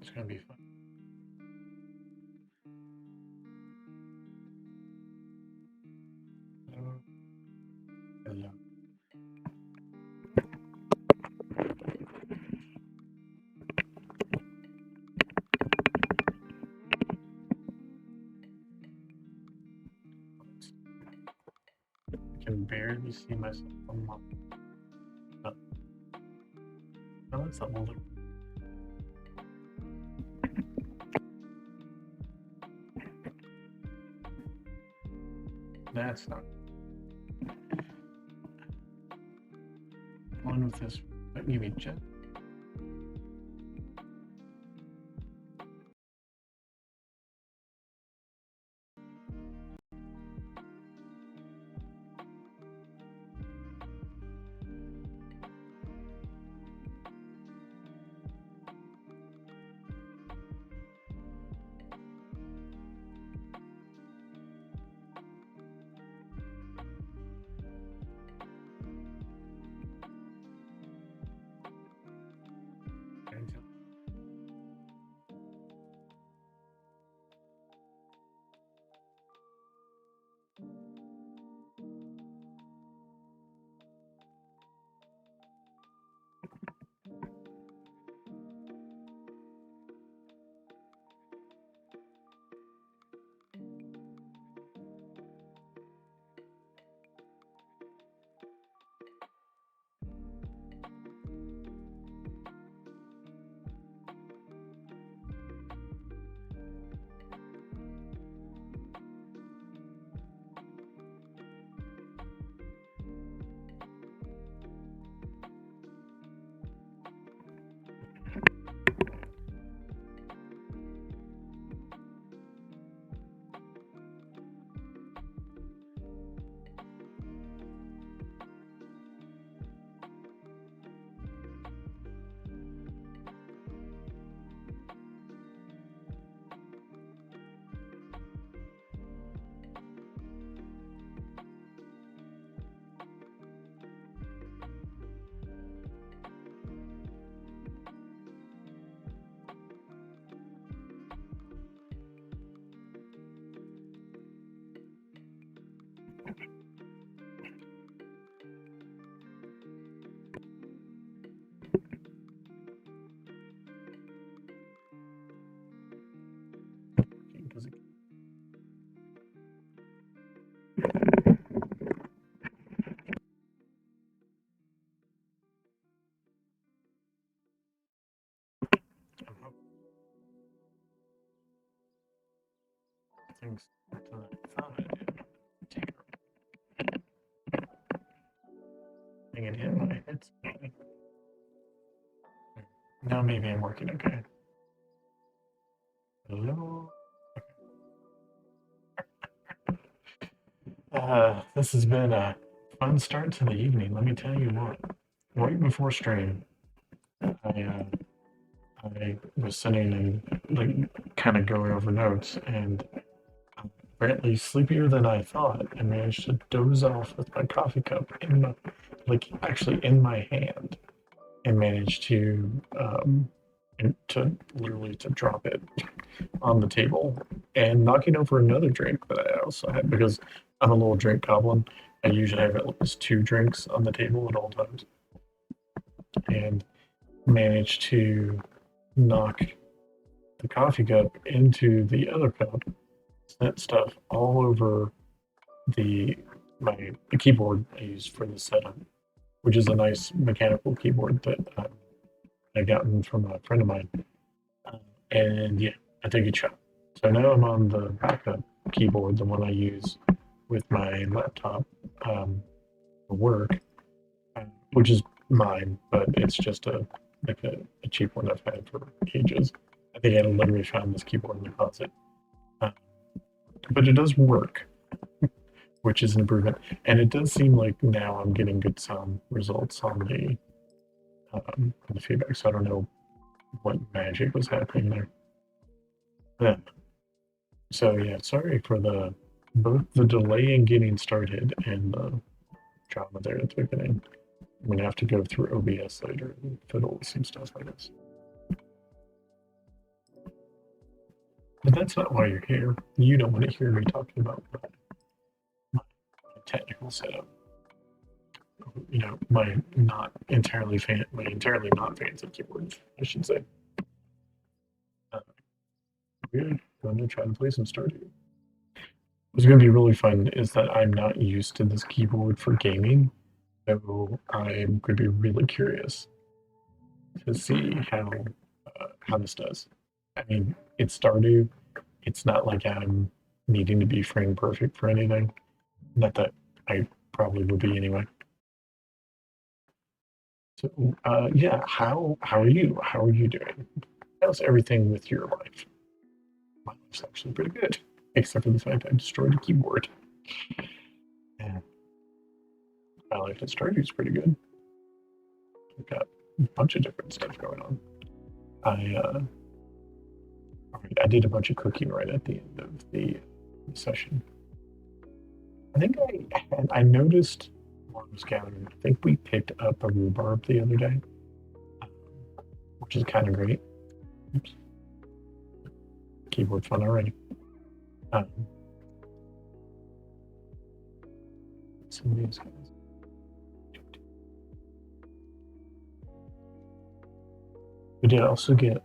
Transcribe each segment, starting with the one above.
It's gonna be fun. Hello. I can barely see myself on my. Oh, no, that's a little. That's not. One with this. Maybe just. Does it? Things that I thought I did. Take it. Dang it, hit my head. Now maybe I'm working okay. Hello. This has been a fun start to the evening. Let me tell you what. Right before stream, I was sitting and like kind of going over notes, and I'm apparently sleepier than I thought, and managed to doze off with my coffee cup in my, like actually in my hand, and managed to literally to drop it on the table and knocking over another drink that I also had because I'm a little drink goblin. I usually have at least two drinks on the table at all times, and managed to knock the coffee cup into the other cup, that stuff all over the the keyboard I use for the setup, which is a nice mechanical keyboard that I gotten from a friend of mine. Uh, and yeah, I took a shot. So now I'm on the backup keyboard, the one I use with my laptop for work, which is mine, but it's just a cheap one I've had for ages. I think I literally found this keyboard in the closet, uh, but it does work, which is an improvement. And it does seem like now I'm getting good sound results on the feedback. So I don't know what magic was happening there. Yeah. So yeah, sorry for both the delay in getting started and the drama there at the beginning. I'm gonna have to go through OBS later and fiddle with some stuff like this. But that's not why you're here. You don't want to hear me talking about my technical setup. You know, my entirely not fancy keyboards, I should say. Uh, we're going to try to play some Stardew. What's going to be really fun is that I'm not used to this keyboard for gaming, so I'm going to be really curious to see how this does. I mean, it's Stardew. It's not like I'm needing to be frame perfect for anything. Not that I probably would be anyway. So, yeah, how are you? How are you doing? How's everything with your life? My life's actually pretty good, except for the fact I destroyed a keyboard. Yeah, my life at Stardew is pretty good. I've got a bunch of different stuff going on. I I did a bunch of cooking right at the end of the session. I think I noticed while I was gathering. I think we picked up a rhubarb the other day, um, which is kind of great. Oops, keyboard fun already. Um, some of these guys. We did also get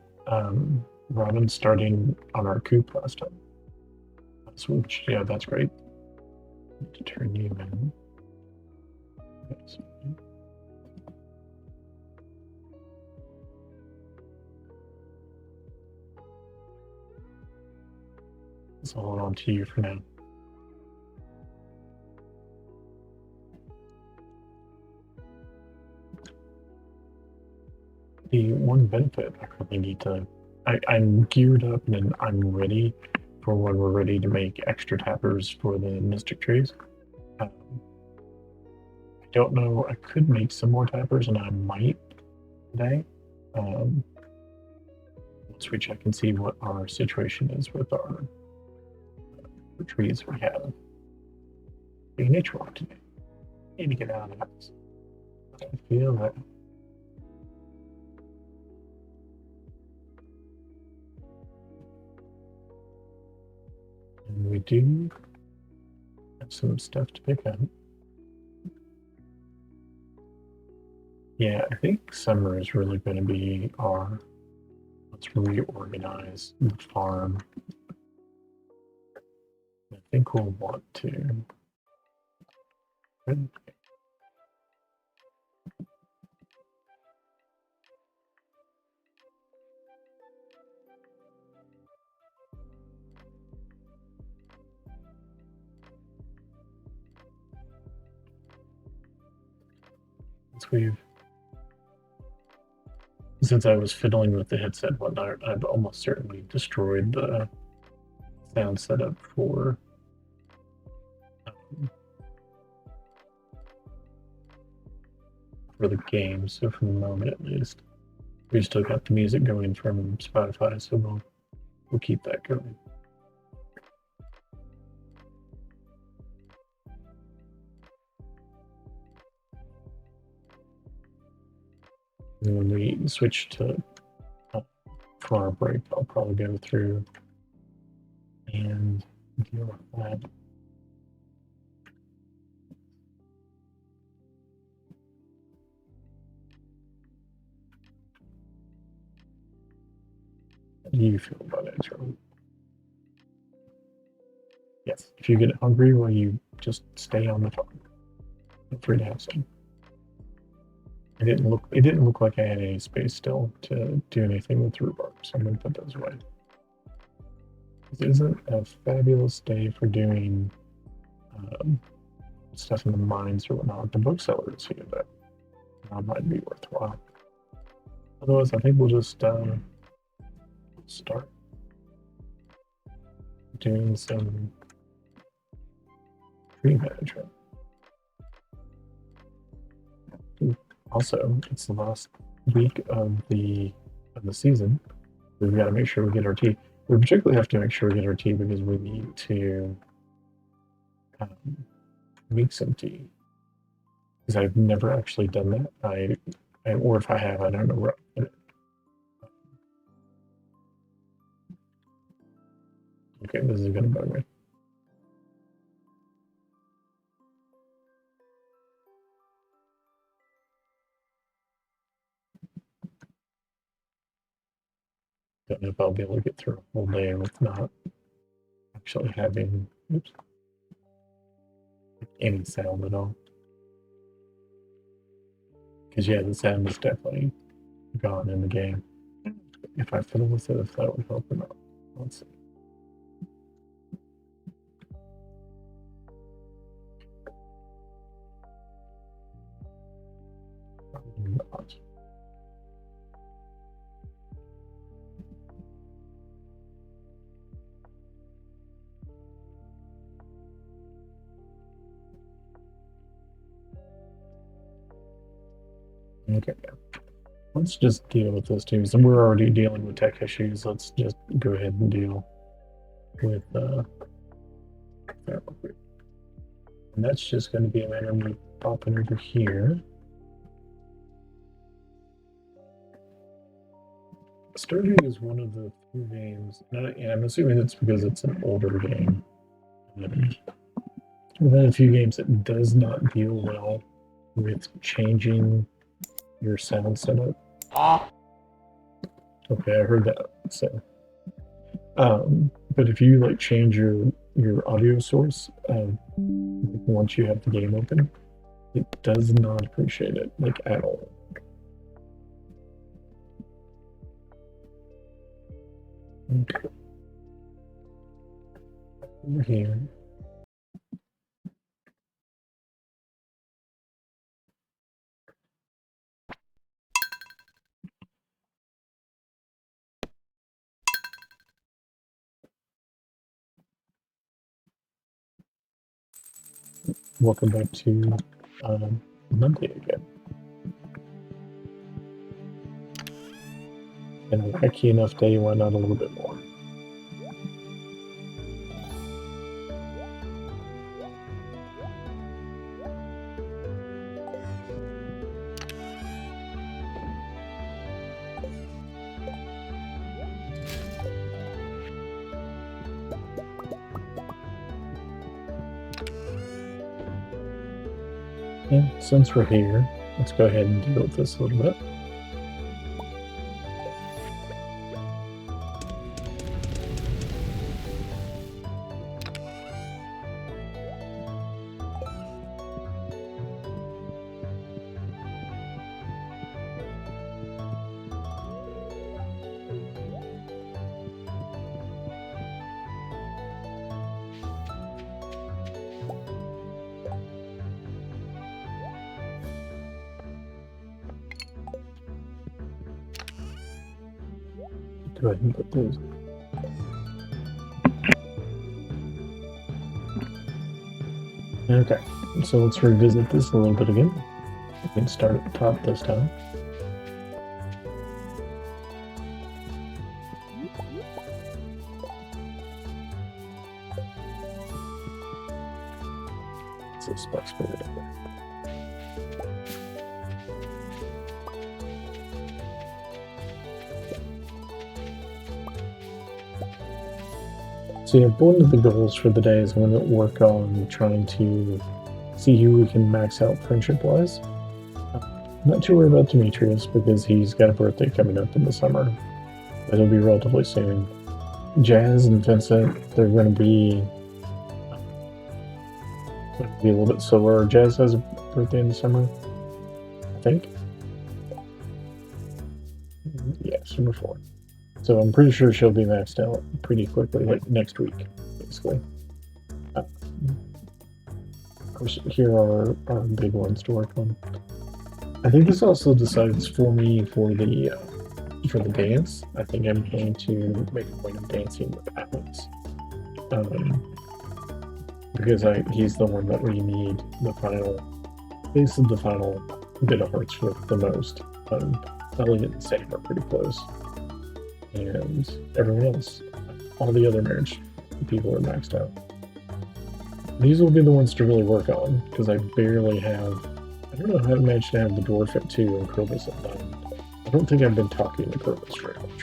Robin starting on our coop last time. Which, yeah, that's great. To turn you in. Yes. So I'll hold on to you for now. The one benefit I really need to, I'm geared up and I'm ready for when we're ready to make extra tappers for the mystic trees. I don't know, I could make some more tappers and I might today. Once we check and see what our situation is with our the trees we have. A nature walk today. Need to get out of the house. I feel that and we do have some stuff to pick up. Yeah, I think summer is really going to be our. Let's reorganize the farm. I think we'll want to. Since I was fiddling with the headset and whatnot, I've almost certainly destroyed the sound setup um, for the game. So for the moment, at least, we still got the music going from Spotify, so we'll keep that going. And when we switch to for our break, I'll probably go through and deal with that. How do you feel about it, Charlie? Yes. If you get hungry, will you just stay on the phone? Feel free to have some. It didn't look like I had any space still to do anything with rhubarb, so I'm gonna put those away. This isn't a fabulous day for doing stuff in the mines or whatnot. The bookseller is here, but that might be worthwhile. Otherwise, I think we'll just start doing some tree management. Also, it's the last week of the season. We've got to make sure we get our tea. We particularly have to make sure we get our tea because we need to make some tea. Because I've never actually done that. Or if I have, I don't know where. Okay, this is gonna bug me. Don't know if I'll be able to get through a whole day with not actually having any sound at all. Because yeah, the sound is definitely gone in the game. If I fiddle with it, if that would help or not. Let's see. Probably not. Okay, let's just deal with those two. And we're already dealing with tech issues. Let's just go ahead and deal with that real quick. And that's just going to be a matter of me popping over here. Stardew is one of the few games, and I'm assuming it's because it's an older game. One of the few games that does not deal well with changing your sound setup. Okay, I heard that. So, but if you like change your audio source, once you have the game open, it does not appreciate it like at all. Okay. Over here. Welcome back to Monday again. And a wacky enough day, why not a little bit more? And since we're here, let's go ahead and deal with this a little bit. Go ahead and put those. Okay, so let's revisit this a little bit again. We can start at the top this time. So spikes for it. So yeah, one of the goals for the day is I'm going to work on trying to see who we can max out friendship-wise. Not too worried about Demetrius because he's got a birthday coming up in the summer. It'll be relatively soon. Jazz and Vincent, they're going to be a little bit slower. Jazz has a birthday in the summer, I think. Yeah, summer 4. So I'm pretty sure she'll be maxed out pretty quickly, like next week, basically. Of course, here are our big ones to work on. I think this also decides for me for the dance. I think I'm going to make a point of dancing with Alex. Because he's the one that we need this is the final bit of hearts for the most. Elliot and Sam are pretty close. And everyone else, all the other marriage people are maxed out. These will be the ones to really work on, because I barely have, I don't know how I managed to have the dwarf at 2 and Krobus at 9. I don't think I've been talking to Krobus very much.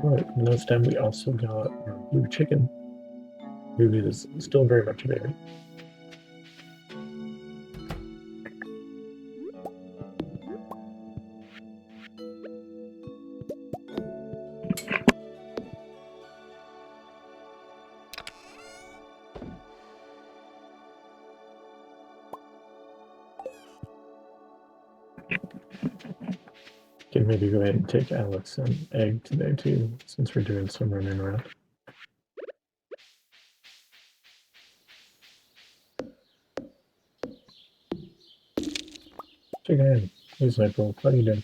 Right, last time we also got our blue chicken, who is still very much a baby. Can maybe go ahead and take Alex an egg today too, since we're doing some running around. Take an egg. Here's April. How are you doing?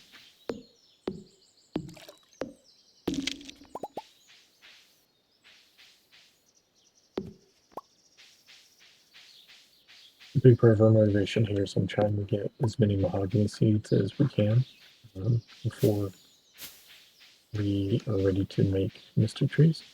A big part of our motivation here is I'm trying to get as many mahogany seeds as we can before we are ready to make Mr. Trees.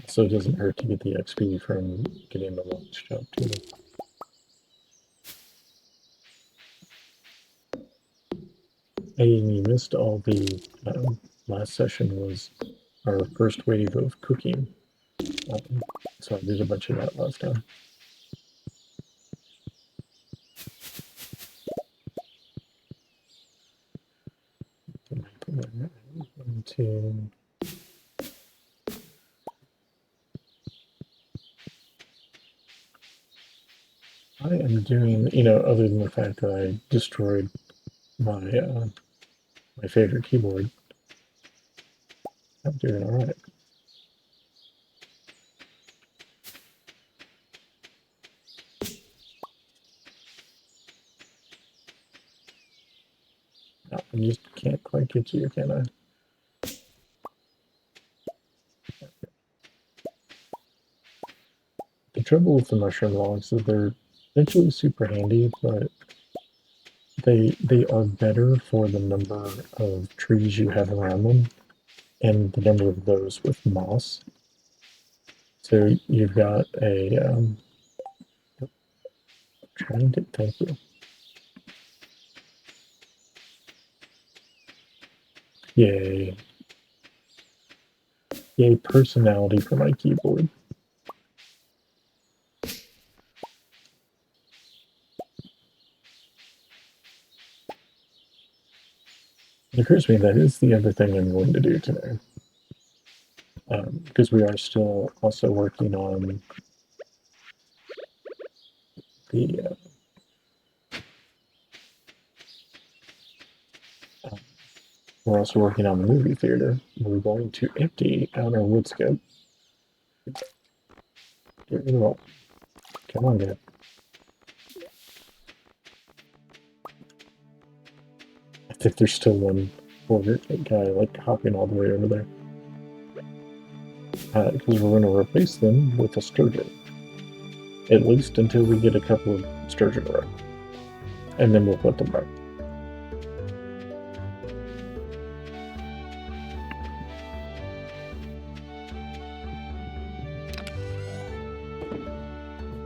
So it doesn't hurt to get the XP from getting the launch job too. Hey, you missed all the last session was our first wave of cooking. So I did a bunch of that last time. One, two. I am doing, other than the fact that I destroyed my my favorite keyboard, I'm doing all right. No, I just can't quite get you, can I? The trouble with the mushroom logs is they're eventually super handy, but they are better for the number of trees you have around them and the number of those with moss. So you've got a trying to thank you. Yay. Yay, personality for my keyboard. It occurs to me that is the other thing I'm going to do today. Because we are still also working on the we're also working on the movie theater. We're going to empty out our woodscape. Get rid of all. Come on, Dad. I think there's still one border guy like hopping all the way over there. Because we're going to replace them with a sturgeon. At least until we get a couple of sturgeon around. And then we'll put them back.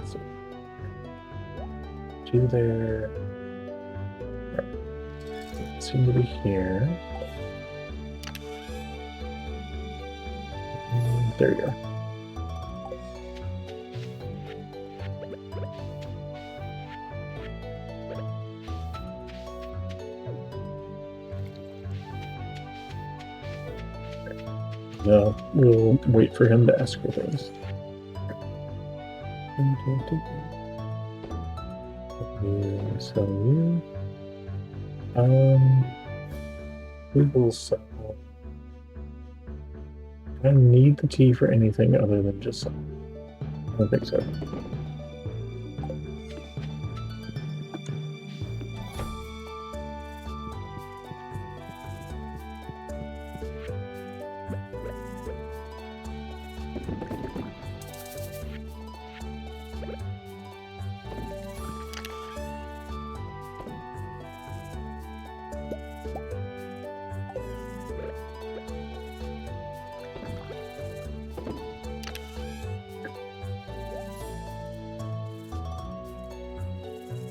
So, two there. Seem to be here. There you go. No, we'll wait for him to ask for things. Sell you. We will sell. I need the tea for anything other than just some. I don't think so.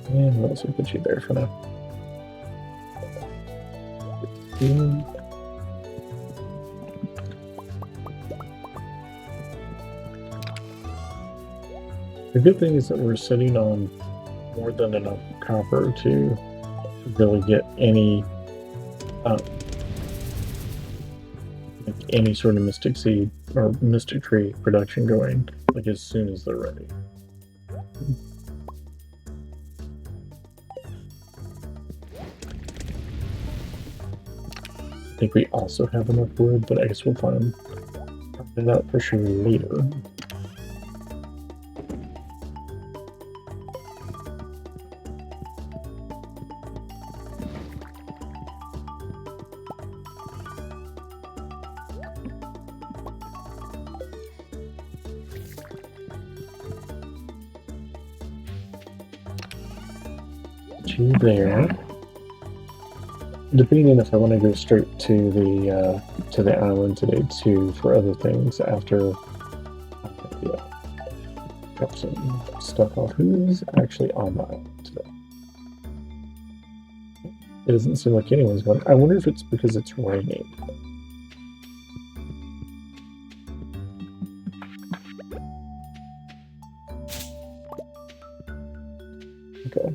And we'll also put you there for now. The good thing is that we're sitting on more than enough copper to really get any sort of mystic seed or mystic tree production going, like as soon as they're ready. I think we also have enough wood, but I guess we'll find it out for sure later. Two there. Debating if I want to go straight to the island today too for other things after drop some stuff off. Who is actually on the island today? It doesn't seem like anyone's going. I wonder if it's because it's raining. Okay.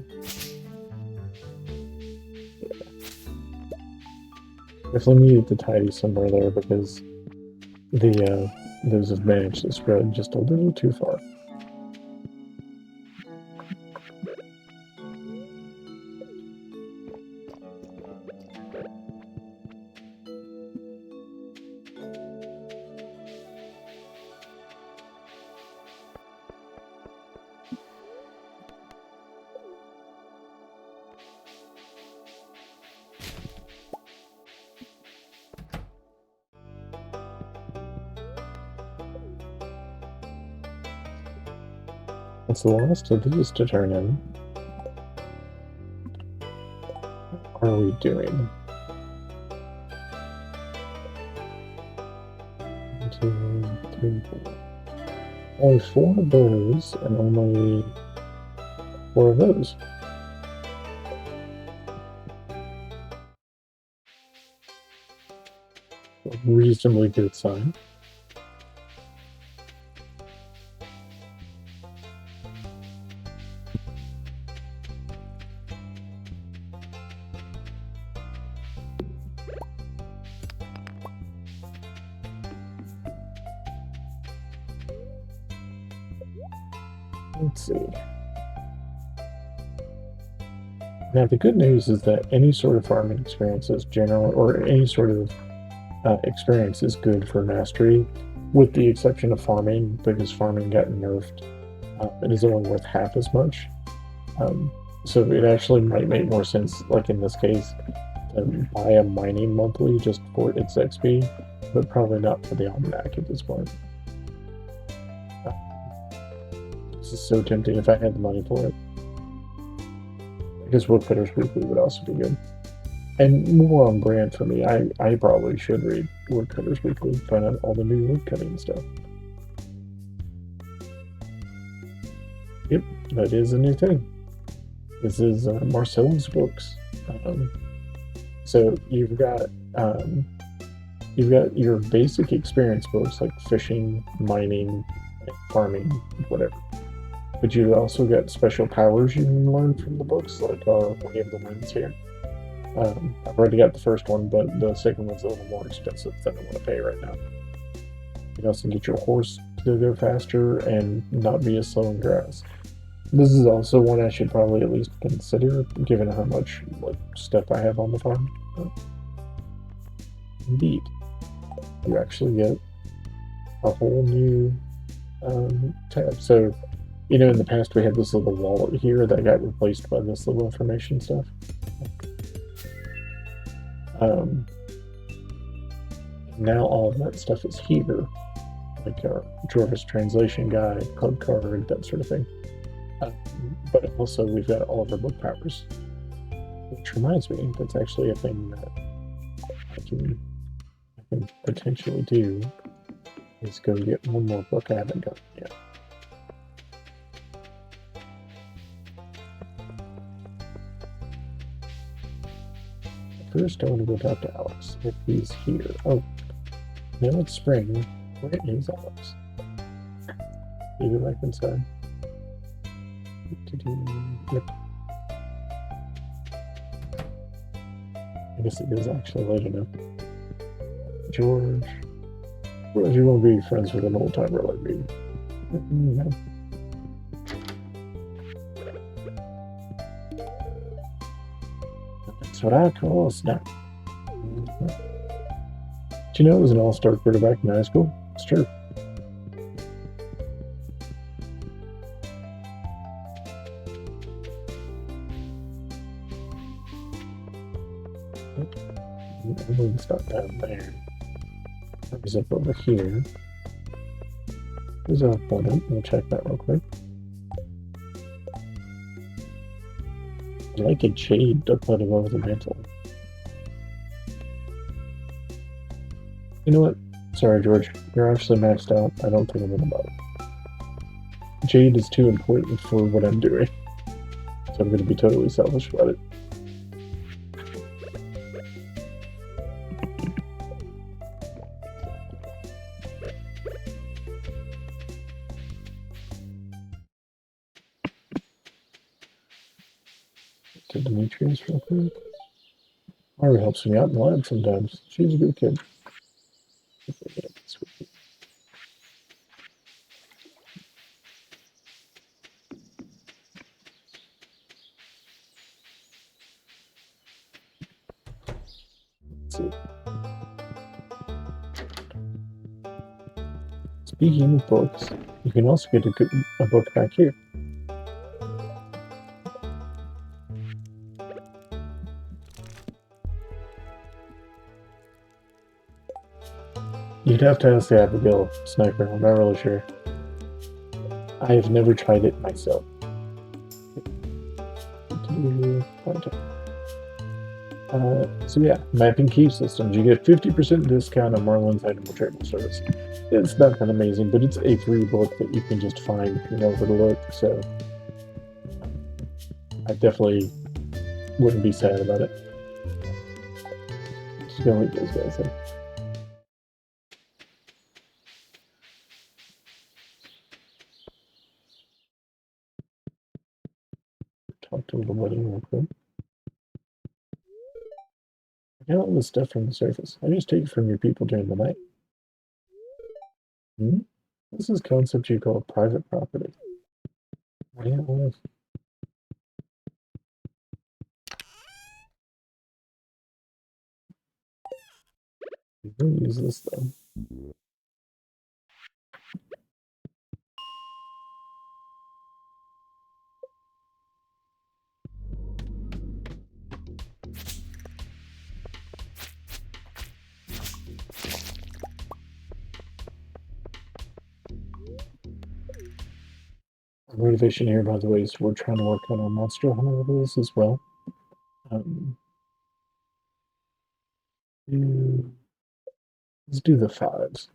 Definitely needed to tidy somewhere there because those have managed to spread just a little too far. What's the last of these to turn in? What are we doing? 1, 2, 3, 4. Only 4 of those and only 4 of those. A reasonably good sign. Let's see. Now, the good news is that any sort of farming experience is general, or any sort of experience is good for mastery, with the exception of farming, because farming got nerfed. It is only worth half as much. So it actually might make more sense, like in this case, to buy a mining monthly just for its XP, but probably not for the almanac at this point. This is so tempting if I had the money for it. I guess Woodcutter's Weekly would also be good. And more on brand for me. I probably should read Woodcutter's Weekly, find out all the new woodcutting stuff. Yep, that is a new thing. This is Marcella's books. So you've got your basic experience books like fishing, mining, farming, whatever. But you also got special powers you can learn from the books, like we have the winds here. I've already got the first one, but the second one's a little more expensive than I want to pay right now. You can also get your horse to go faster and not be as slow in grass. This is also one I should probably at least consider, given how much stuff I have on the farm. Indeed, you actually get a whole new tab. So, in the past we had this little wallet here that got replaced by this little information stuff. Now all of that stuff is here, like our Jorvis translation guide, club card, that sort of thing. But also we've got all of our book powers, which reminds me that's actually a thing that I can potentially do, is go get one more book I haven't done yet. first I want to go talk to Alex if he's here. Oh, now it's spring. Where is Alex? Maybe back inside. Yep. I guess it is actually late enough. George. Well, if you want to be friends with an old timer like me. No. That's what I call a snap. Did you know it was an all-star quarterback in high school? It's true. I'm going to stop down there. Comes up over here. There's a button. We'll check that real quick. I like a shade up above the mantle. You know what? Sorry, George. You're actually maxed out. I don't think I'm gonna bother. Jade is too important for what I'm doing. So I'm gonna be totally selfish about it. To Demetrius real quick. Mara helps me out in the lab sometimes. She's a good kid. Let's see. Speaking of books, you can also get a book back here. You'd have to ask the Abigail Sniper, I'm not really sure. I have never tried it myself. So yeah, mapping key systems. You get 50% discount on Merlin's item retrieval service. It's not that amazing, but it's a free book that you can just find if you know where to look, so I definitely wouldn't be sad about it. Just gonna leave those guys in. Talk to the wedding real quick. I got all this stuff from the surface. I just take it from your people during the night. This is a concept you call private property. Well, you can use this though. Motivation here, by the way, is we're trying to work on our monster hunter levels as well. Let's do the 5s.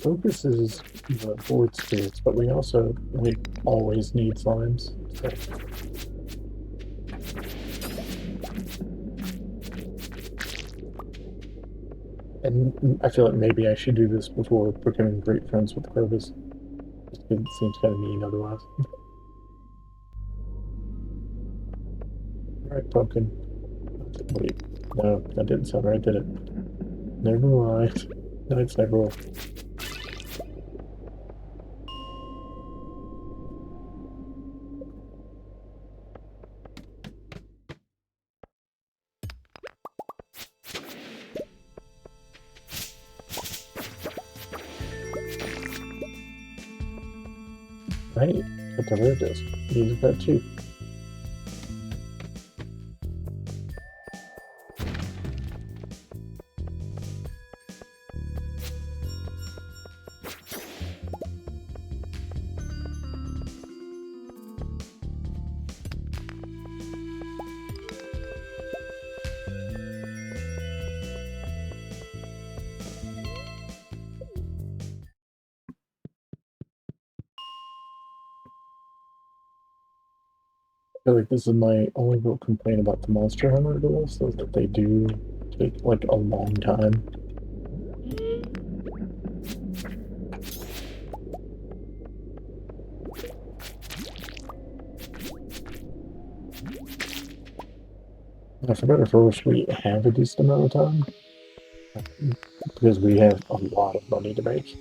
Focus is the board spirits, but we also always need slimes. So. And I feel like maybe I should do this before becoming great friends with Clovis. It seems kind of mean otherwise. Alright, pumpkin. Wait, no, that didn't sound right, did it? Never mind. Night Sniper. Right, get the rare disc. Use that too. I feel like this is my only real complaint about the Monster Hunter duels, is that they do take like a long time. For better or for worse, we have a decent amount of time because we have a lot of money to make.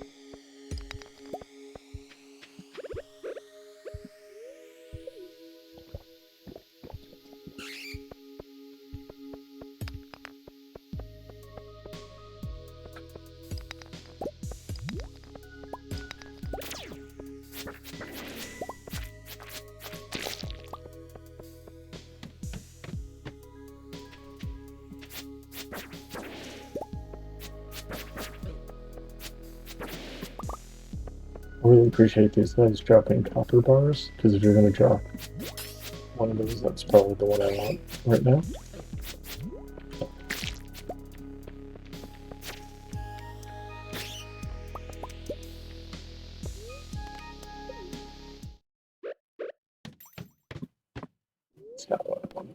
I really appreciate these guys dropping copper bars, because if you're going to drop one of those, that's probably the one I want right now. It's not what I want.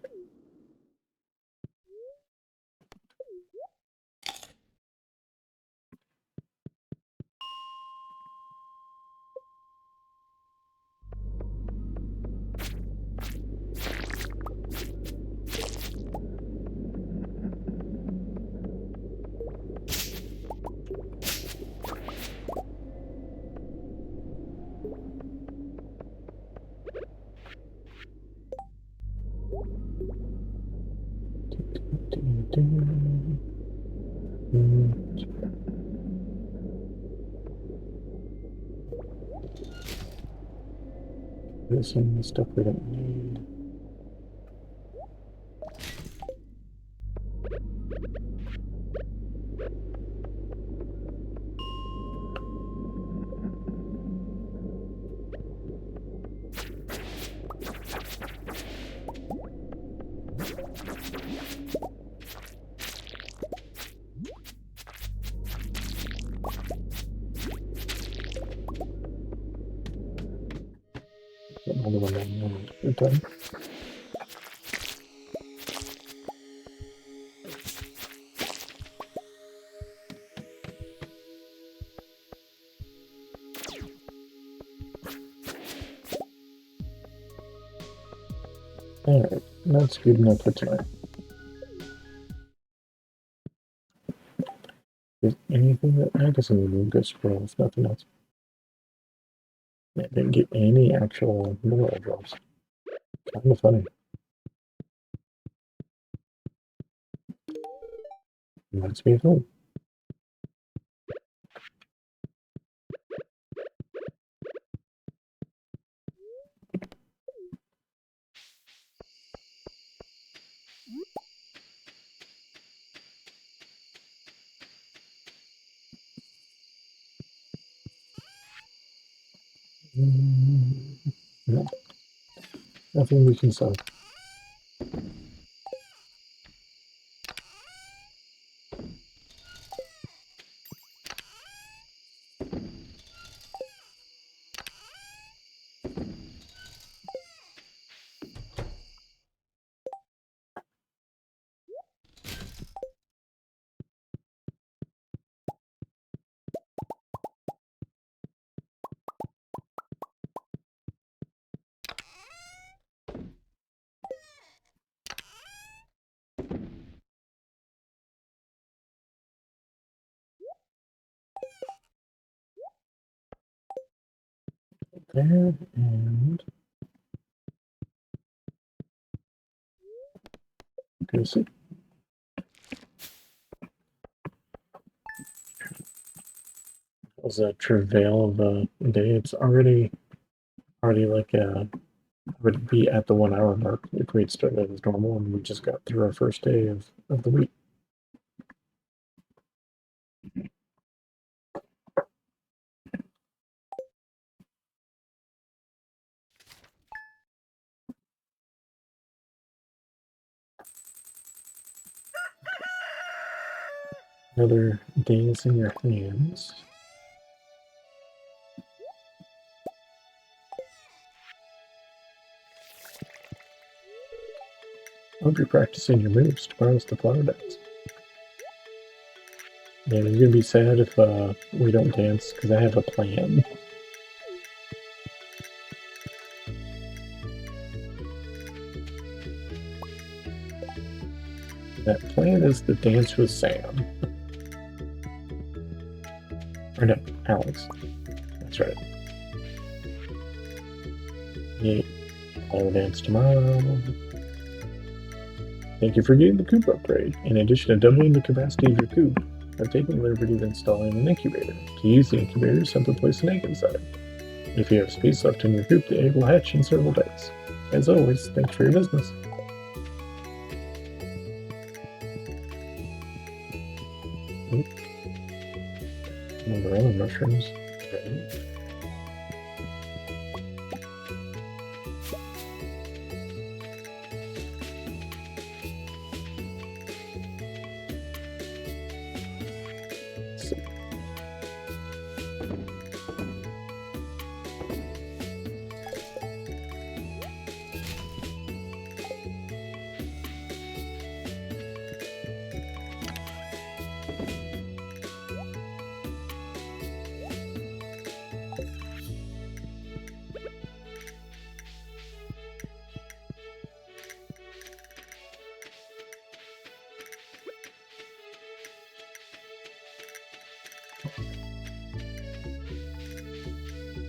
There's some stuff we don't need. Another one I need. Good time. Alright, that's good enough for tonight. Is anything that I guess I'm gonna go scroll if nothing else. I didn't get any actual mineral drops. Kind of funny. Reminds me of home. No, nothing we can sell. There and go see. It was a travail of a day. It's already already like would be at the 1 hour mark if we'd started as normal and we just got through our first day of the week. Another dance in your hands. I'll be practicing your moves. Tomorrow's the flower dance. Yeah, you're gonna be sad if we don't dance because I have a plan. That plan is to dance with Sam. Or no, Alex. That's right. Yeah, flower dance tomorrow. Thank you for getting the coop upgrade. In addition to doubling the capacity of your coop, I've taken the liberty of installing an incubator. To use the incubator, simply place an egg inside. If you have space left in your coop, the egg will hatch in several days. As always, thanks for your business. Morella mushrooms. Okay.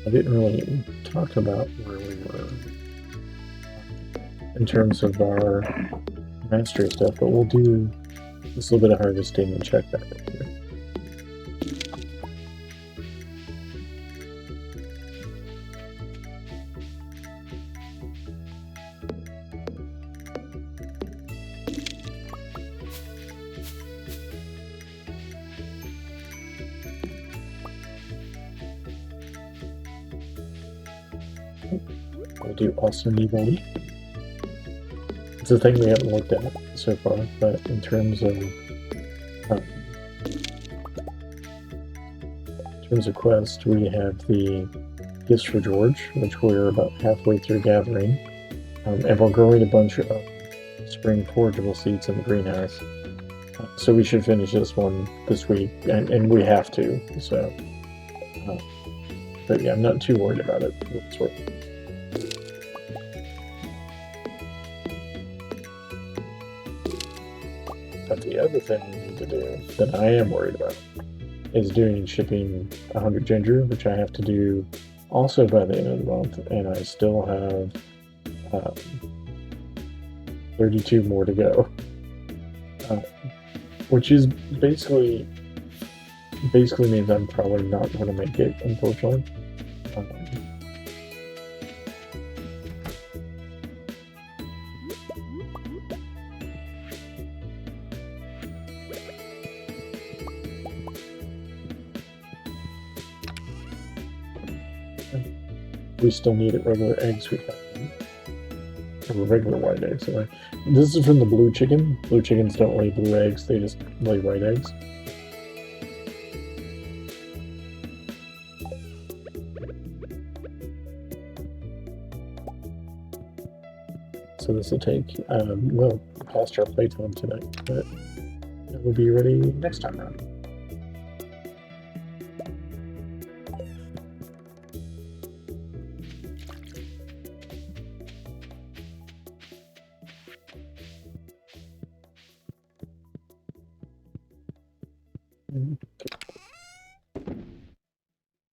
I didn't really talk about where we were in terms of our mastery stuff, but we'll do just a little bit of harvesting and check that right here. We'll do awesome evil. It's a thing we haven't looked at so far, but in terms of quest, we have the gifts for George, which we're about halfway through gathering, and we're growing a bunch of spring forageable seeds in the greenhouse. So we should finish this one this week, and we have to. So, but yeah, I'm not too worried about it. It's worth it. But the other thing we need to do that I am worried about is doing shipping 100 ginger, which I have to do also by the end of the month, and I still have 32 more to go, which is basically means I'm probably not going to make it, unfortunately. We still need it regular eggs. We have regular white eggs. So this is from the blue chicken. Blue chickens don't lay blue eggs; they just lay white eggs. So this will take well past our playtime tonight, but it will be ready next time around.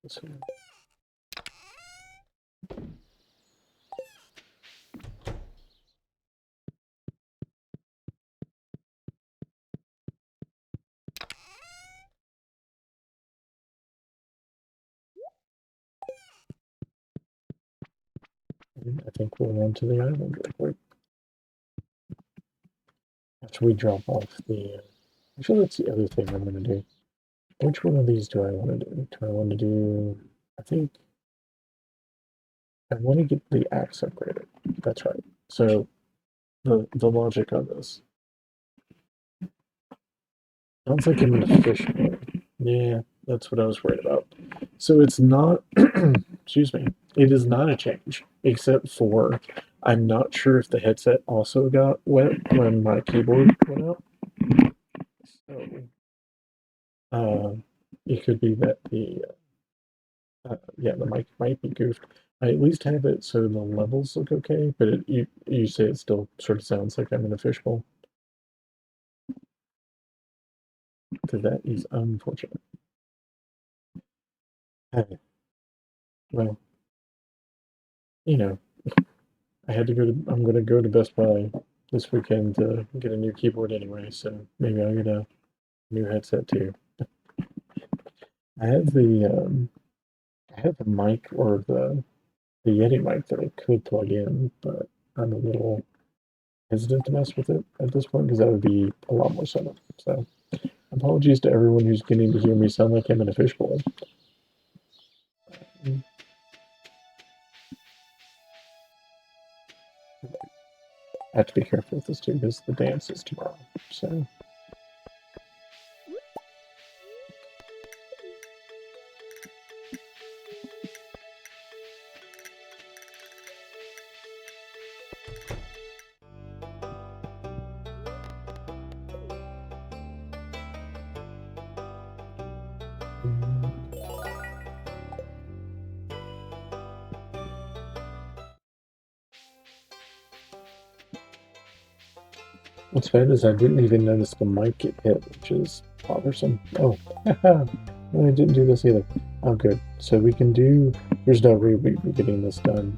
So, I think we'll run to the island real quick. After we drop off the... Actually, that's the other thing I'm going to do. Which one of these do I want to do? Do I want to do... I think... I want to get the axe upgraded. That's right. So, the logic on this. Sounds like I'm in a fish bowl. Yeah, that's what I was worried about. So it's not... excuse me. It is not a change, except for... I'm not sure if the headset also got wet when my keyboard went out. So, it could be that the yeah, the mic might be goofed. I at least have it so the levels look okay, but you say it still sort of sounds like I'm in a fishbowl. So that is unfortunate. Hey, well, you know, I had to go to. I'm going to go to Best Buy this weekend to get a new keyboard anyway, so maybe I'll get a new headset too. I have the mic or the Yeti mic that I could plug in, but I'm a little hesitant to mess with it at this point because that would be a lot more setup. So apologies to everyone who's getting to hear me sound like I'm in a fishbowl. I have to be careful with this too because the dance is tomorrow. So what's bad is I didn't even notice the mic get hit, which is bothersome. Oh, I didn't do this either. Oh, good. So we can do. There's no way we'd be getting this done.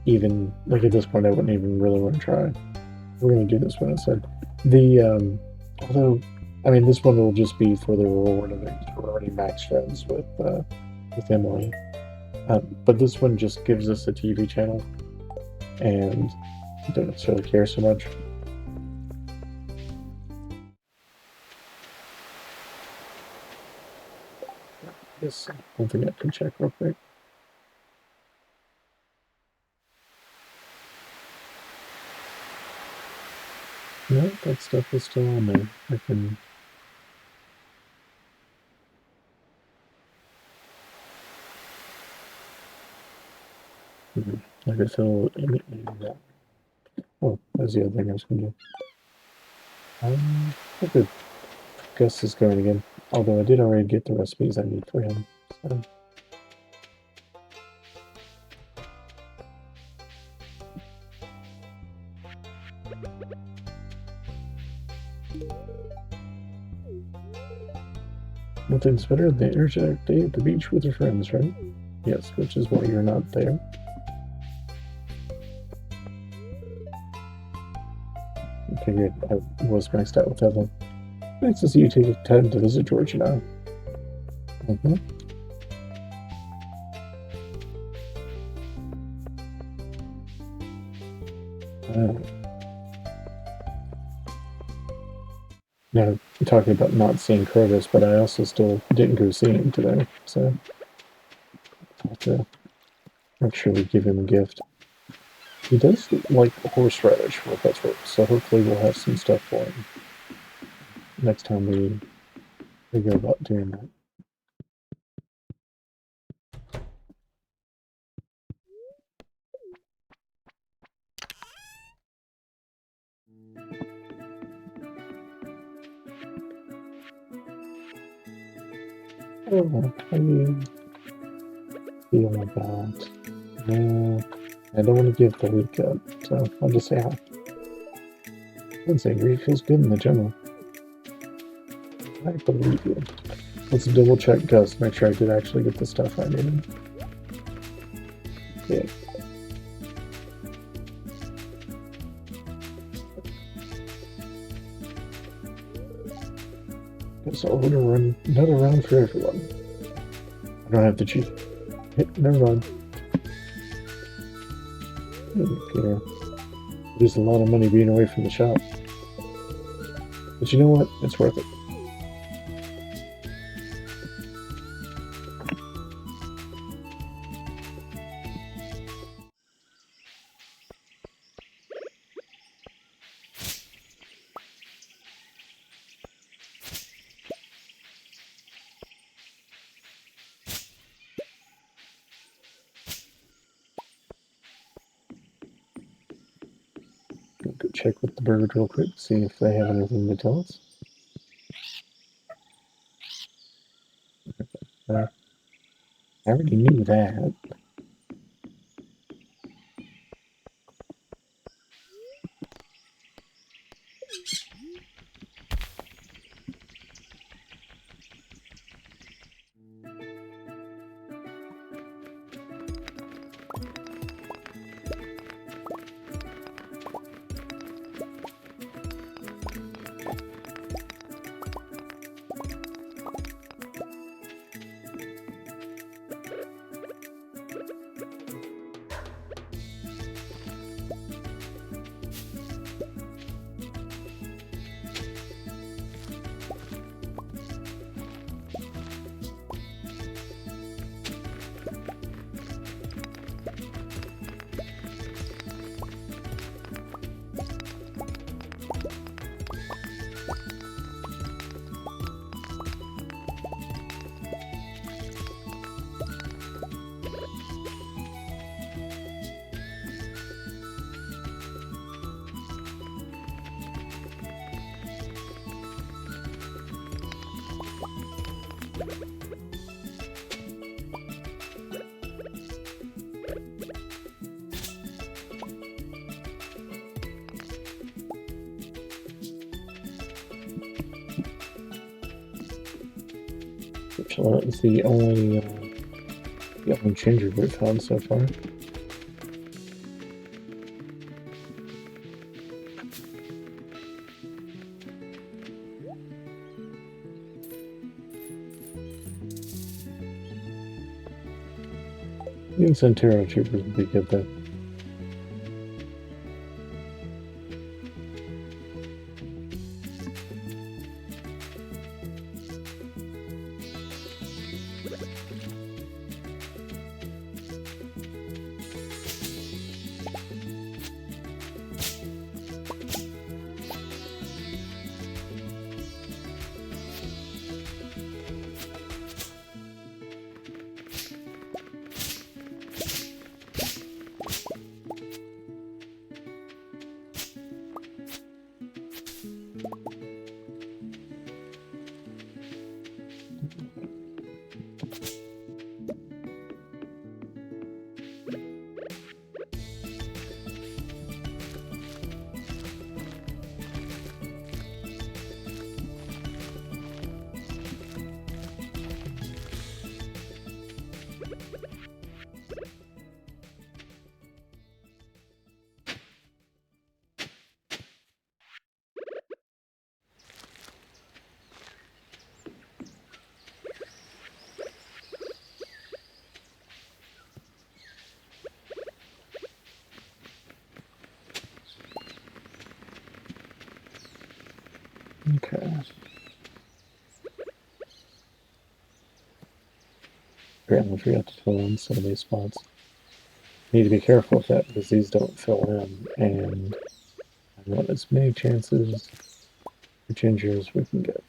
Even like at this point, I wouldn't even really want to try. We're gonna do this one instead. The although, I mean, this one will just be for the reward of it. We're already max friends with Emily, but this one just gives us a TV channel, and I don't necessarily care so much. Yes, one thing I can check real quick. No, that stuff is still on there. I can. I could fill that. Oh, that's the other thing I was going to do. Okay. Gus is going again. Although I did already get the recipes I need for him. So. Nothing's better than the energetic day at the beach with your friends, right? Yes, which is why you're not there. I figured I was maxed out with that one. Nice to see you take time to visit Georgia now. Now, I'm talking about not seeing Curtis, but I also still didn't go see him today, so I have to make sure we give him a gift. He does like horseradish for that's work, so hopefully we'll have some stuff for him next time we go about doing that. Oh, how do you feel about? No, I don't want to give the week up, so I'll just say hi. I'd say Greek feels good in the general. I believe you. Let's double check Gus, make sure I did actually get the stuff I needed. Yeah. So we're gonna run another round for everyone. I don't have to cheat. Never mind. You're losing a lot of money being away from the shop. But you know what? It's worth it. Go check with the bird real quick, see if they have anything to tell us. I already knew that. That was the only ginger we've found so far. I think Centero Troopers would be good though. Okay. Apparently forgot to fill in some of these spots. Need to be careful with that because these don't fill in, and I want as many chances for ginger as we can get.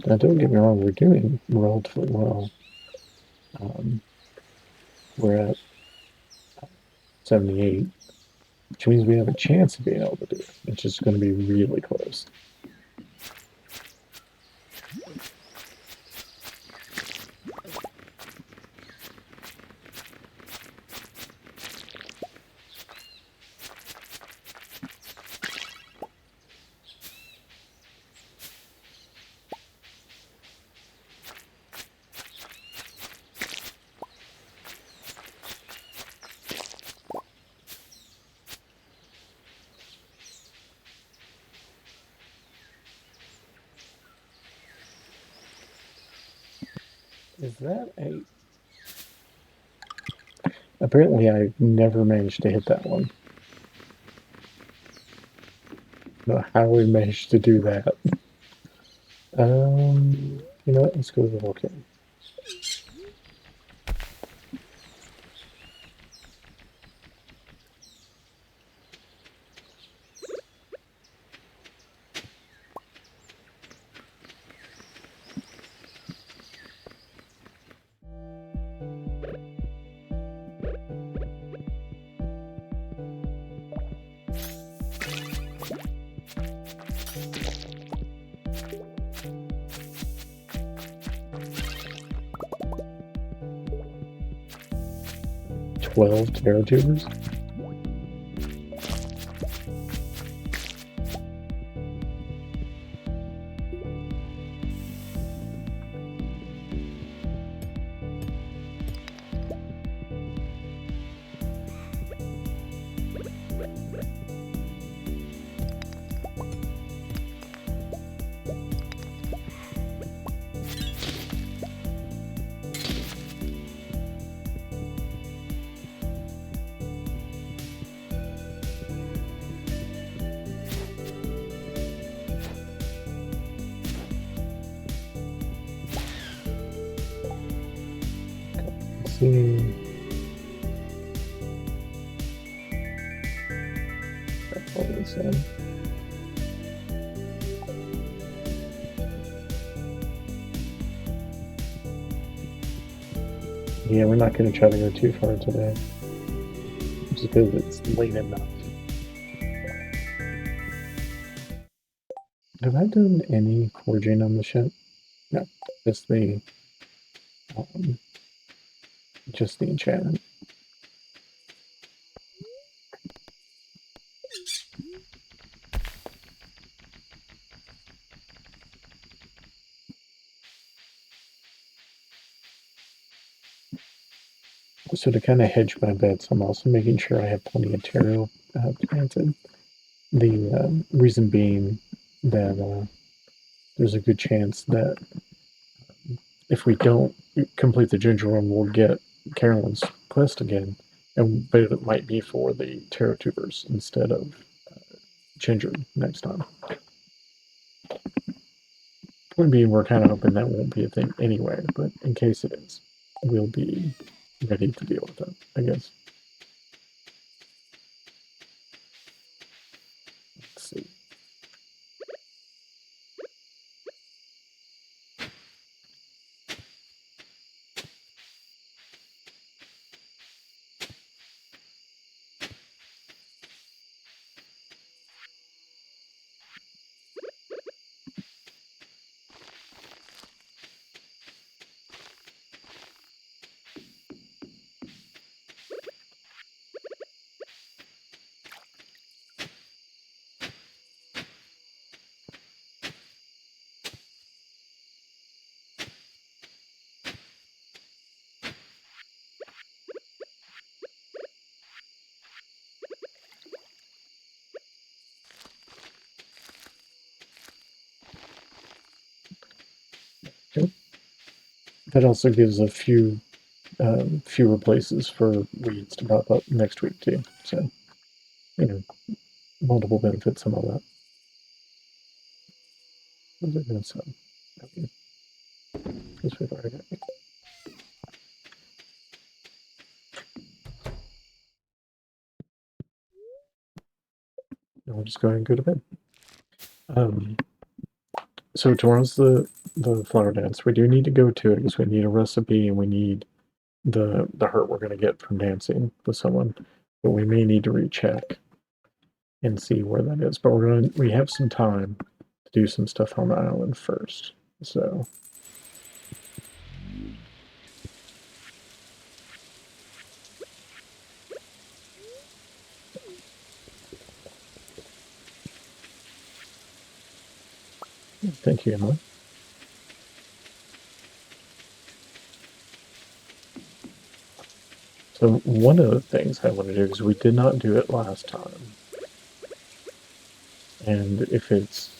Now, don't get me wrong, we're doing relatively well. We're at 78, which means we have a chance of being able to do it. It's just going to be really close. Is that a... Apparently I never managed to hit that one. I don't know how we managed to do that. You know what? Let's go to the volcano. "12 tarot tubers?" Let's see. That's what it said. Yeah, we're not going to try to go too far today. Just because it's late enough. Have I done any forging on the ship? No, just the um, just the enchantment. So to kind of hedge my bets, I'm also making sure I have plenty of taro planted. The reason being that there's a good chance that if we don't complete the ginger one, we'll get Carolyn's quest again, but it might be for the taro tubers instead of ginger next time. Point being, we're kind of hoping that won't be a thing anyway, but in case it is, we'll be ready to deal with it, I guess. Let's see. Yep. That also gives a few fewer places for weeds to pop up next week too. So, you know, multiple benefits and all that. What was I going to say? Okay. This way, already got me. And we'll just go ahead and go to bed. So tomorrow's the flower dance. We do need to go to it because we need a recipe and we need the hurt we're going to get from dancing with someone. But we may need to recheck and see where that is. But we have some time to do some stuff on the island first. So thank you, Emily. So one of the things I want to do is we did not do it last time. And if it's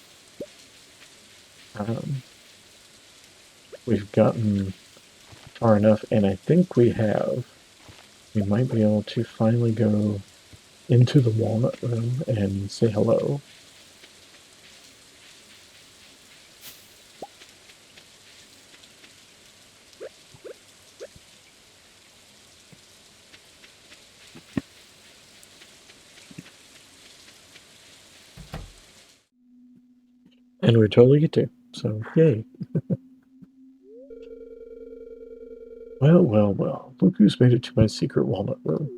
we've gotten far enough, and I think we have. We might be able to finally go into the walnut room and say hello. And we totally get to. So, yay. Well, well, well. Look who's made it to my secret walnut room.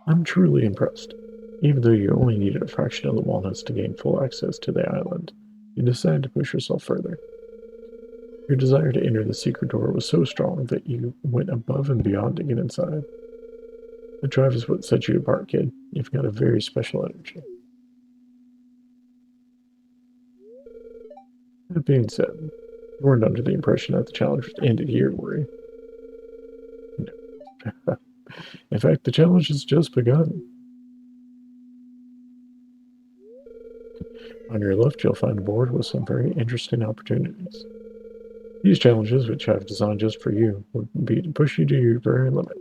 I'm truly impressed. Even though you only needed a fraction of the walnuts to gain full access to the island, you decided to push yourself further. Your desire to enter the secret door was so strong that you went above and beyond to get inside. The drive is what sets you apart, kid. You've got a very special energy. That being said, you weren't under the impression that the challenge was ended here, were you? No. In fact, the challenge has just begun. On your left, you'll find a board with some very interesting opportunities. These challenges, which I've designed just for you, would be to push you to your very limit.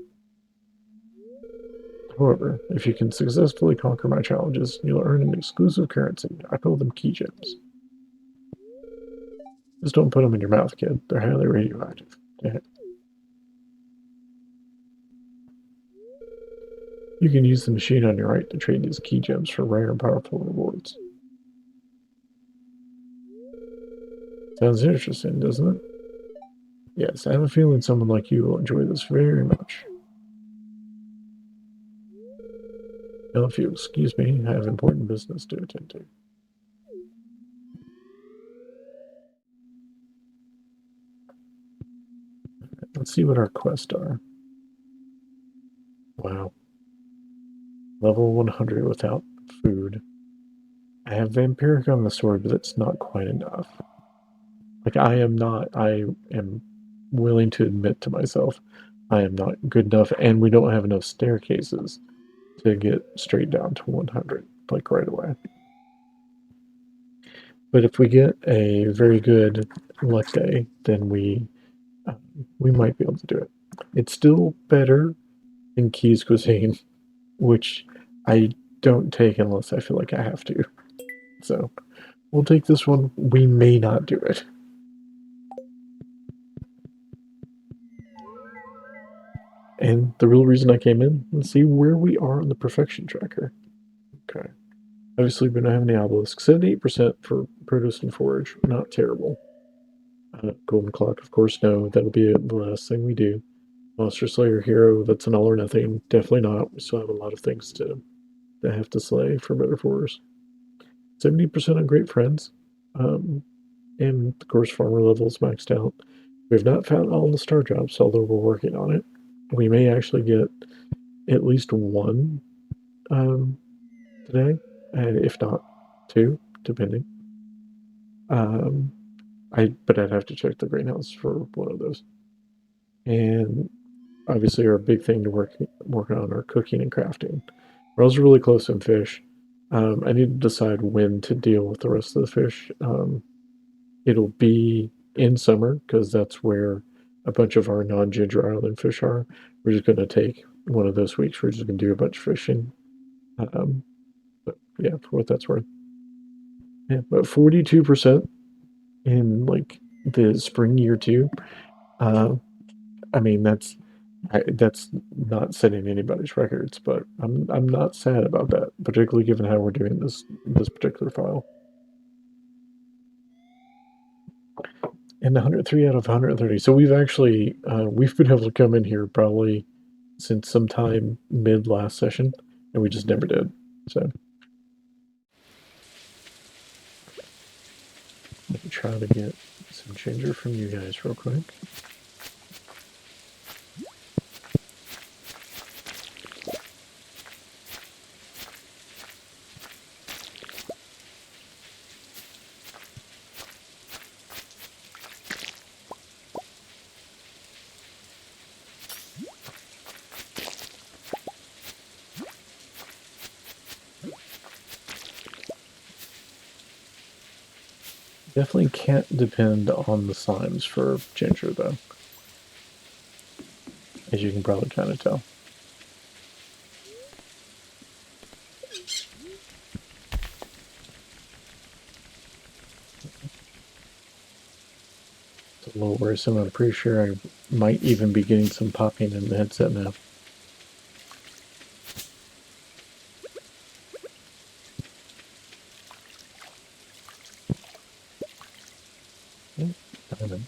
However, if you can successfully conquer my challenges, you'll earn an exclusive currency. I call them key gems. Just don't put them in your mouth, kid. They're highly radioactive. You can use the machine on your right to trade these key gems for rare and powerful rewards. Sounds interesting, doesn't it? Yes, I have a feeling someone like you will enjoy this very much. Now, if you excuse me, I have important business to attend to. Let's see what our quests are. Wow. Level 100 without food. I have vampiric on the sword, but that's not quite enough. Like, I am willing to admit to myself, I am not good enough, and we don't have enough staircases to get straight down to 100, like right away. But if we get a very good luck day, then we might be able to do it. It's still better than Key's Cuisine, which I don't take unless I feel like I have to. So we'll take this one. We may not do it. And the real reason I came in, let's see where we are on the perfection tracker. Okay. Obviously, we don't have any obelisks. 78% for produce and forage. Not terrible. Golden clock, of course, no. That'll be the last thing we do. Monster Slayer hero, that's an all or nothing. Definitely not. We still have a lot of things to have to slay for better for us. 70% on great friends. And of course, farmer levels maxed out. We've not found all the star drops, although we're working on it. We may actually get at least one today, and if not two, depending. But I'd have to check the greenhouse for one of those. And obviously, our big thing to work on are cooking and crafting. We're also really close in fish. I need to decide when to deal with the rest of the fish. It'll be in summer because that's where a bunch of our non-Ginger Island fish are. We're just going to take one of those weeks. We're just going to do a bunch of fishing. But yeah, for what that's worth. Yeah, but 42% in like the spring year two. I mean that's not setting anybody's records, but I'm not sad about that, particularly given how we're doing this particular file. And 103 out of 130. So we've actually we've been able to come in here probably since sometime mid last session, and we just never did. So let me try to get some ginger from you guys real quick. Definitely can't depend on the slimes for ginger, though. As you can probably kind of tell. It's a little worrisome. I'm pretty sure I might even be getting some popping in the headset now. Diamond.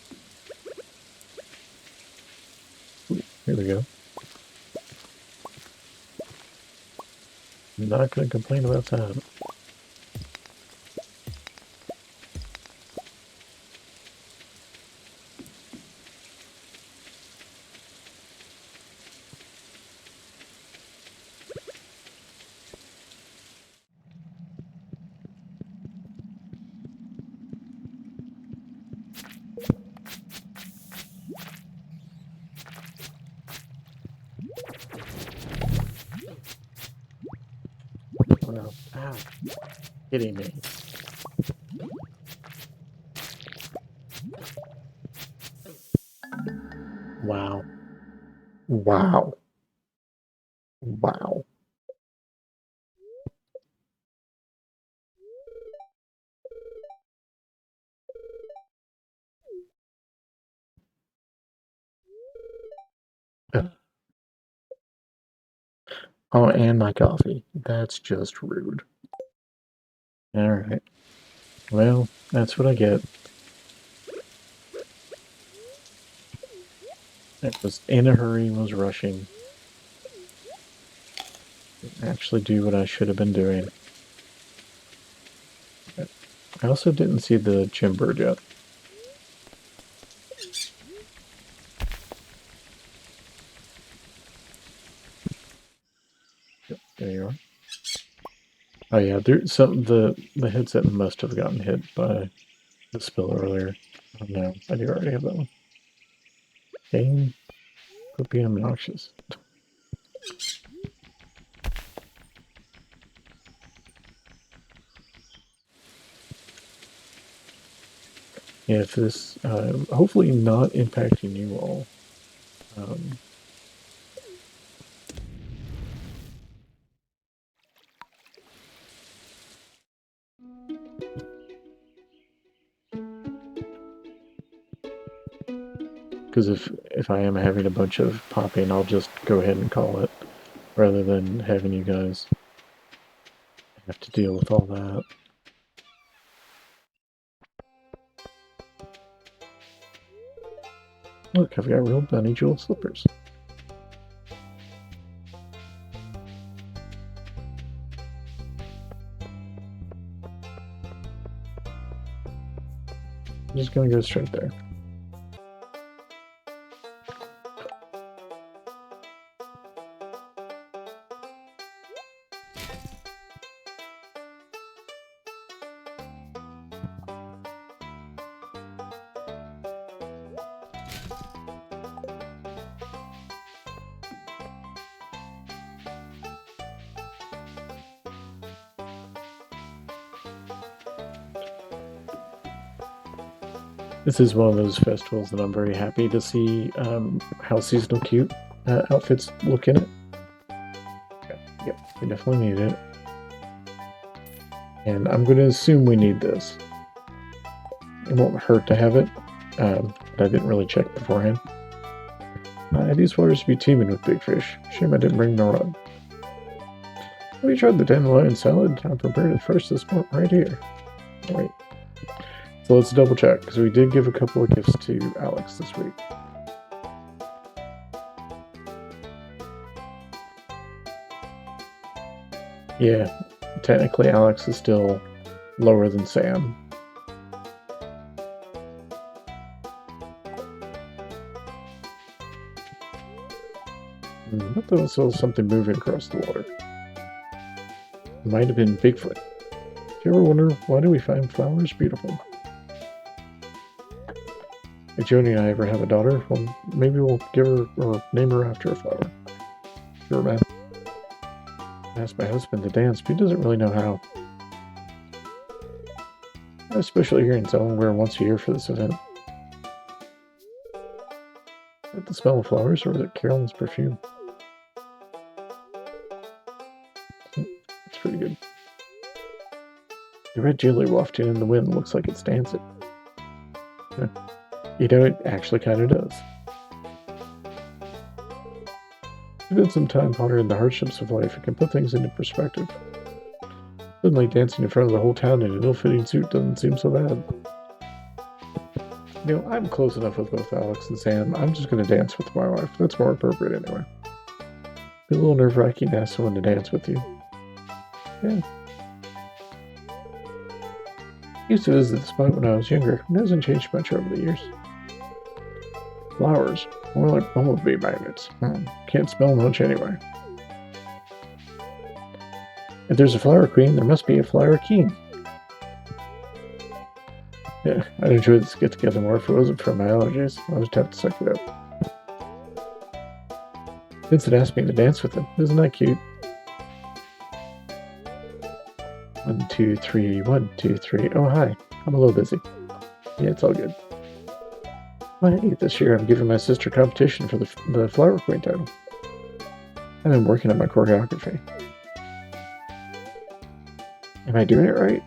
Ooh, here we go. I'm not going to complain about that. Oh no. Ow. Kidding me. Wow. Wow. Wow. Oh, and my coffee. That's just rude. Alright. Well, that's what I get. I was in a hurry, was rushing. Didn't actually do what I should have been doing. I also didn't see the gym bird yet. Yep, there you are. Oh yeah, there's some the headset must have gotten hit by the spill earlier. Oh no, I do already have that one. Game could be obnoxious. Yeah, if this hopefully not impacting you all. Because if I am having a bunch of popping, I'll just go ahead and call it, rather than having you guys have to deal with all that. Look, I've got real bunny jewel slippers. I'm just gonna go straight there. This is one of those festivals that I'm very happy to see how seasonal cute outfits look in it. Okay. Yep, we definitely need it. And I'm going to assume we need this. It won't hurt to have it, but I didn't really check beforehand. These waters to be teeming with big fish. Shame I didn't bring my rod. Have you tried the dandelion salad? I prepared it first this morning right here. Alright. So let's double check, because we did give a couple of gifts to Alex this week. Yeah, technically Alex is still lower than Sam. I thought I saw something moving across the water. It might have been Bigfoot. Do you ever wonder, why do we find flowers beautiful? If Joni and I ever have a daughter, well, maybe we'll give her or name her after a flower. Sure, man. I asked my husband to dance, but he doesn't really know how. Especially here in Delaware once a year for this event. At the smell of flowers or was it Carolyn's perfume? It's pretty good. The red jelly wafting in the wind looks like it's dancing. You know, it actually kind of does. Spend some time pondering the hardships of life. It can put things into perspective. Suddenly dancing in front of the whole town in an ill-fitting suit doesn't seem so bad. You know, I'm close enough with both Alex and Sam. I'm just going to dance with my wife. That's more appropriate anyway. It's a little nerve-wracking to ask someone to dance with you. Yeah. I used to visit the spot when I was younger. It hasn't changed much over the years. Flowers. More like bumblebee magnets. Can't smell much anyway. If there's a flower queen, there must be a flower king. Yeah, I'd enjoy this get-together more if it wasn't for my allergies. I would have to suck it up. Vincent asked me to dance with him. Isn't that cute? 1, 2, 3, 1, 2, 3. Oh, hi. I'm a little busy. Yeah, it's all good. Well, hey, this year I'm giving my sister competition for the Flower Queen title. I've been working on my choreography. Am I doing it right?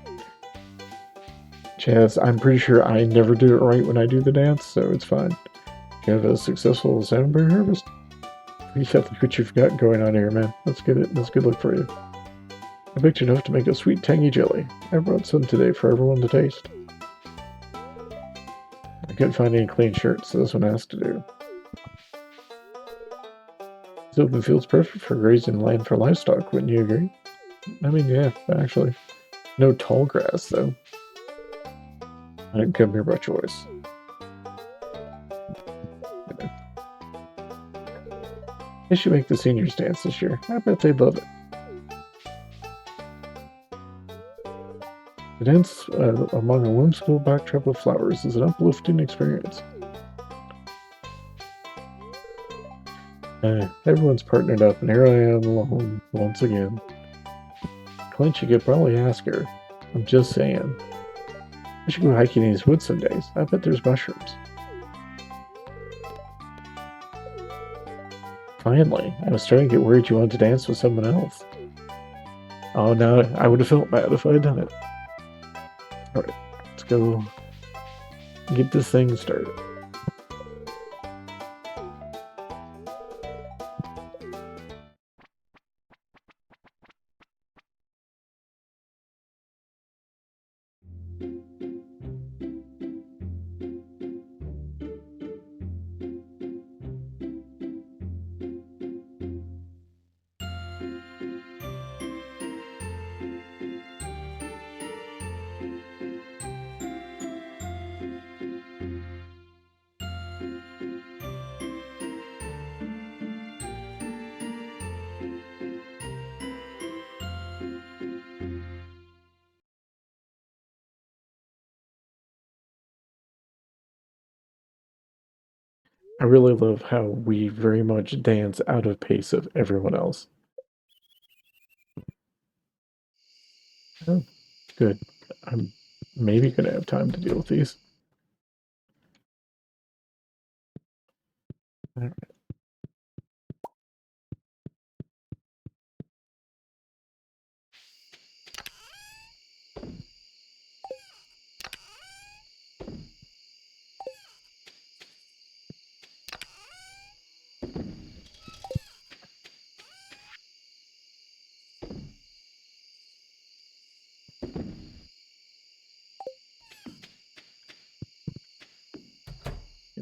Chaz, I'm pretty sure I never do it right when I do the dance, so it's fine. You have a successful Sandberg harvest. You look what you've got going on here, man. That's good. That's good luck for you. I baked enough to make a sweet, tangy jelly. I brought some today for everyone to taste. I couldn't find any clean shirts, so this one has to do. This open field's perfect for grazing land for livestock, wouldn't you agree? I mean, yeah, actually. No tall grass, though. I didn't come here by choice. They should make the seniors dance this year. I bet they'd love it. The dance among a whimsical backdrop of flowers is an uplifting experience. Everyone's partnered up, and here I am alone once again. Clint, you could probably ask her. I'm just saying. I should go hiking in these woods some days. I bet there's mushrooms. Finally, I was starting to get worried you wanted to dance with someone else. Oh no, I would have felt bad if I had done it. Alright, let's go get this thing started. I really love how we very much dance out of pace of everyone else. Oh, good. I'm maybe going to have time to deal with these. All right.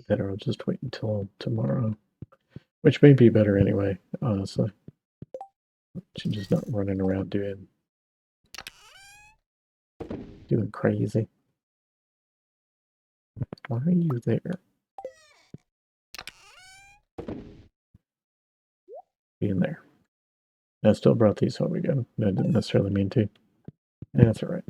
Better, I'll just wait until tomorrow. Which may be better anyway, honestly. She's just not running around doing crazy. Why are you there? Being there. I still brought these home again. I didn't necessarily mean to. That's alright.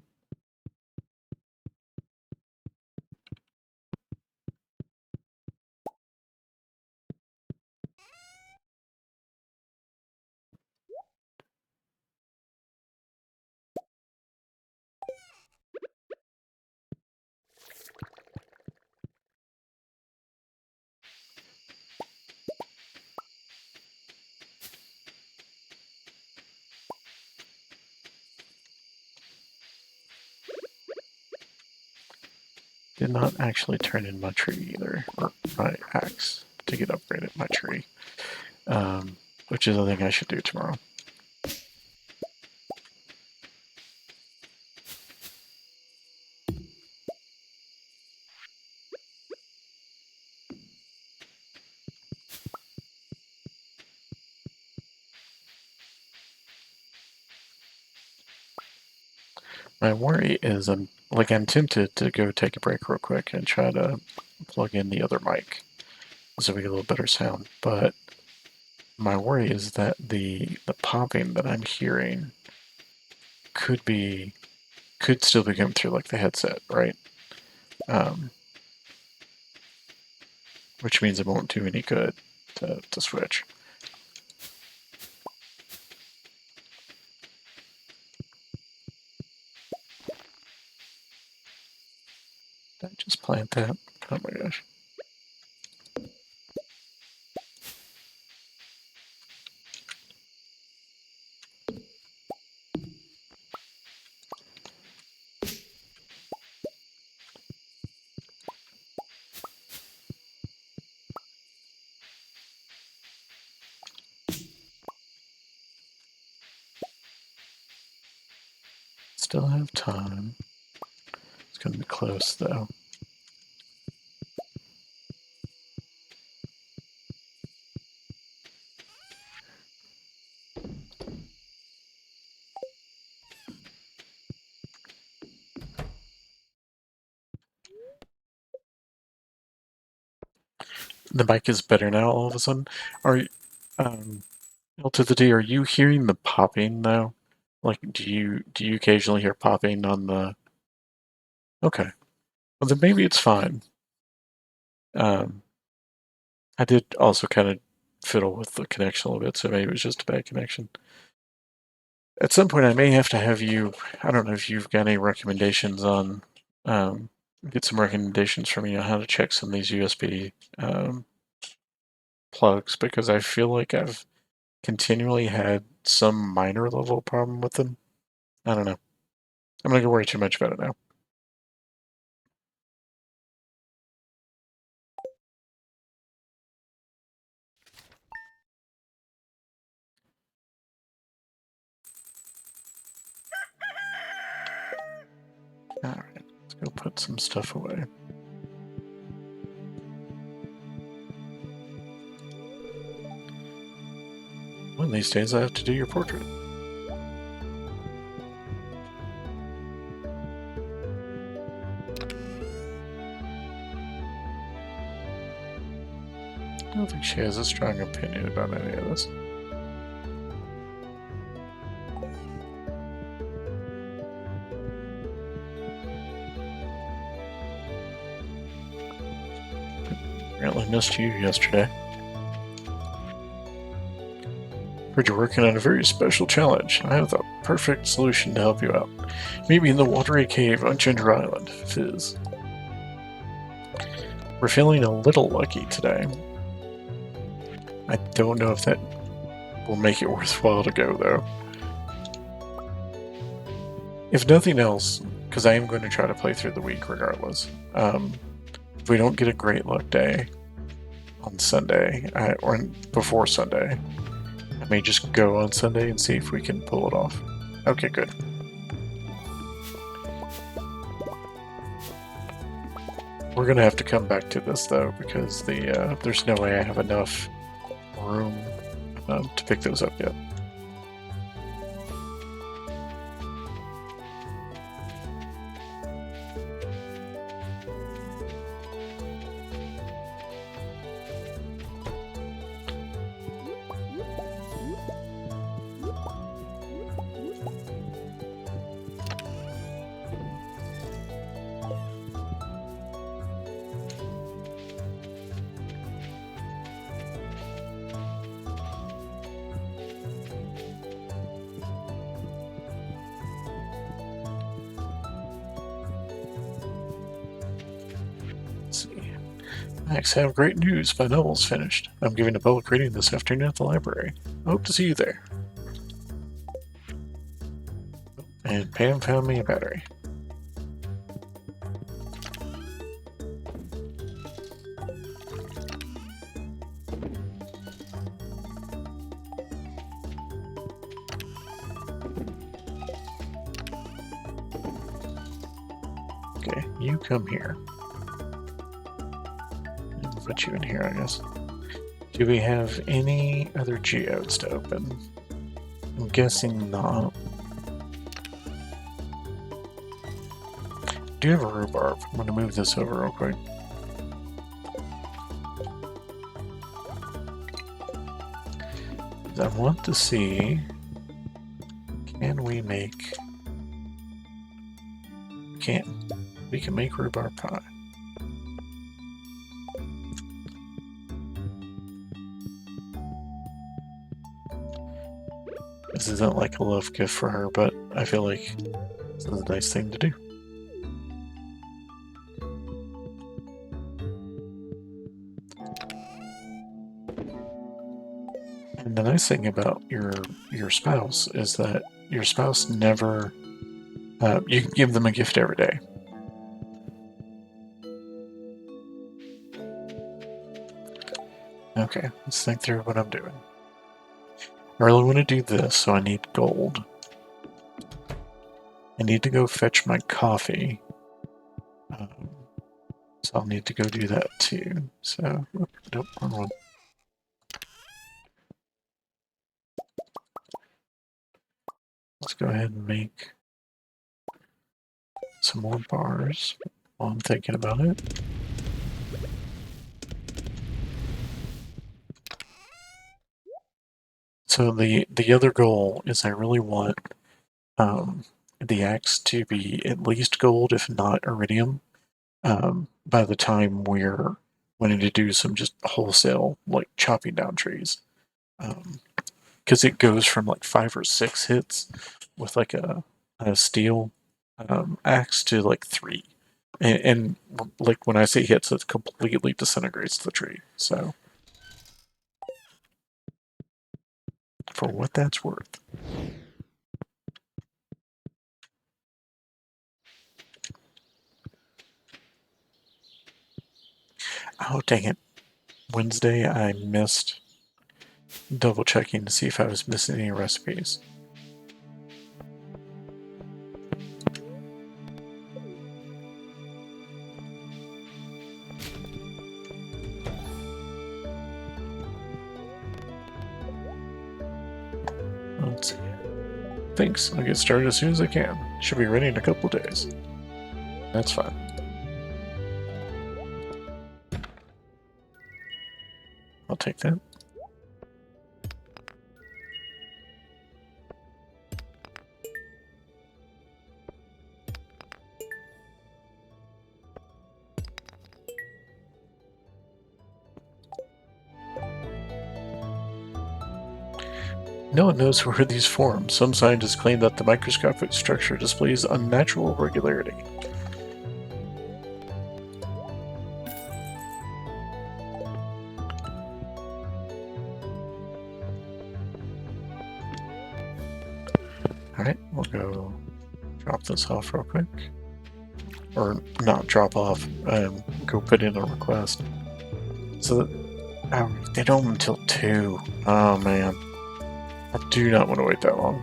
Did not actually turn in my tree either, or my axe to get upgraded my tree, which is a thing I should do tomorrow. My worry is I'm tempted to go take a break real quick and try to plug in the other mic so we get a little better sound. But my worry is that the popping that I'm hearing could still be coming through like the headset, right? Which means it won't do any good to switch. Did I just plant that? Oh my gosh. Still have time. It's going to be close though. The mic is better now all of a sudden. Are L to the D, are you hearing the popping now? Like, do you occasionally hear popping on the? Okay, well then maybe it's fine. I did also kind of fiddle with the connection a little bit, so maybe it was just a bad connection. At some point, I may have to have you. I don't know if you've got any recommendations on. Get some recommendations from you on how to check some of these USB plugs, because I feel like I've continually had some minor level problem with them. I don't know. I'm not gonna worry too much about it now. Alright, let's go put some stuff away. One of these days I have to do your portrait. I don't think she has a strong opinion about any of this. Apparently missed you yesterday. Heard you're working on a very special challenge. I have the perfect solution to help you out. Meet me in the watery cave on Ginger Island, Fizz. We're feeling a little lucky today. I don't know if that will make it worthwhile to go, though. If nothing else, because I am going to try to play through the week regardless. If we don't get a great luck day on Sunday, or before Sunday, I may just go on Sunday and see if we can pull it off. Okay, good. We're gonna have to come back to this though, because there's no way I have enough room to pick those up yet. Max, I have great news. My novel's finished. I'm giving a public reading this afternoon at the library. I hope to see you there. And Pam found me a battery. Okay, you come here. I'll put you in here, I guess. Do we have any other geodes to open? I'm guessing not. Do you have a rhubarb? I'm going to move this over real quick. I want to see, can we make... We can make rhubarb pie. This isn't like a love gift for her, but I feel like this is a nice thing to do. And the nice thing about your spouse is that your spouse never... you can give them a gift every day. Okay, let's think through what I'm doing. I really want to do this, so I need gold. I need to go fetch my coffee. So I'll need to go do that too. So, nope, wrong one. Let's go ahead and make some more bars while I'm thinking about it. So the other goal is I really want the axe to be at least gold, if not iridium, by the time we're wanting to do some just wholesale, like chopping down trees. Because it goes from like 5 or 6 hits with like a steel axe to like 3. And like when I say hits, it completely disintegrates the tree. So, for what that's worth. Oh, dang it. Wednesday, I missed double checking to see if I was missing any recipes. Let's see. Thanks. I'll get started as soon as I can. Should be ready in a couple days. That's fine. I'll take that. No one knows where these form. Some scientists claim that the microscopic structure displays unnatural regularity. Alright, we'll go drop this off real quick. Or not drop off, go put in a request. So that, they don't until 2. Oh man. I do not want to wait that long.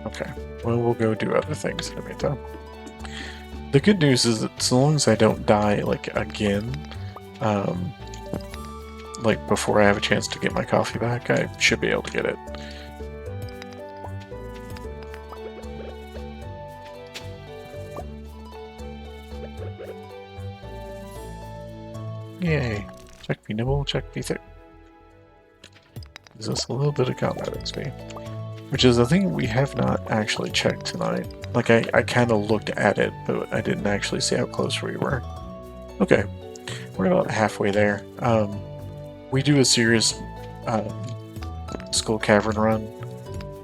Okay, well, we'll go do other things in the meantime. The good news is that as long as I don't die, like, again, like, before I have a chance to get my coffee back, I should be able to get it. Yay. Check be nimble, check be thick. Gives us a little bit of combat XP. Which is a thing we have not actually checked tonight. Like, I kind of looked at it, but I didn't actually see how close we were. Okay, we're about halfway there. We do a serious Skull Cavern run.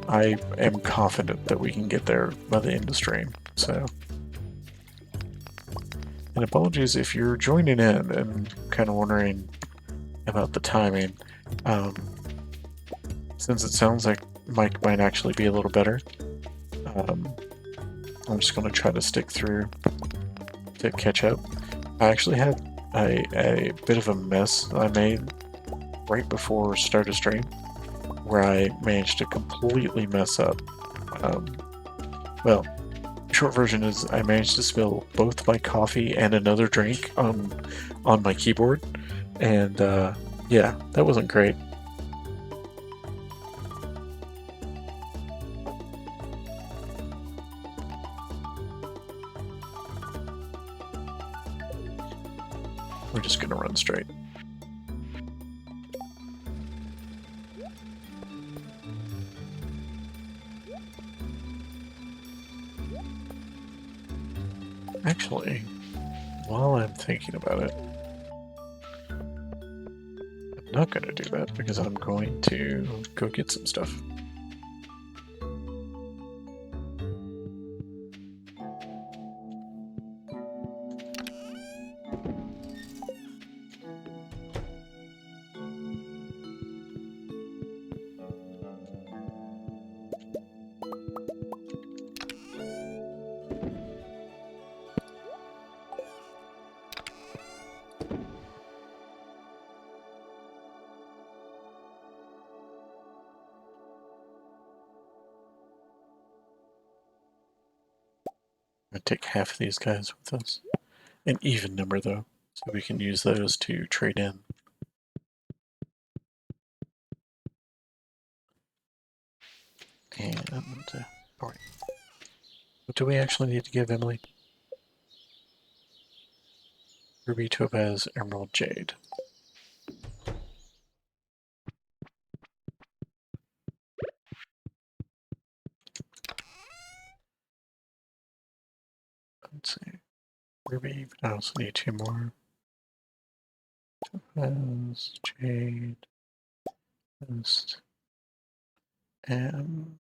I am confident that we can get there by the end of stream, so... And apologies if you're joining in and kind of wondering about the timing. Since it sounds like Mike might actually be a little better, I'm just going to try to stick through to catch up. I actually had a bit of a mess I made right before start of stream, where I managed to completely mess up. Well, short version is I managed to spill both my coffee and another drink on my keyboard, and yeah, that wasn't great. We're just gonna run straight. Actually, while I'm thinking about it, I'm not going to do that because I'm going to go get some stuff. I'm going to take half of these guys with us. An even number, though, so we can use those to trade in. And, alright. What do we actually need to give Emily? Ruby, Topaz, Emerald, Jade. Let's see. Ruby, I also need 2 more. Topaz, Jade, Post, and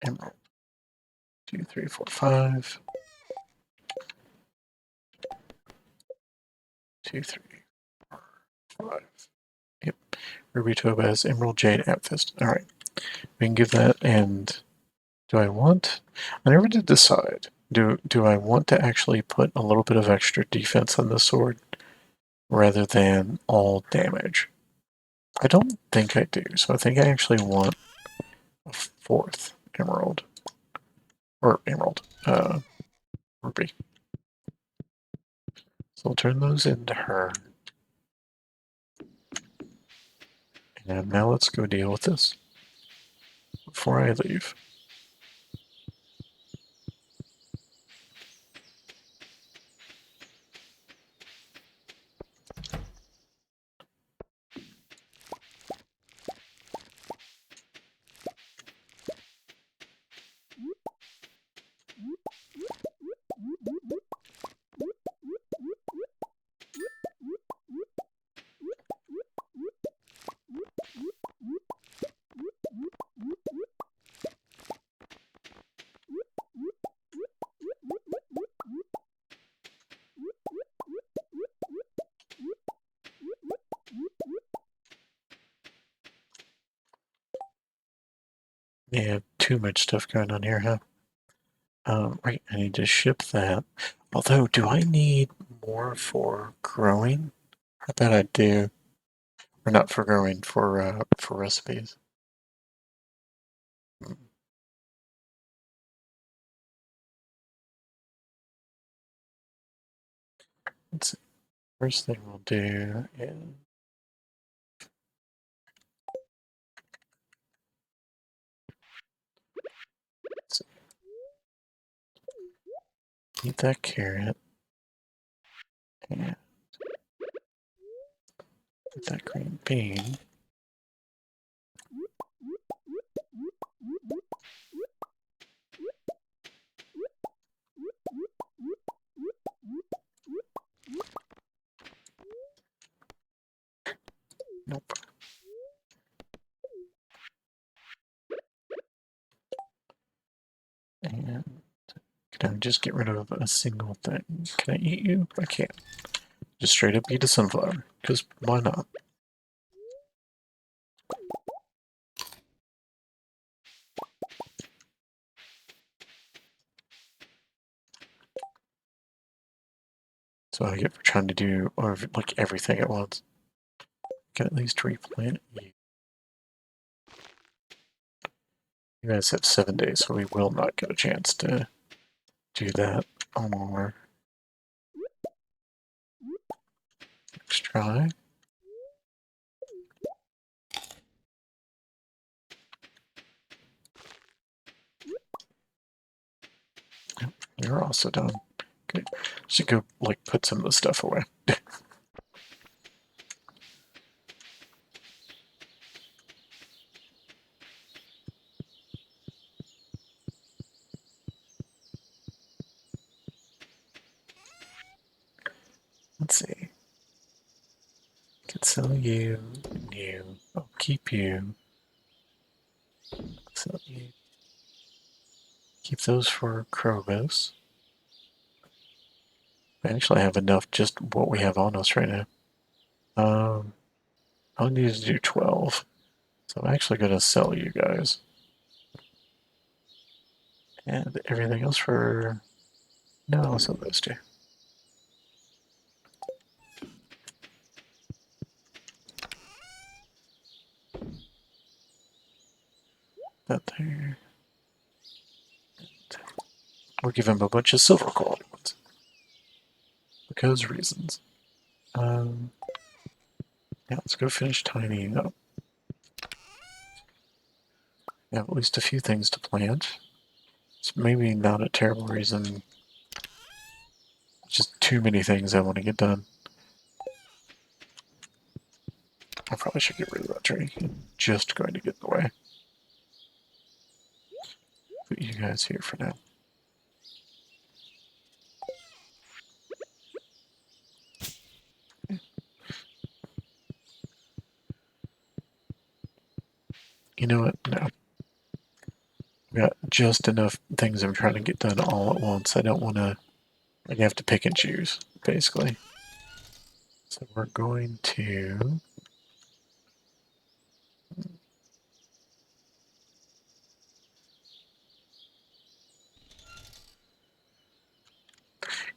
Emerald. 2, 3, 4, 5. 2, 3, 4, 5. Yep. Ruby, Topaz, Emerald, Jade, Amethyst. Alright. We can give that, and do I want? I never did decide. Do I want to actually put a little bit of extra defense on the sword rather than all damage? I don't think I do, so I think I actually want a 4th emerald. Or emerald. Ruby. So I'll turn those into her. And now let's go deal with this before I leave. Yeah, too much stuff going on here, huh? Right, I need to ship that. Although, do I need more for growing? I bet I do. Or not for growing, for recipes. Let's see. First thing we'll do is eat that carrot and eat that green bean. Nope. And can I just get rid of a single thing? Can I eat you? I can't. Just straight up eat a sunflower, because why not? So I get for trying to do like everything at once. Can at least replant you. You guys have 7 days, so we will not get a chance to do that on our next try. Yep, you're also done. Okay, should go like put some of the stuff away. Let's see. Could sell you. I'll keep you. Sell you. Keep those for Krobos. I actually have enough just what we have on us right now. I'll need to do 12. So I'm actually going to sell you guys. And everything else for... No, I'll sell those two. That there. We'll give him a bunch of silver quality ones. Because reasons. Yeah, let's go finish tidying up. We have at least a few things to plant. It's maybe not a terrible reason. Just too many things I want to get done. I probably should get rid of that tree. Just going to get in the way. Put you guys here for now. You know what? No. I've got just enough things I'm trying to get done all at once. I don't want to... I have to pick and choose, basically. So we're going to...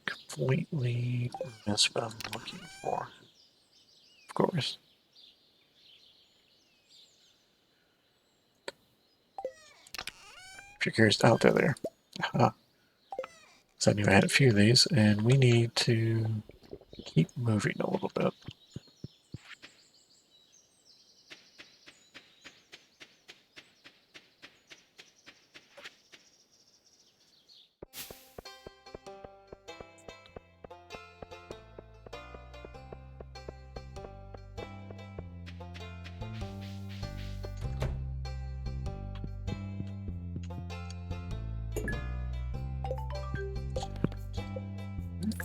completely miss what I'm looking for. Of course. If you're curious, out there. Aha. So I knew I had a few of these, and we need to keep moving a little bit.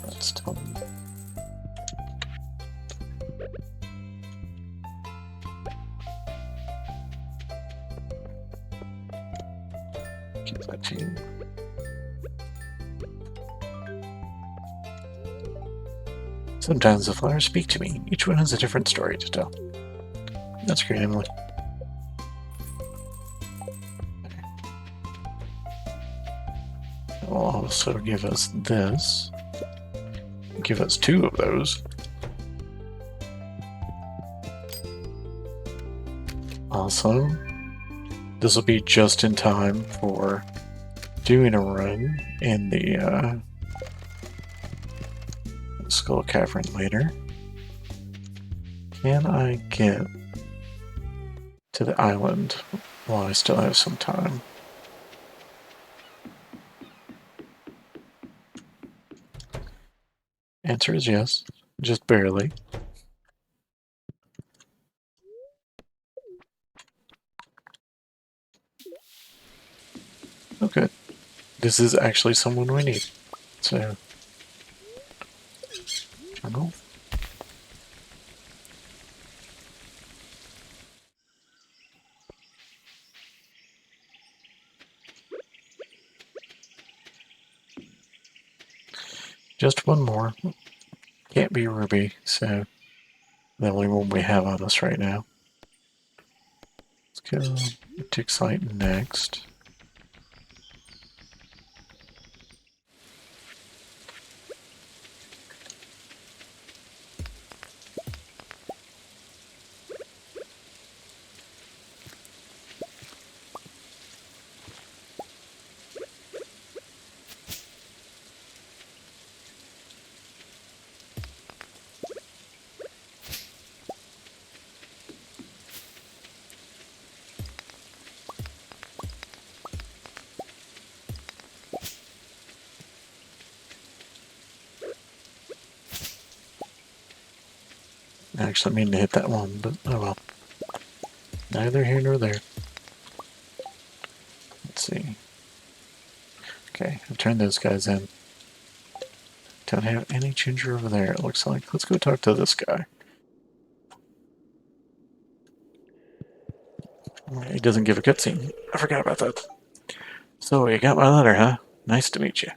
Let's tell them. Keep that team. Sometimes the flowers speak to me. Each one has a different story to tell. That's great, Emily. It will also give us this. Give us 2 of those. Awesome. This will be just in time for doing a run in the Skull Cavern later. Can I get to the island while I still have some time? Answer is yes, just barely. Okay, this is actually someone we need. So, jungle. Just one more. Can't be Ruby, so the only one we have on us right now. Let's go to Excite next. Didn't actually mean to hit that one, but oh well. Neither here nor there. Let's see. Okay, I've turned those guys in. Don't have any ginger over there, it looks like. Let's go talk to this guy. He doesn't give a cutscene. I forgot about that. So, you got my letter, huh? Nice to meet you.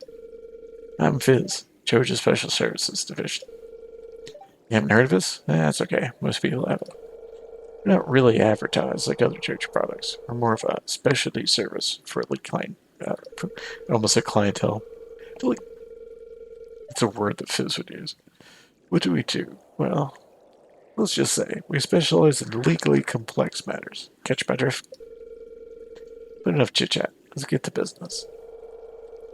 I'm Fizz, Georgia Special Services Division. You haven't heard of us? That's okay. Most people haven't. We're not really advertised like other church products. We're more of a specialty service for elite client. Almost a clientele. It's a word that Fizz would use. What do we do? Well, let's just say we specialize in legally complex matters. Catch my drift? But enough chit chat. Let's get to business.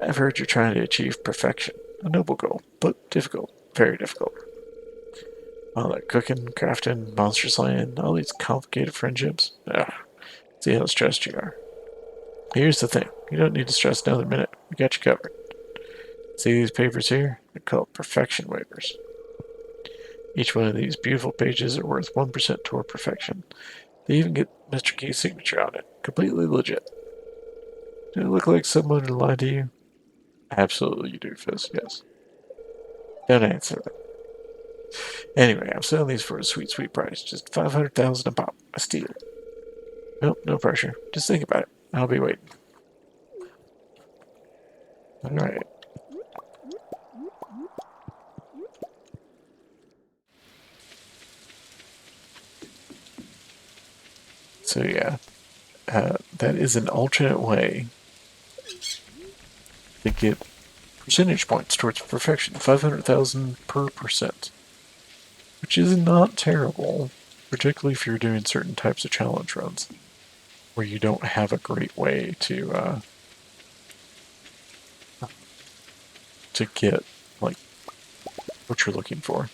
I've heard you're trying to achieve perfection. A noble goal, but difficult. Very difficult. All that cooking, crafting, monster slaying, all these complicated friendships. Ugh. See how stressed you are. Here's the thing. You don't need to stress another minute. We got you covered. See these papers here? They're called perfection waivers. Each one of these beautiful pages are worth 1% toward perfection. They even get Mr. Key's signature on it. Completely legit. Do I look like someone who lied to you? Absolutely you do, Fizz, yes. Don't answer that. Anyway, I'm selling these for a sweet, sweet price. Just 500,000 a pop. A steal. Nope, no pressure. Just think about it. I'll be waiting. Alright. So yeah, that is an alternate way to get percentage points towards perfection. 500,000 per percent. Which is not terrible, particularly if you're doing certain types of challenge runs where you don't have a great way to get like what you're looking for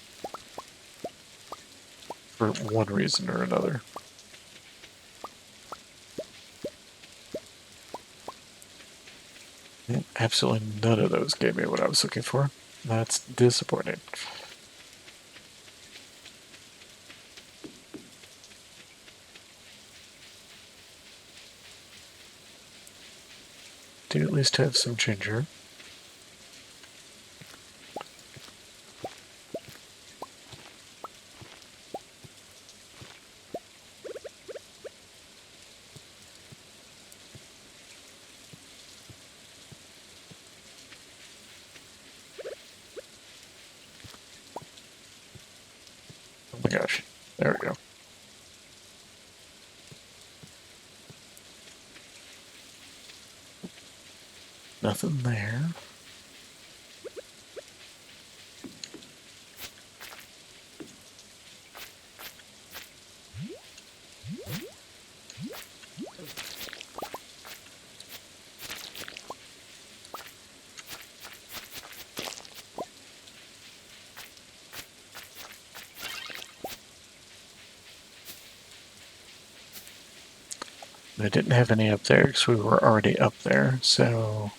one reason or another. And absolutely none of those gave me what I was looking for. That's disappointing. Do at least have some ginger. Oh my gosh. There we go. Nothing there. I didn't have any up there because we were already up there, so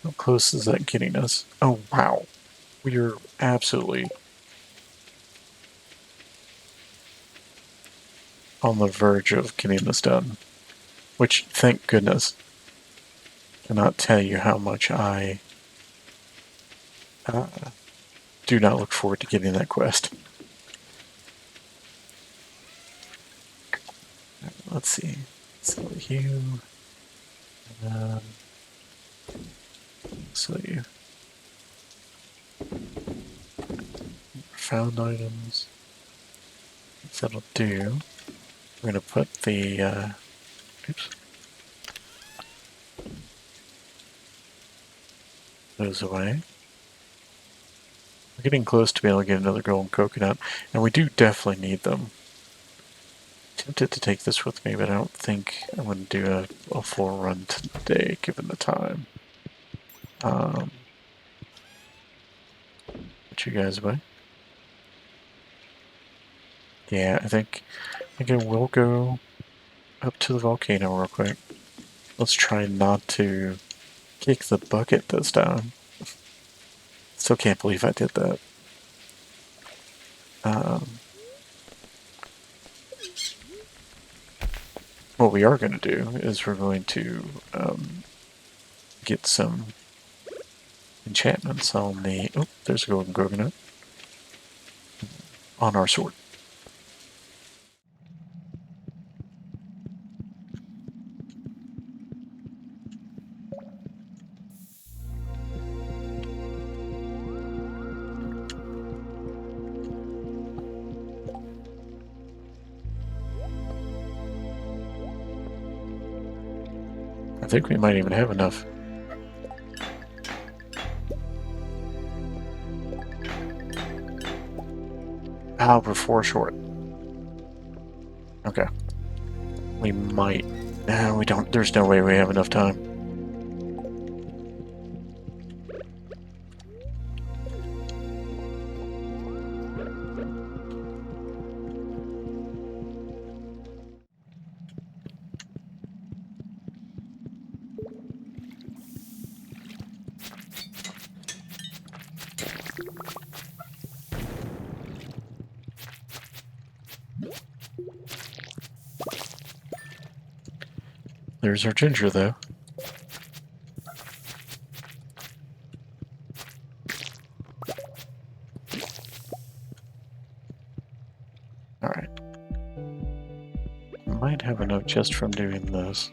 how close is that getting us? Oh wow, we are absolutely on the verge of getting this done, which, thank goodness, cannot tell you how much I do not look forward to getting that quest. Let's see. So you, so you found items. That'll do. We're gonna put the oops, those away. We're getting close to being able to get another golden coconut, and we do definitely need them. Tempted to take this with me, but I don't think I'm going to do a full run today, given the time. Put you guys away. Yeah, I think I will go up to the volcano real quick. Let's try not to kick the bucket this time. Still can't believe I did that. what we are going to do is we're going to get some enchantments on the... Oh, there's a golden coconut. On our sword. I think we might even have enough. Ah, before short. Okay. We might... No, we don't. There's no way we have enough time. There's our ginger, though. Alright. Might have enough just from doing this.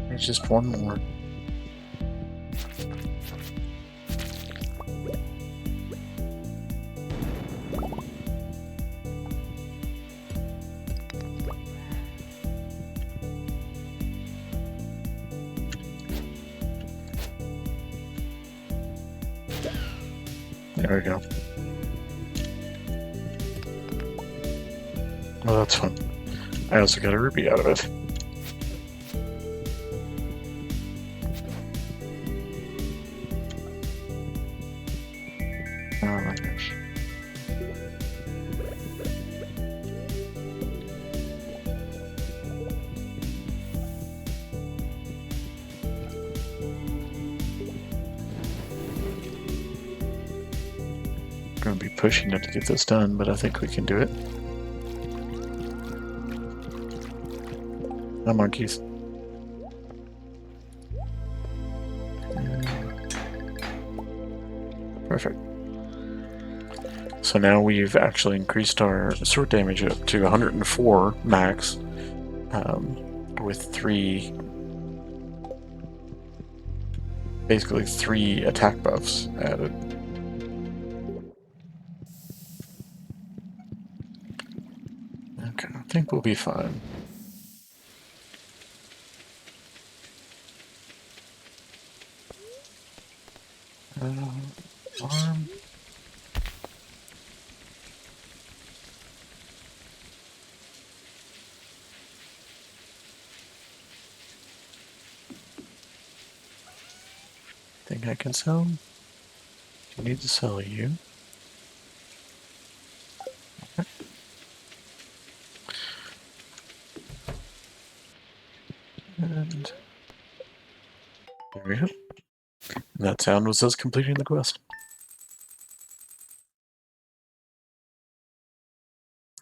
There's just one more. There we go. Well, that's fun. I also got a rupee out of it. Oh my gosh. Going to be pushing it to get this done, but I think we can do it. No monkeys. Perfect. So now we've actually increased our sword damage up to 104 max, with basically three attack buffs added. Okay, I think we'll be fine. Arm. Think I can sell? I need to sell you. Okay. And there we go. And that sound was us completing the quest.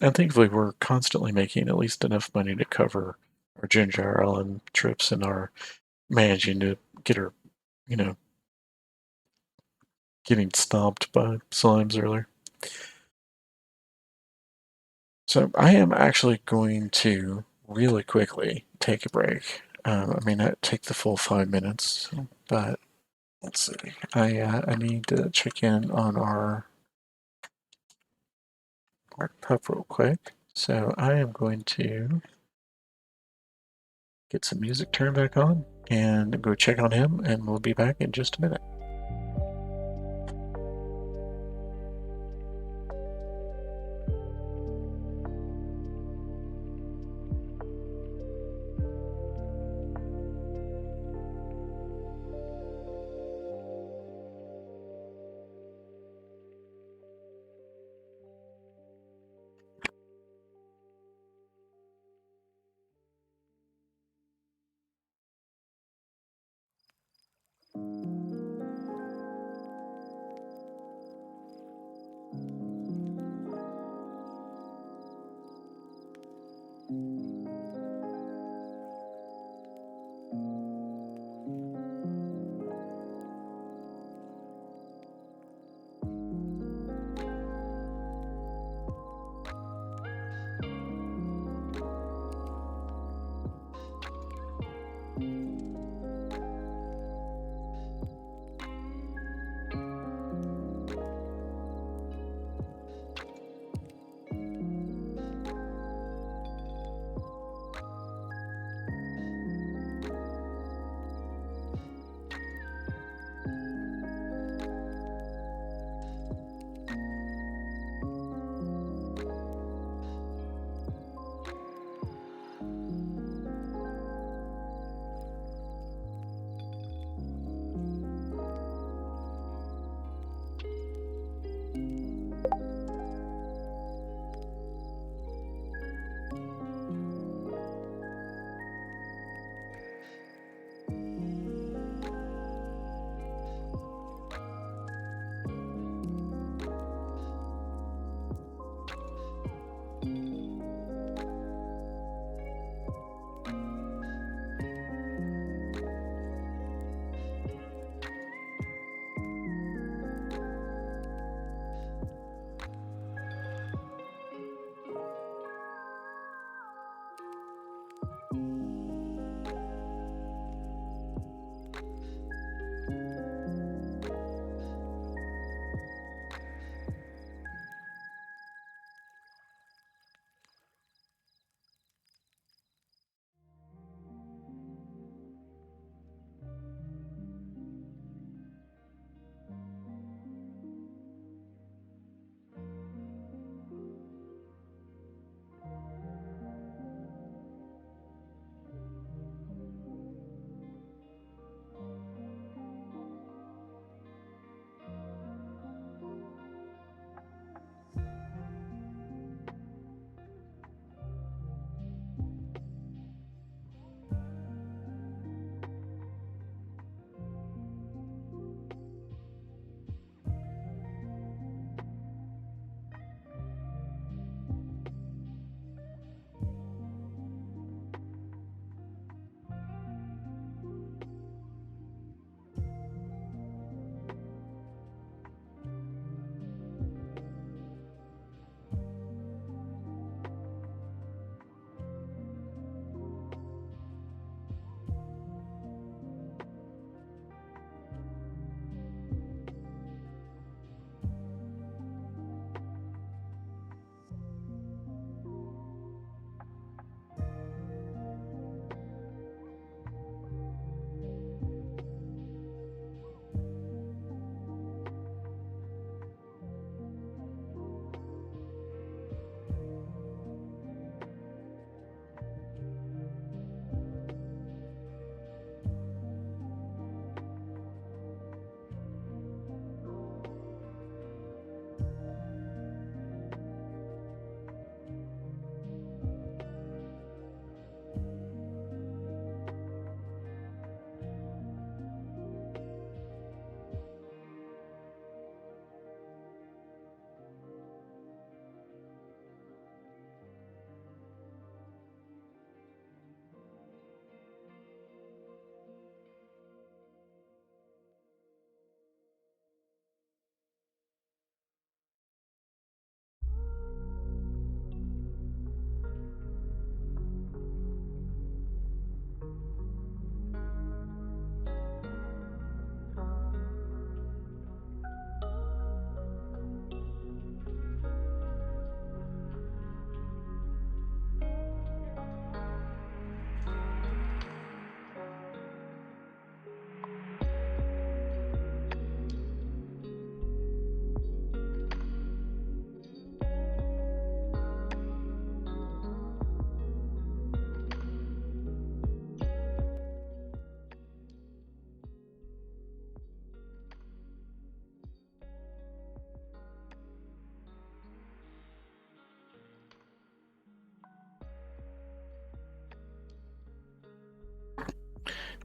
And thankfully, we're constantly making at least enough money to cover our ginger island trips and our managing to get her, you know, getting stomped by slimes earlier. So I am actually going to really quickly take a break. I may not take the full 5 minutes, but let's see. I need to check in on our pup real quick. So I am going to get some music turned back on and go check on him, and we'll be back in just a minute.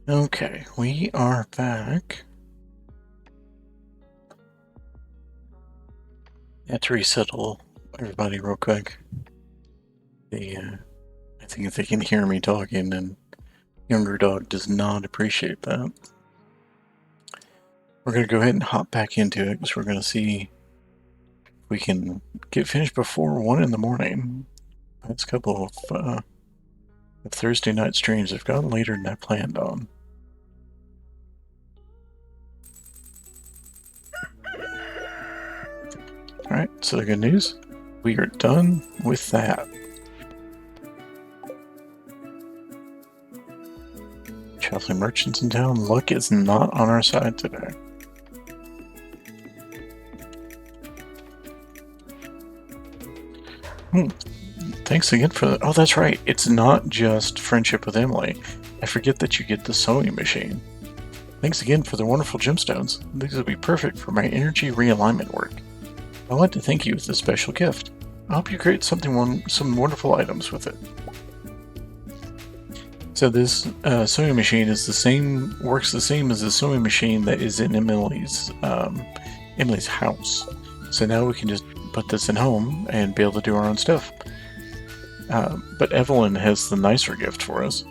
Okay, we are back. I had to resettle everybody real quick. I I think if they can hear me talking, and younger dog does not appreciate that. We're going to go ahead and hop back into it because we're going to see if we can get finished before 1 in the morning. That's a couple of Thursday night streams have gone later than I planned on. Alright, so the good news, we are done with that. Traveling merchants in town, luck is not on our side today. Thanks again for that. Oh, that's right. It's not just friendship with Emily. I forget that you get the sewing machine. Thanks again for the wonderful gemstones. These will be perfect for my energy realignment work. I'd like to thank you with a special gift. I hope you create some wonderful items with it. So this sewing machine is works the same as the sewing machine that is in Emily's house. So now we can just put this in home and be able to do our own stuff. But Evelyn has the nicer gift for us.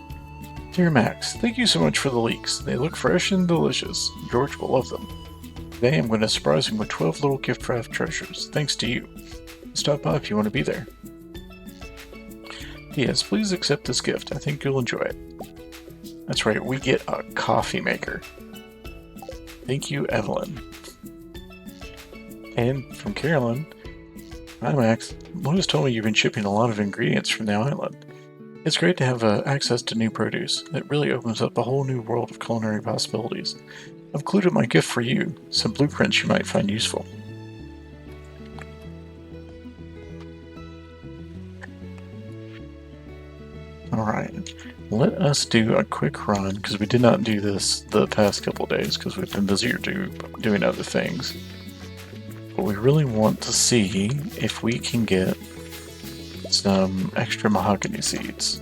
Dear Max, thank you so much for the leeks. They look fresh and delicious. George will love them. Today I'm going to surprise him with 12 little gift wrap treasures, thanks to you. Stop by if you want to be there. Yes, please accept this gift. I think you'll enjoy it. That's right, we get a coffee maker. Thank you, Evelyn. And from Carolyn, hi Max. Lotus told me you've been shipping a lot of ingredients from the island. It's great to have access to new produce. It really opens up a whole new world of culinary possibilities. I've included my gift for you, some blueprints you might find useful. Alright, let us do a quick run, because we did not do this the past couple days, because we've been busier doing other things. But we really want to see if we can get some extra mahogany seeds.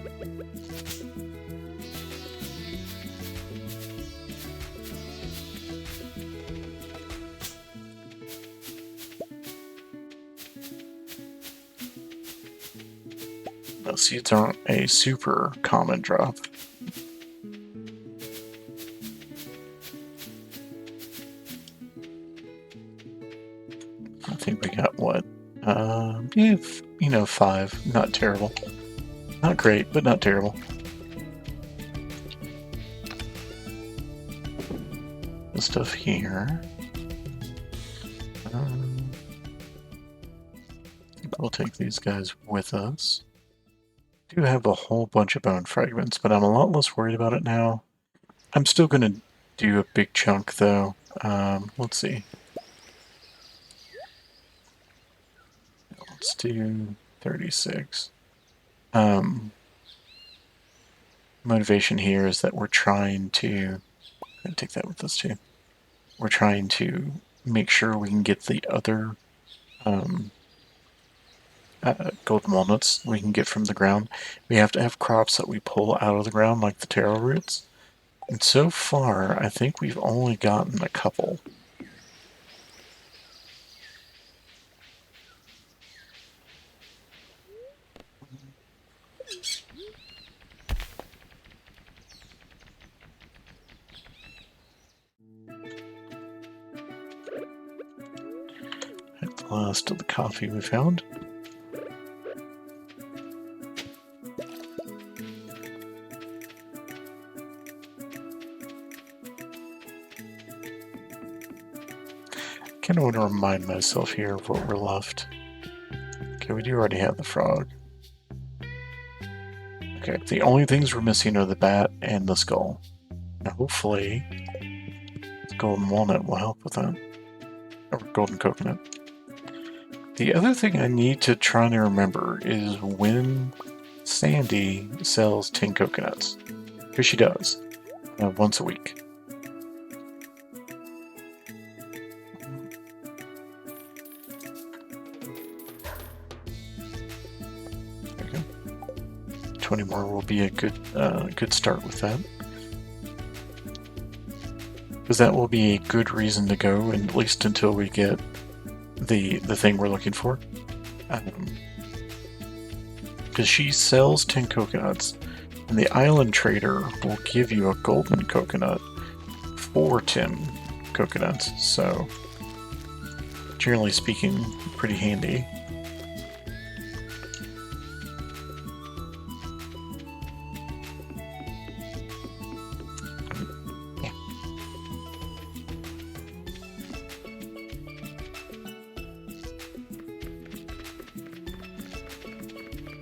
Those seeds aren't a super common drop. I think we got what? 5. Not terrible. Not great, but not terrible. The stuff here. We'll take these guys with us. Do have a whole bunch of bone fragments, but I'm a lot less worried about it now. I'm still going to do a big chunk, though. Let's see. Let's do 36. Motivation here is that we're trying to... I'm going to take that with us, too. We're trying to make sure we can get the other... golden walnuts we can get from the ground. We have to have crops that we pull out of the ground, like the taro roots. And so far, I think we've only gotten a couple. At the last of the coffee we found. I kind of want to remind myself here of what we're left. Okay, we do already have the frog. Okay, the only things we're missing are the bat and the skull. Now hopefully the golden walnut will help with that. Or golden coconut. The other thing I need to try to remember is when Sandy sells 10 coconuts. Because she does. Once a week. 20 more will be a good start with that. Because that will be a good reason to go, at least until we get the thing we're looking for. Because she sells 10 coconuts, and the island trader will give you a golden coconut for 10 coconuts. So, generally speaking, pretty handy.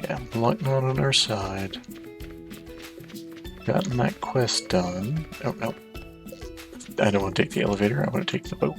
Yeah, luck not on our side. Gotten that quest done. Oh, no. I don't want to take the elevator, I want to take the boat.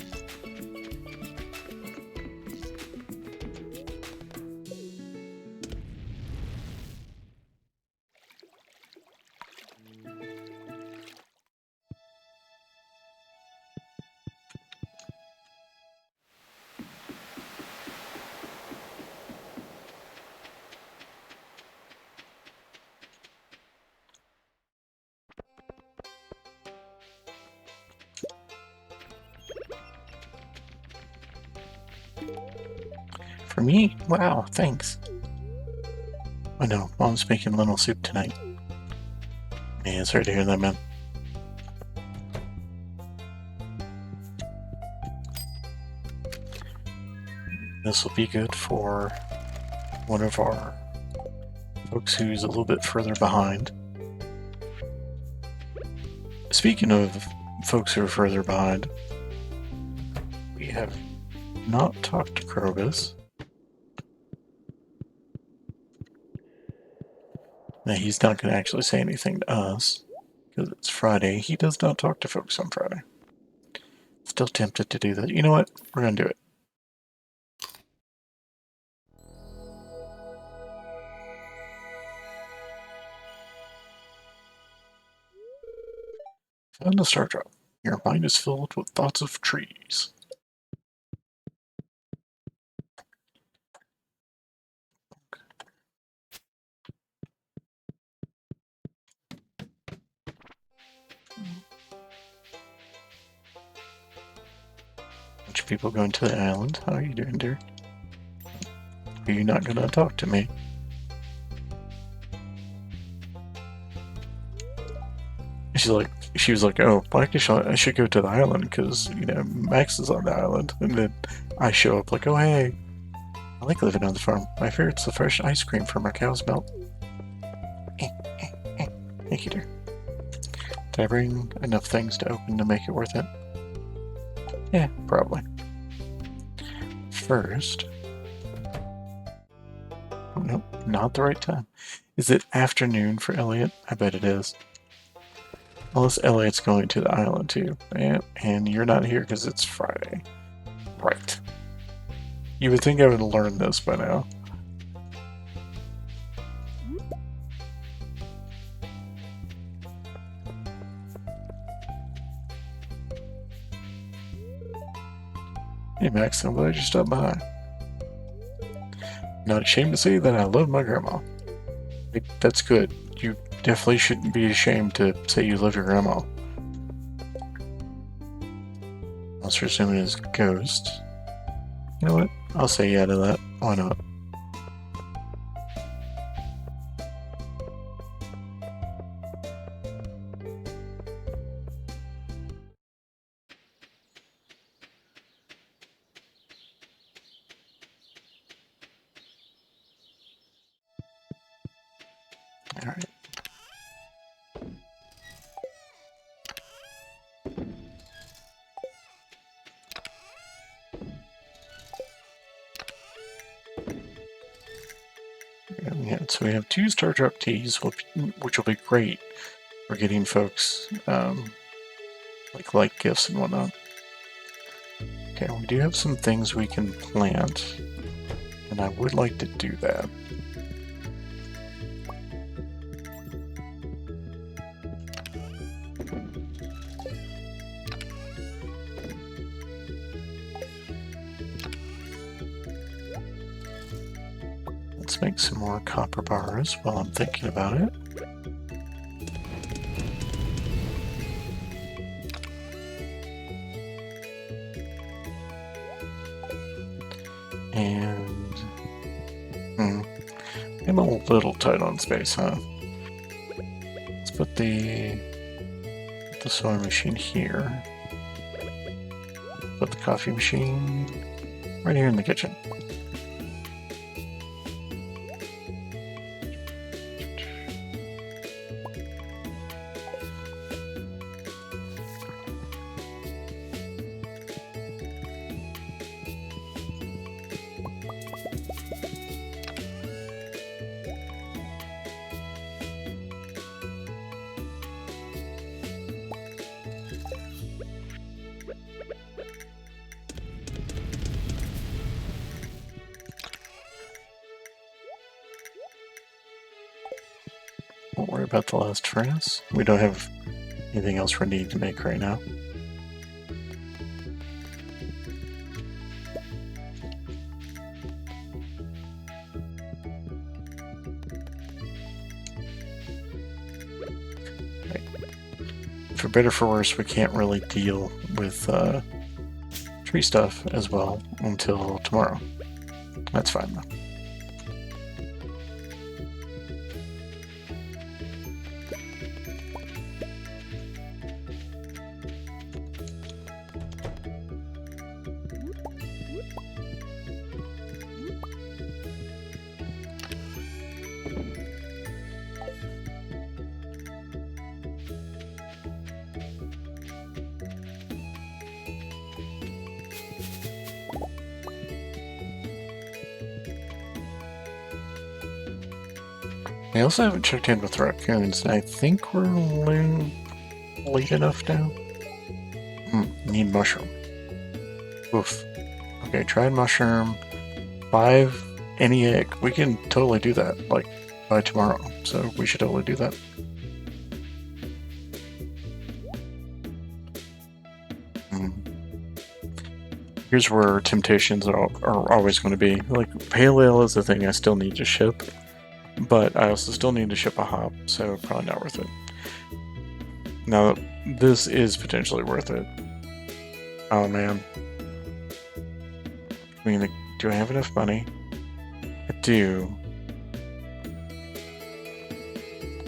For me? Wow, thanks. I know, Mom's making lentil soup tonight. Man, sorry to hear that, man. This will be good for one of our folks who's a little bit further behind. Speaking of folks who are further behind, we have not talked to Krobus. Now, he's not going to actually say anything to us because it's Friday. He does not talk to folks on Friday. Still tempted to do that. You know what? We're going to do it. Found a star drop. Your mind is filled with thoughts of trees. Bunch of people going to the island. How are you doing, dear? Are you not going to talk to me? She was like, oh, I should go to the island because, you know, Max is on the island. And then I show up like, oh, hey, I like living on the farm. My favorite's the fresh ice cream from our cow's milk. Thank you, dear. Did I bring enough things to open to make it worth it? Yeah, probably. First... Oh, nope, not the right time. Is it afternoon for Elliot? I bet it is. Unless Elliot's going to the island too. And you're not here because it's Friday. Right. You would think I would learn this by now. Hey Max, I'm glad you stopped by. Not ashamed to say that I love my grandma. That's good. You definitely shouldn't be ashamed to say you love your grandma. Unless you're assuming it's a ghost. You know what? I'll say yeah to that. Why not? Alright. Yeah, so we have 2 Star Drop teas, which will be great for getting folks like gifts and whatnot. Okay, we do have some things we can plant, and I would like to do that. Let's make some more copper bars while I'm thinking about it. And Getting a little tight on space, huh? Let's put the sewing machine here. Put the coffee machine right here in the kitchen. Don't worry about the last furnace. We don't have anything else we need to make right now. Right. For better or for worse, we can't really deal with tree stuff as well until tomorrow. That's fine though. I also haven't checked in with raccoons. I think we're late enough now. Need mushroom. Oof. Okay, tried mushroom. 5, any egg. We can totally do that, like, by tomorrow. So we should totally do that. Here's where temptations are always going to be. Like, pale ale is the thing I still need to ship. But I also still need to ship a hop, so probably not worth it. Now, this is potentially worth it. Oh man. I mean, do I have enough money? I do.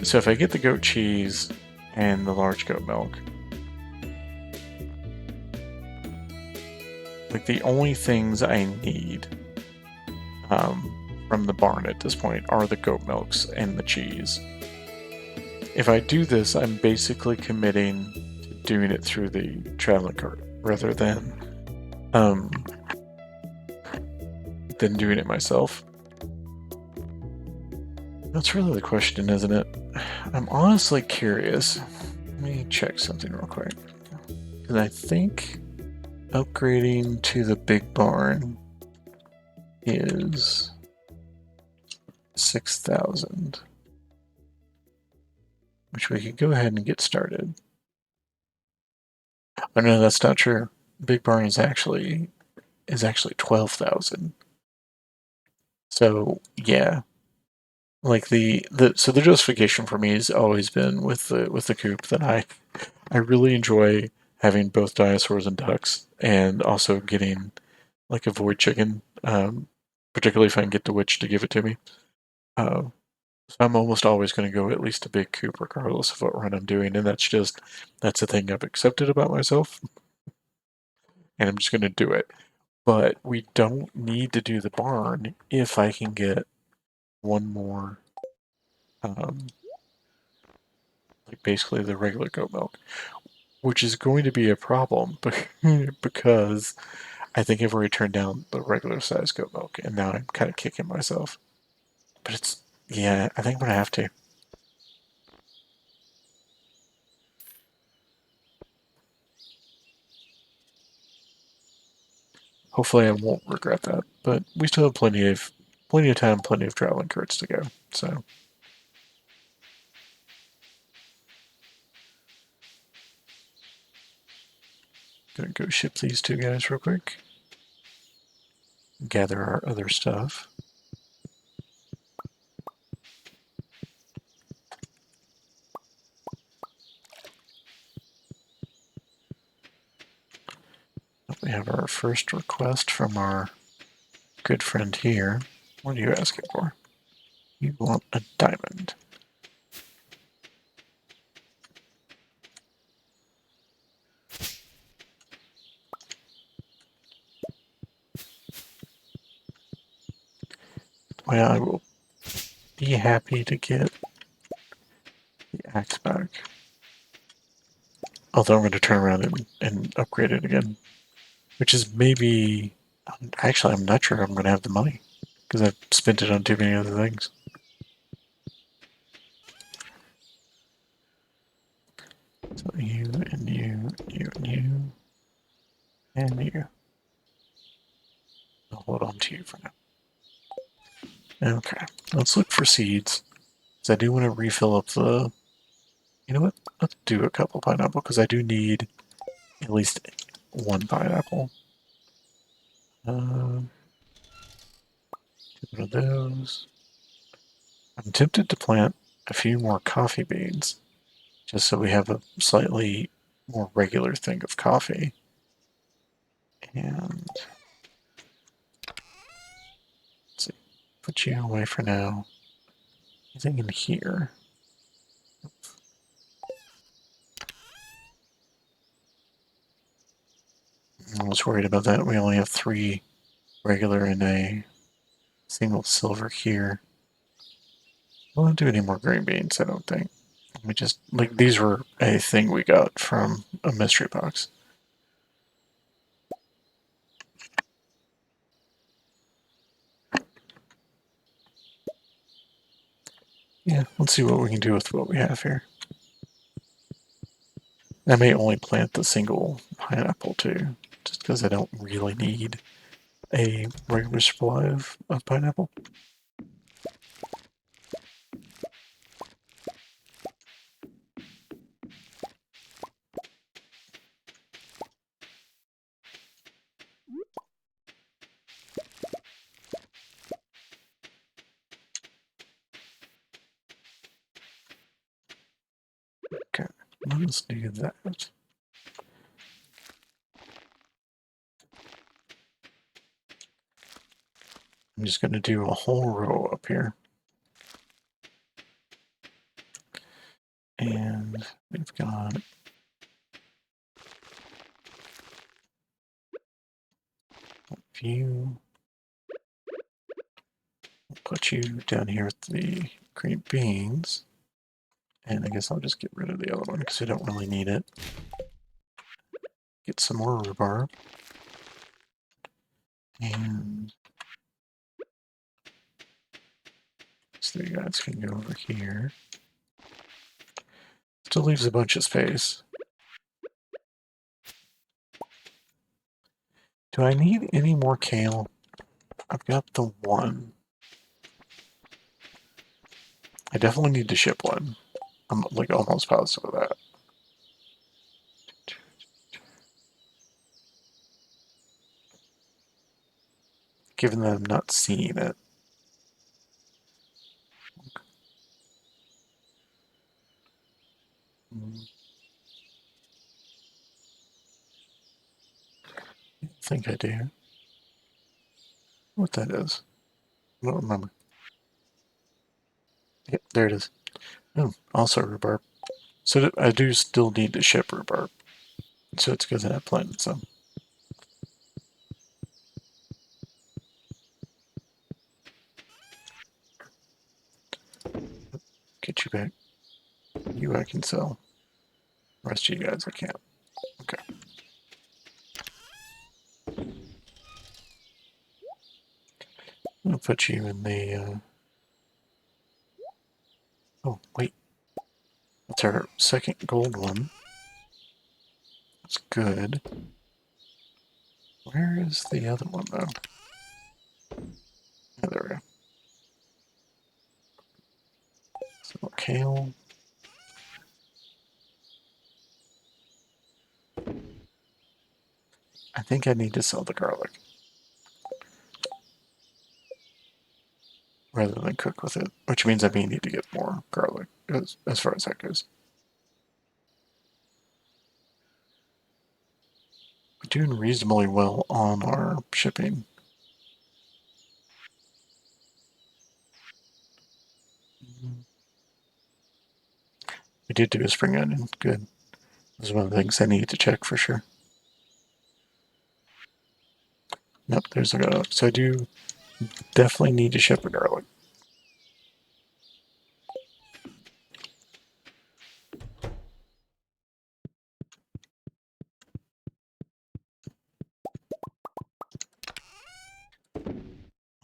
So if I get the goat cheese and the large goat milk, like the only things I need from the barn at this point are the goat milks and the cheese. If I do this, I'm basically committing to doing it through the traveling cart rather than doing it myself. That's really the question, isn't it? I'm honestly curious. Let me check something real quick. Because I think upgrading to the big barn is 6,000. Which we could go ahead and get started. Oh no, that's not true. Big barn is actually 12,000. So yeah, like the justification for me has always been with the coop that I really enjoy having both dinosaurs and ducks, and also getting like a void chicken, particularly if I can get the witch to give it to me. So I'm almost always going to go at least a big coop regardless of what run I'm doing, and that's the thing I've accepted about myself, and I'm just going to do it. But we don't need to do the barn if I can get one more, like basically the regular goat milk, which is going to be a problem because I think I've already turned down the regular size goat milk, and now I'm kind of kicking myself. But yeah, I think I'm going to have to. Hopefully I won't regret that, but we still have plenty of time, plenty of traveling carts to go, so. Gonna go ship these two guys real quick. Gather our other stuff. We have our first request from our good friend here. What are you asking for? You want a diamond. Well, I will be happy to get the axe back. Although I'm going to turn around and upgrade it again. Which is maybe... Actually, I'm not sure I'm going to have the money. Because I've spent it on too many other things. So you, and you, you, and you, and you. I'll hold on to you for now. Okay, let's look for seeds. Because I do want to refill up the... You know what? Let's do a couple pineapple, because I do need at least one pineapple. One of those. I'm tempted to plant a few more coffee beans, just so we have a slightly more regular thing of coffee. And let's see, put you away for now. Anything in here? I was worried about that. We only have 3 regular and a single silver here. I won't do any more green beans, I don't think. We just, like, these were a thing we got from a mystery box. Yeah, let's see what we can do with what we have here. I may only plant the single pineapple too, just because I don't really need a regular supply of pineapple. Okay, let's do that. I'm just going to do a whole row up here. And we've got a few. I'll put you down here with the green beans. And I guess I'll just get rid of the other one because I don't really need it. Get some more rhubarb. And so you guys can go over here. Still leaves a bunch of space. Do I need any more kale? I've got the one. I definitely need to ship one. I'm like almost positive of that. Given that I'm not seeing it. I think I do. What that is? I don't remember. Yep, there it is. Oh, also rhubarb. So I do still need to ship rhubarb. So it's because I planted some. Get you back. You I can sell. The rest of you guys I can't. Okay. I'm gonna put you in the oh wait. That's our second gold one. That's good. Where is the other one though? Yeah, there we go. So kale. I think I need to sell the garlic. Rather than cook with it. Which means I may need to get more garlic as far as that goes. We're doing reasonably well on our shipping. We did do a spring onion. Good. This is one of the things I need to check for sure. Nope, there's a garlic. So I do definitely need to ship a garlic.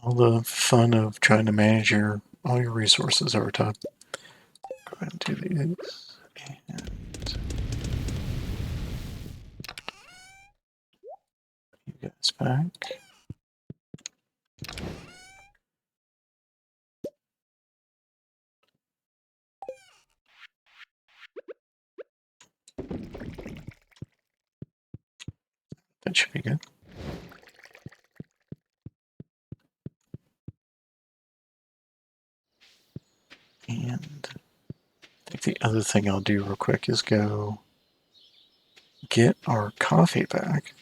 All the fun of trying to manage all your resources over time. Go ahead and do these. And you guys back. That should be good. And I think the other thing I'll do real quick is go get our coffee back.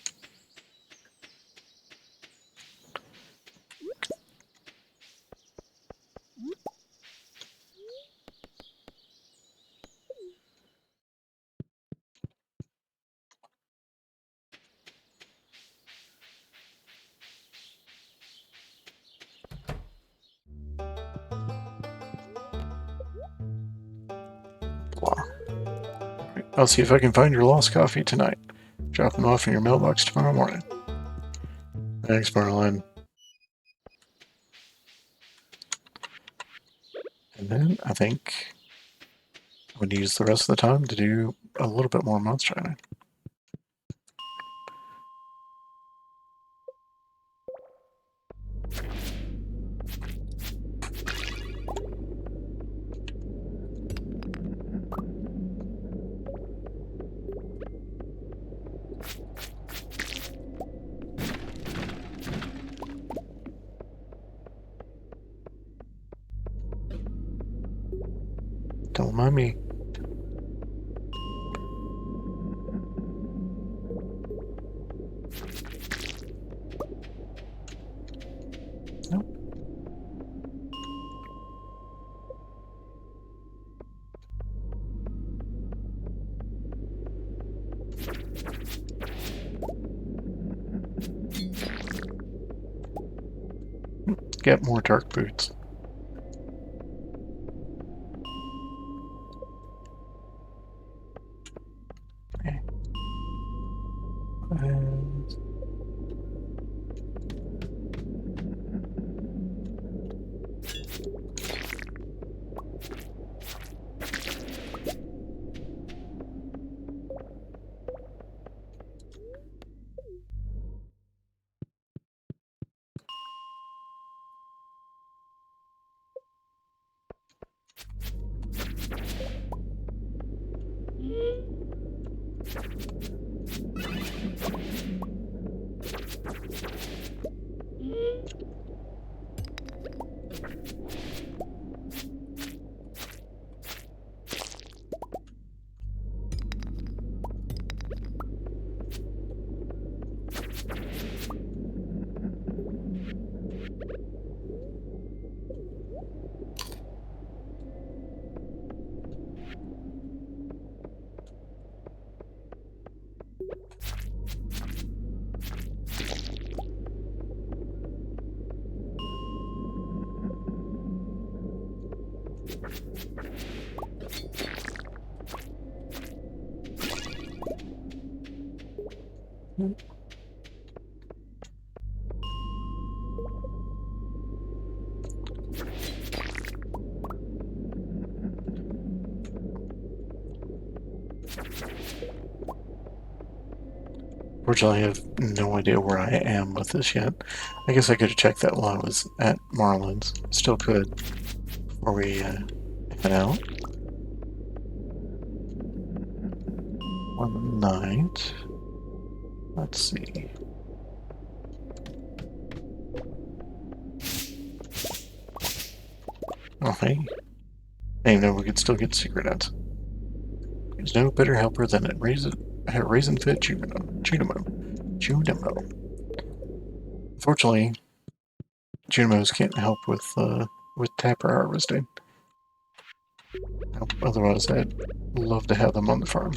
Blah. Right, I'll see if I can find your lost coffee tonight. Drop them off in your mailbox tomorrow morning. Thanks, Marlon. And then I think I'm going to use the rest of the time to do a little bit more monster hunting. Don't mind me. Nope. Get more dark boots. Okay. And fortunately, I have no idea where I am with this yet. I guess I could have checked that while I was at Marlin's. Still could before we head out. One night. Let's see. Oh, hey. Hey, no, we could still get secret ads. There's no better helper than a raisin-fed Junimo. Unfortunately, Junimos can't help with tapper harvesting. Otherwise, I'd love to have them on the farm.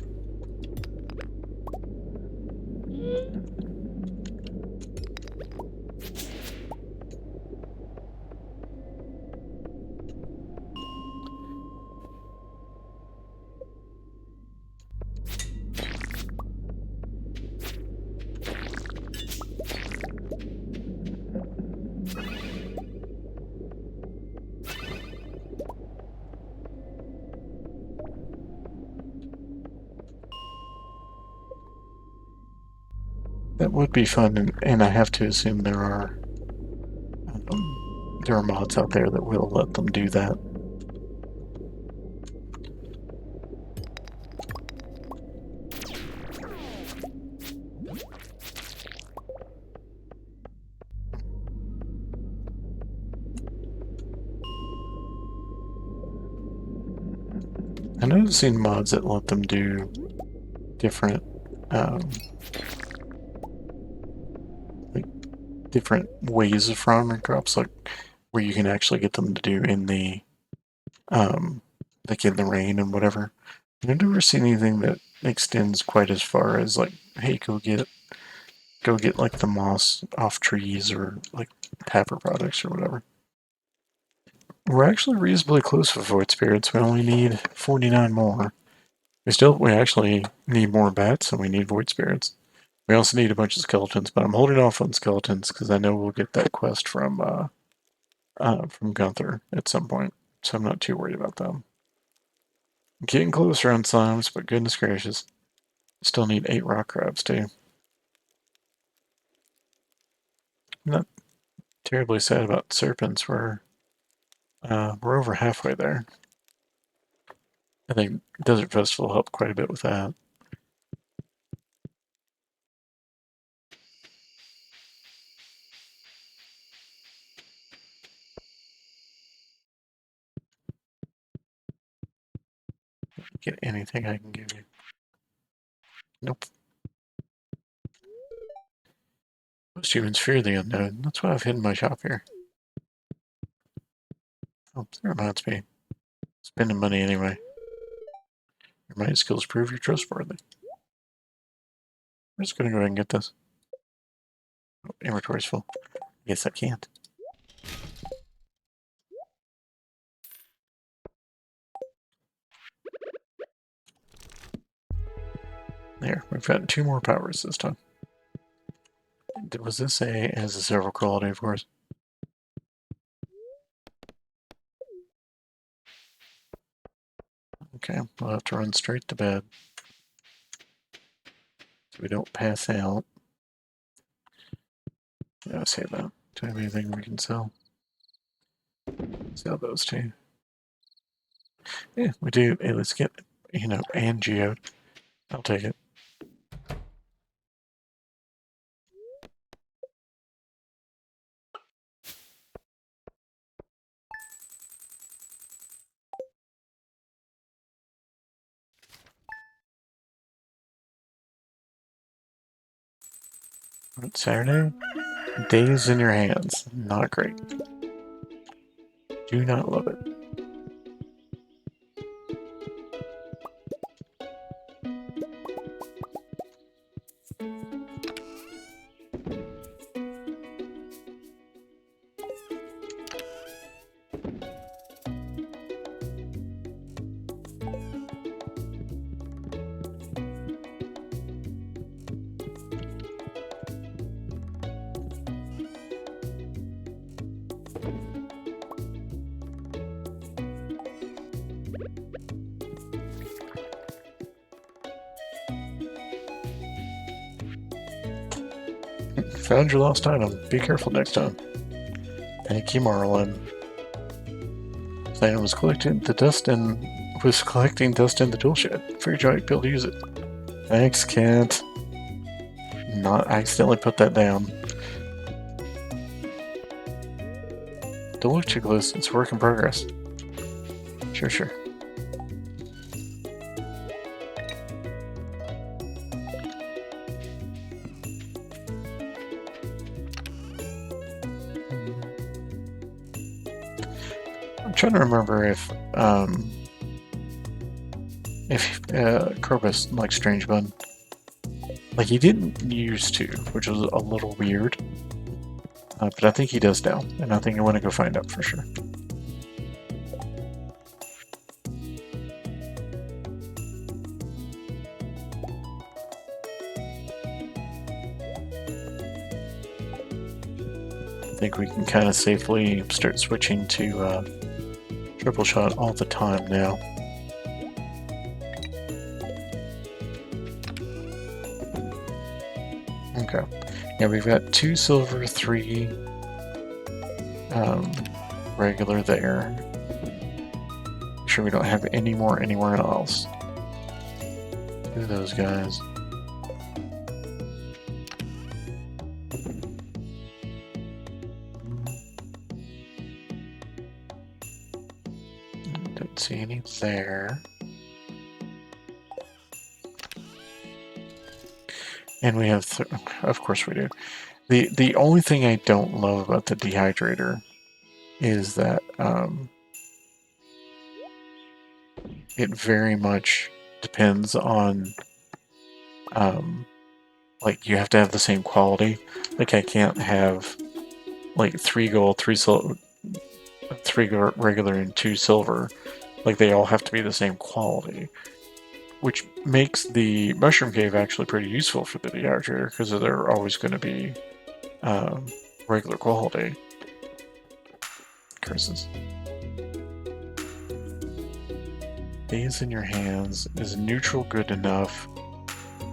That would be fun, and I have to assume there are mods out there that will let them do that. I know I've seen mods that let them do different, like different ways of farming crops, like where you can actually get them to do in the, like in the rain and whatever. I've never seen anything that extends quite as far as like, hey, go get like the moss off trees or like tapper products or whatever. We're actually reasonably close with Void Spirits. We only need 49 more. We actually need more bats and we need Void Spirits. We also need a bunch of skeletons, but I'm holding off on skeletons because I know we'll get that quest from Gunther at some point, so I'm not too worried about them. Getting closer on slimes, but goodness gracious, still need 8 rock crabs too. I'm not terribly sad about serpents. We're over halfway there. I think Desert Festival helped quite a bit with that. Get anything I can give you. Nope. Most humans fear the unknown. That's why I've hidden my shop here. Oh, that reminds me. Spending money anyway. Your might skills prove you're trustworthy. I'm just gonna go ahead and get this. Oh, inventory's full. Guess I can't. There, we've got 2 more powers this time. Was this has a several quality, of course? Okay, we'll have to run straight to bed so we don't pass out. Yeah, say that. Do we have anything we can sell? Sell those 2. Yeah, we do. Hey, let's get, and geode. I'll take it. Saturday? Days in your hands. Not great. Do not love it. Found your lost item. Be careful next time. Thank you, Marlin. Stan was collecting dust in the tool shed. Figured you might be able to use it. Thanks, Kent. Not accidentally put that down. Don't look too close. It's a work in progress. Sure. I'm trying to remember if if Krobus likes Strange Bun. Like, he didn't used to, which was a little weird. But I think he does now, and I think I want to go find out for sure. I think we can kind of safely start switching to triple shot all the time now. Okay. Yeah, we've got 2 silver, 3 regular there. Make sure we don't have any more anywhere else. 2 of those guys. Don't see any there. And we have, of course we do. The only thing I don't love about the dehydrator is that it very much depends on like you have to have the same quality. Like I can't have like 3 gold, 3 silver, 3 regular, and 2 silver. Like they all have to be the same quality, which makes the mushroom cave actually pretty useful for the dehydrator because they're always going to be regular quality. Curses. Days in your hands. Is neutral good enough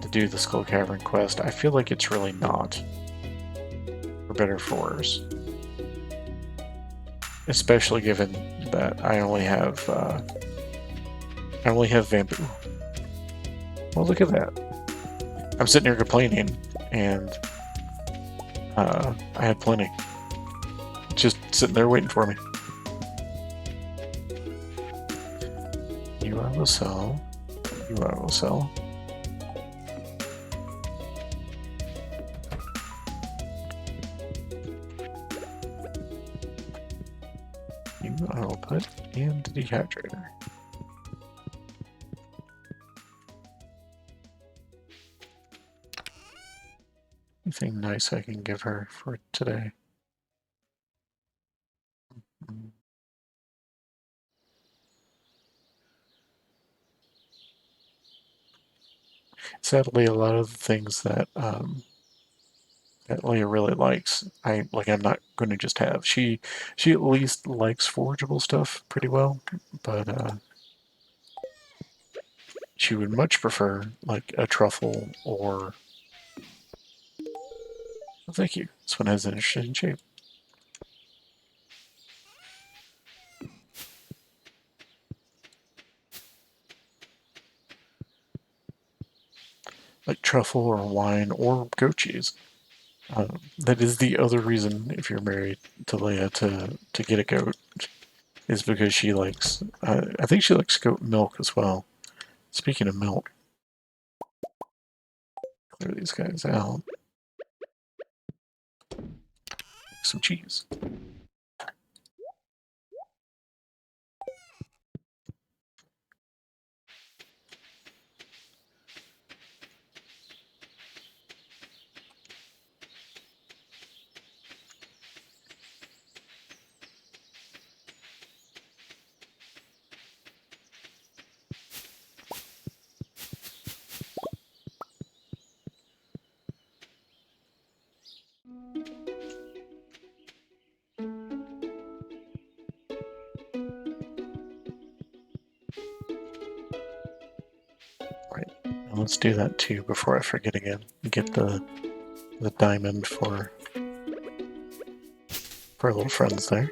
to do the Skull Cavern quest? I feel like it's really not. For better or for worse. Especially given that I only have Bamboo. Well, look at that. I'm sitting here complaining, and I had plenty. Just sitting there waiting for me. You I will sell. You I will sell. You I will put in the dehydrator. Anything nice I can give her for today? Sadly, a lot of the things that that Leah really likes, I'm not going to just have. She at least likes forageable stuff pretty well, but she would much prefer like a truffle or. Oh, thank you. This one has an interesting shape. Like truffle or wine or goat cheese. That is the other reason, if you're married to Leia, to get a goat, is because she likes. I think she likes goat milk as well. Speaking of milk, clear these guys out. Some cheese. Right. Now let's do that too before I forget again. Get the diamond for our little friends there.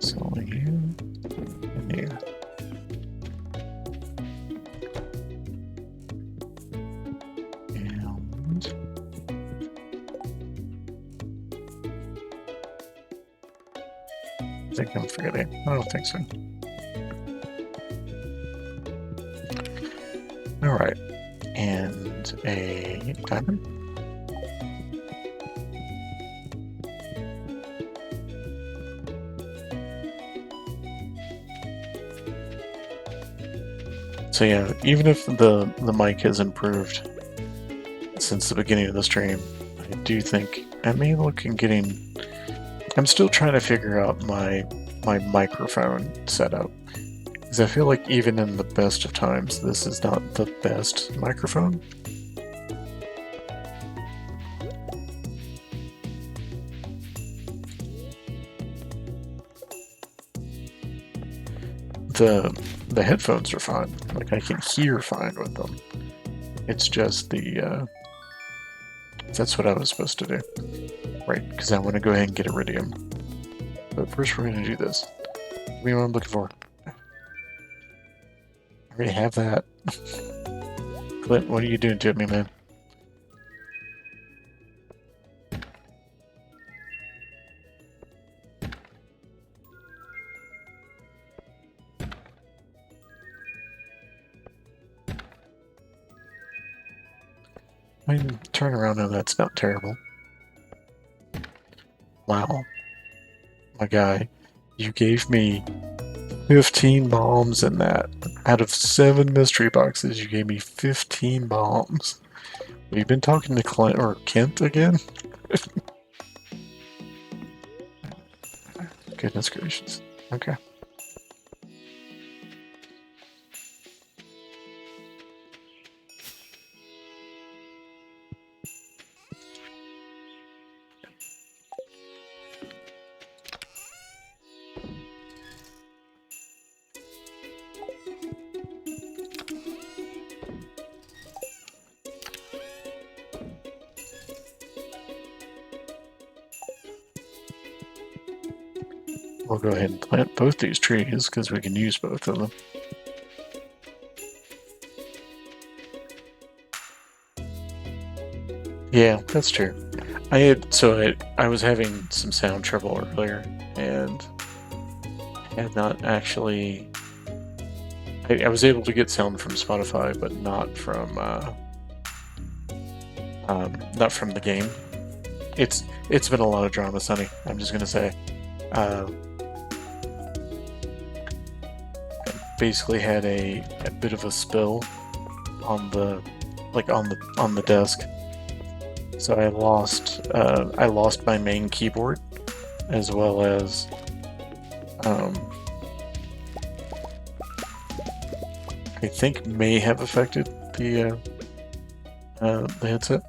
So you and you. And I think I'm forgetting. I don't think so. Alright. And a diamond. So yeah, even if the mic has improved since the beginning of the stream, I do think I may look in getting. I'm still trying to figure out my microphone setup because I feel like even in the best of times, this is not the best microphone. The headphones are fine. Like I can hear fine with them. It's just the that's what I was supposed to do, right? Because I want to go ahead and get iridium. But first, we're going to do this. What do you know what I'm looking for? I already have that. Clint, what are you doing to me, man? I mean, turn around now, that's not terrible. Wow. My guy, you gave me 15 bombs in that. Out of 7 mystery boxes, you gave me 15 bombs. Have you been talking to Clint or Kent again? Goodness gracious. Okay. We'll go ahead and plant both these trees because we can use both of them. Yeah, that's true. I was having some sound trouble earlier and had not actually. I was able to get sound from Spotify, but not from the game. It's been a lot of drama, Sonny. I'm just gonna say. Basically had a bit of a spill on the on the desk, so I lost my main keyboard as well as I think may have affected the headset.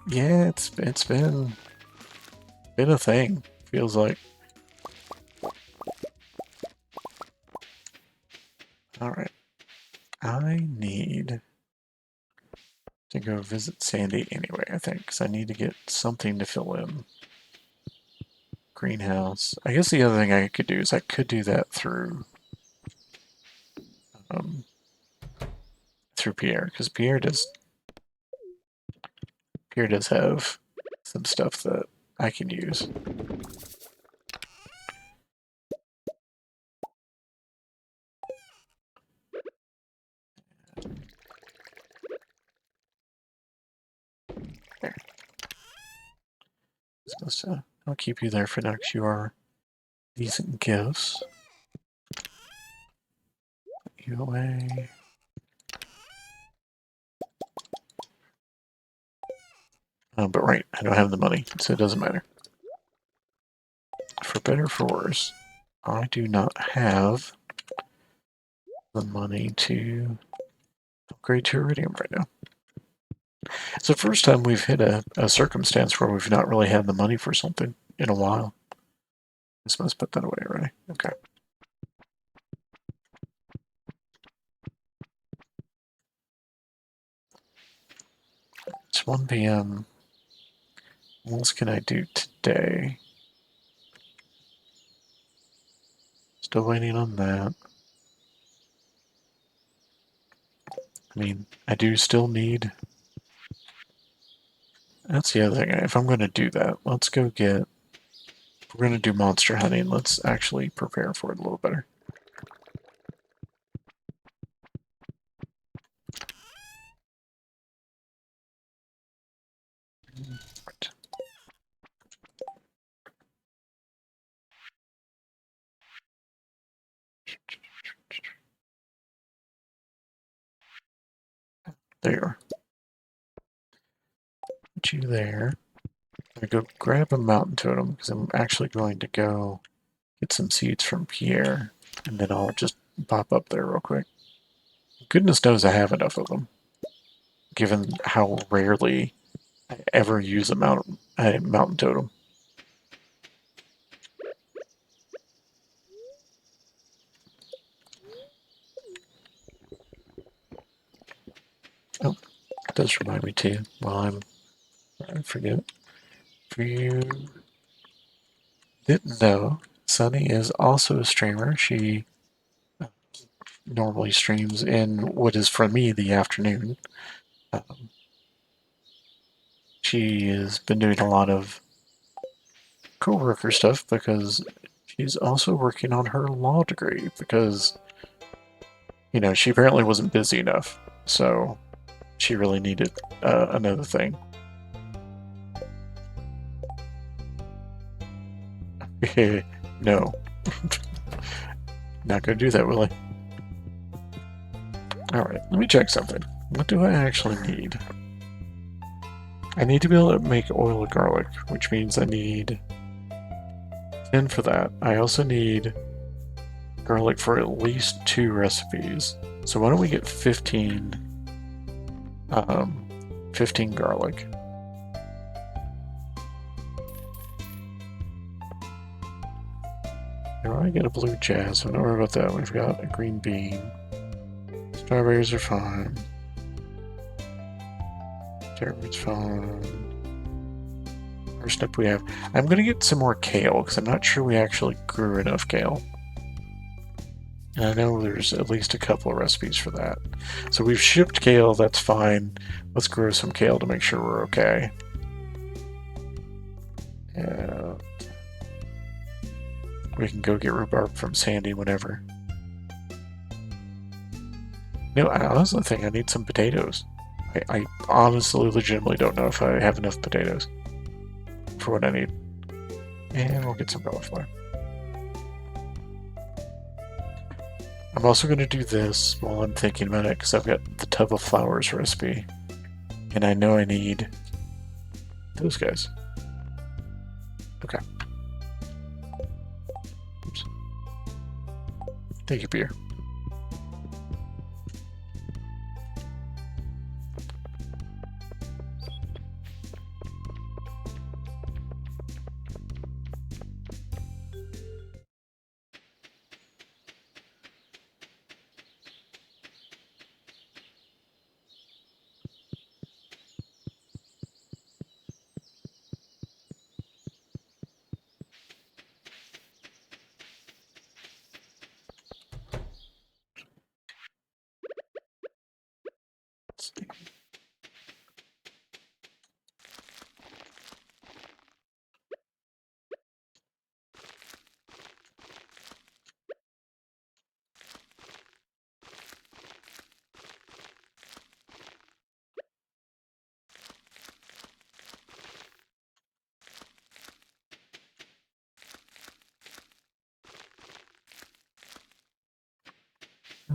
Yeah, it's been a thing. Feels like. All right. I need to go visit Sandy anyway, I think, because I need to get something to fill in. Greenhouse. I guess the other thing I could do is I could do that through through Pierre, because Pierre does have some stuff that I can use. There. Supposed to. I'll keep you there for now because you are decent gifts. Put you away. But right, I don't have the money, so it doesn't matter. For better or for worse, I do not have the money to upgrade to iridium right now. It's the first time we've hit a circumstance where we've not really had the money for something in a while. I suppose put that away already. Okay. It's 1 p.m. What else can I do today? Still waiting on that. I mean, I do still need. That's the other thing. If I'm going to do that, let's go get. If we're going to do monster hunting, let's actually prepare for it a little better. Right. There you are. Put you there. I'm gonna go grab a mountain totem because I'm actually going to go get some seeds from Pierre, and then I'll just pop up there real quick. Goodness knows I have enough of them, given how rarely I ever use a mountain totem. Oh, it does remind me too. I forget. For you didn't know, Sunny is also a streamer. She normally streams in what is for me the afternoon. Um, she has been doing a lot of co-worker stuff because she's also working on her law degree because, she apparently wasn't busy enough. So she really needed another thing. No. Not gonna do that, will I? Alright, let me check something. What do I actually need? I need to be able to make oil of garlic, which means I need 10 for that. I also need garlic for at least 2 recipes. So why don't we get 15 garlic. Now I get a blue jazz, so don't worry about that. We've got a green bean. Strawberries are fine. Carrot's fine. First up we have... I'm going to get some more kale, because I'm not sure we actually grew enough kale. And I know there's at least a couple of recipes for that. So we've shipped kale, that's fine. Let's grow some kale to make sure we're okay. And we can go get rhubarb from Sandy whenever. I honestly think I need some potatoes. I honestly, legitimately don't know if I have enough potatoes for what I need. And we'll get some cauliflower. I'm also going to do this while I'm thinking about it because I've got the tub of flowers recipe. And I know I need those guys. Okay. Oops. Thank you, Pierre. Let's see.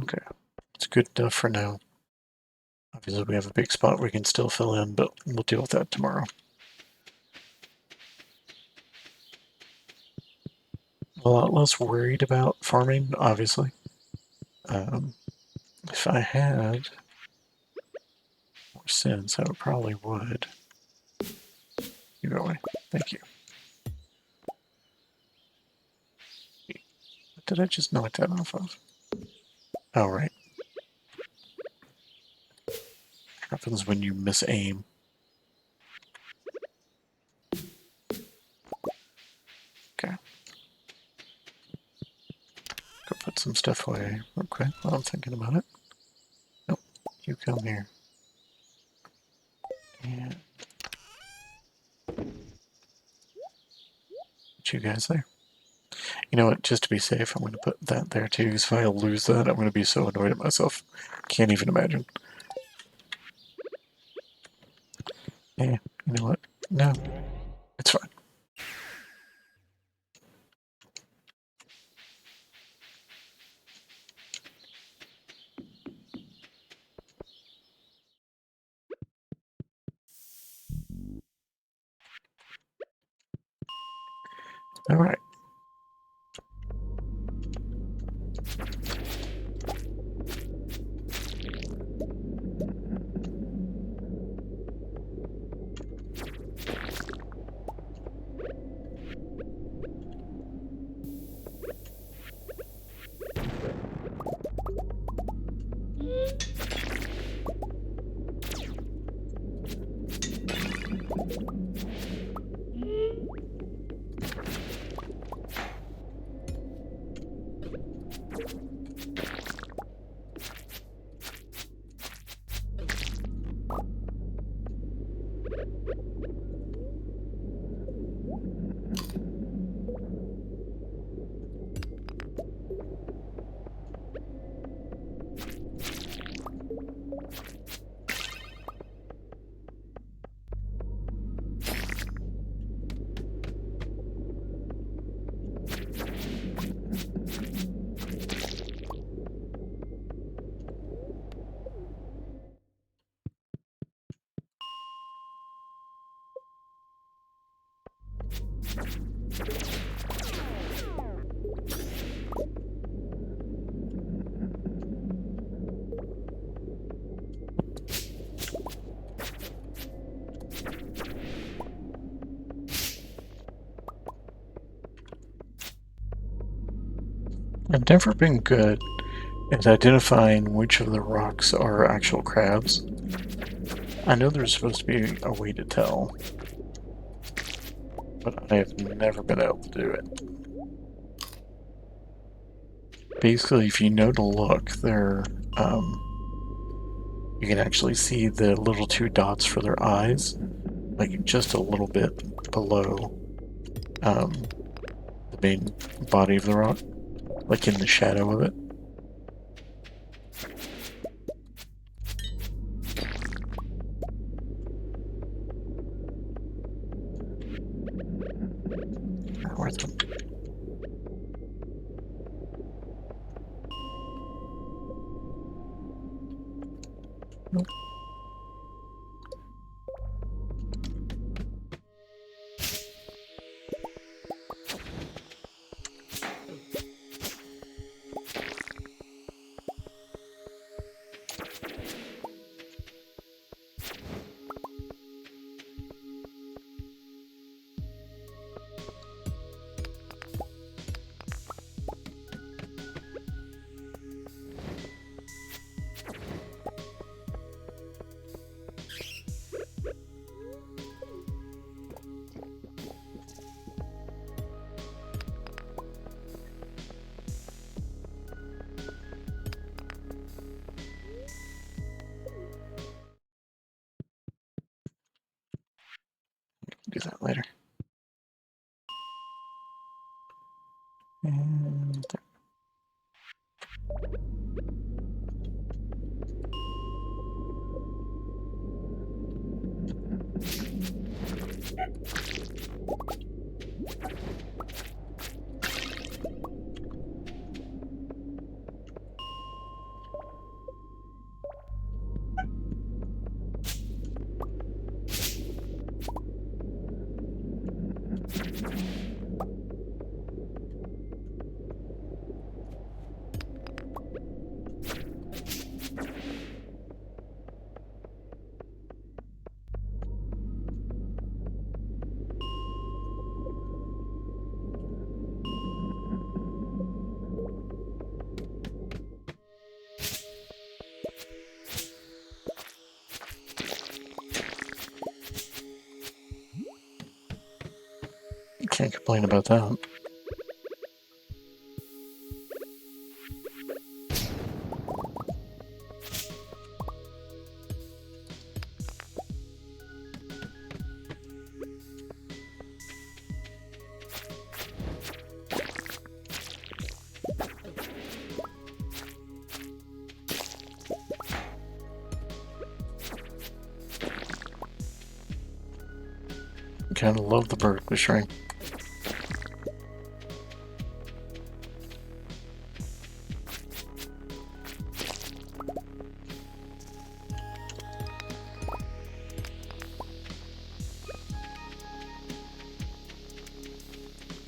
Okay, it's good enough for now. Obviously, we have a big spot we can still fill in, but we'll deal with that tomorrow. A lot less worried about farming, obviously. If I had more sense, I probably would. You go away. Thank you. What did I just knock that off of? Oh, right. Happens when you miss aim. Okay. Go put some stuff away real quick while I'm thinking about it. Nope. You come here. And put you guys there. You know what? Just to be safe, I'm going to put that there too, because if I lose that, I'm going to be so annoyed at myself. Can't even imagine. Yeah, you know what? No, it's fine. All right. I've never been good at identifying which of the rocks are actual crabs. I know there's supposed to be a way to tell, but I have never been able to do it. Basically, if you know to look, you can actually see the little two dots for their eyes, like just a little bit below the main body of the rock, like in the shadow of it. Where's the... Do that later. And there. Can't complain about that. Kind of love the vertical shrink.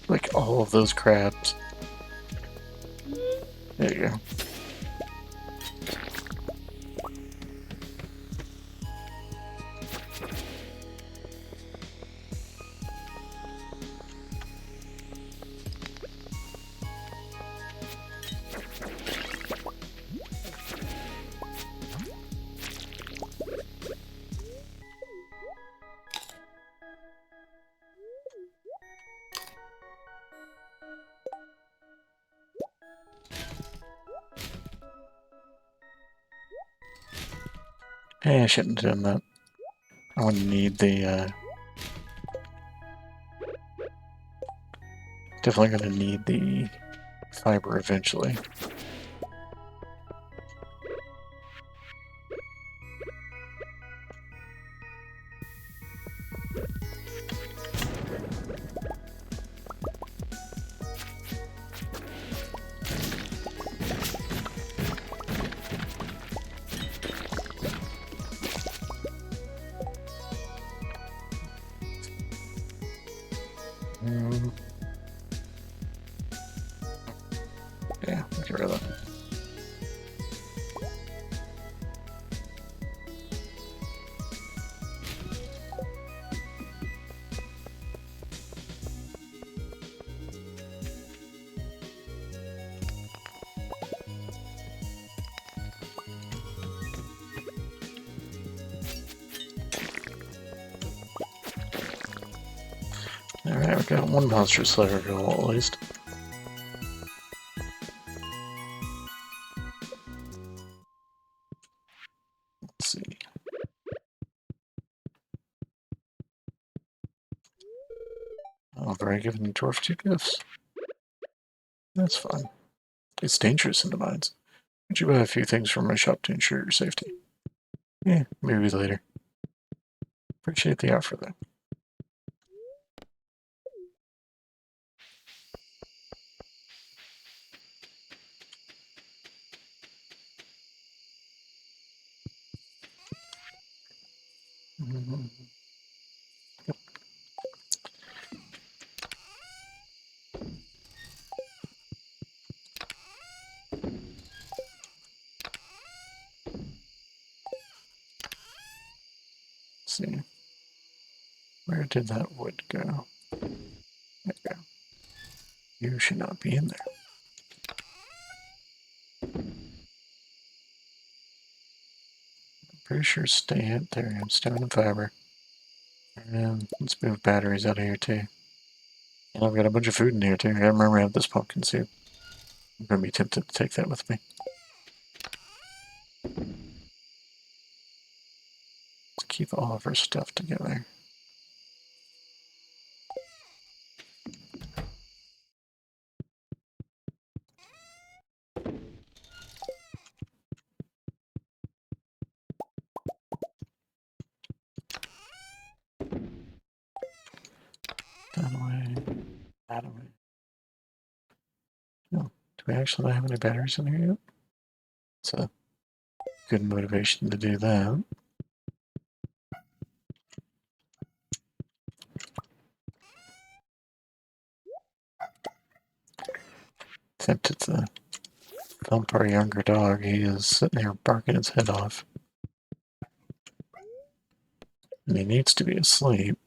Like all of those crabs. There you go. Hey, I shouldn't have done that. I would need the, definitely gonna need the fiber eventually. Yeah, get rid of that. Alright, we got one monster slayer goal at least. Let's see. Oh, very giving the dwarf 2 gifts. That's fine. It's dangerous in the mines. Could you buy a few things from my shop to ensure your safety? Yeah, maybe later. Appreciate the offer though. Let's see. Where did that wood go? There you go. You should not be in there. Pretty sure stay at there. I'm stone and fiber. And let's move batteries out of here too. And I've got a bunch of food in here too. I remember I have this pumpkin soup. I'm gonna be tempted to take that with me. Let's keep all of our stuff together. That away. That away. No. Do we actually not have any batteries in here yet? It's a good motivation to do that. Except it's a thump our younger dog. He is sitting there barking his head off. And he needs to be asleep.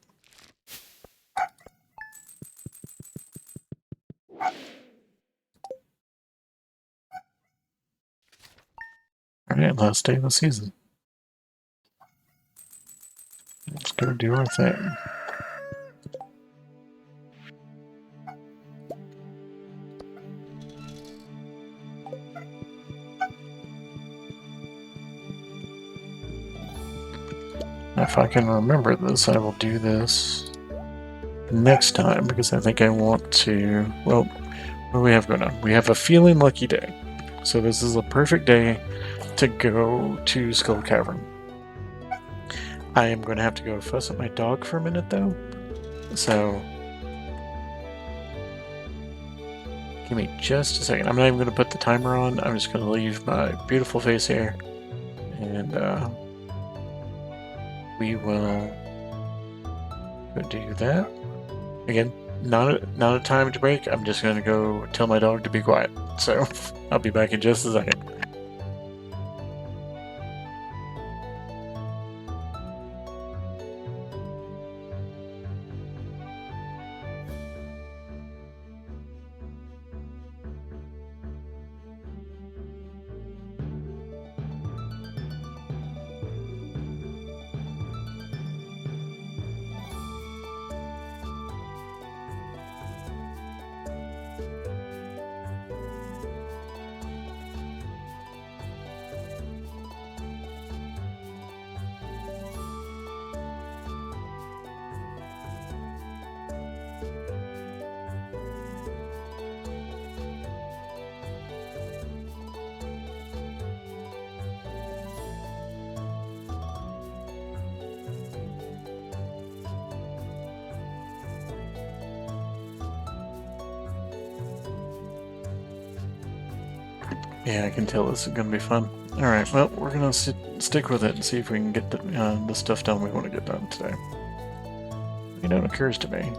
Alright, last day of the season. Let's go do our thing. If I can remember this, I will do this next time because I think I want to. Well, what do we have going on? We have a feeling lucky day. So this is a perfect day to go to Skull Cavern. I am going to have to go fuss at my dog for a minute though. So give me just a second. I'm not even going to put the timer on. I'm just going to leave my beautiful face here. And we will go do that. Again, not a time to break. I'm just gonna go tell my dog to be quiet. So I'll be back in just a second. Yeah, I can tell this is gonna be fun. All right, well, we're gonna stick with it and see if we can get the stuff done we want to get done today. You know, it occurs to me,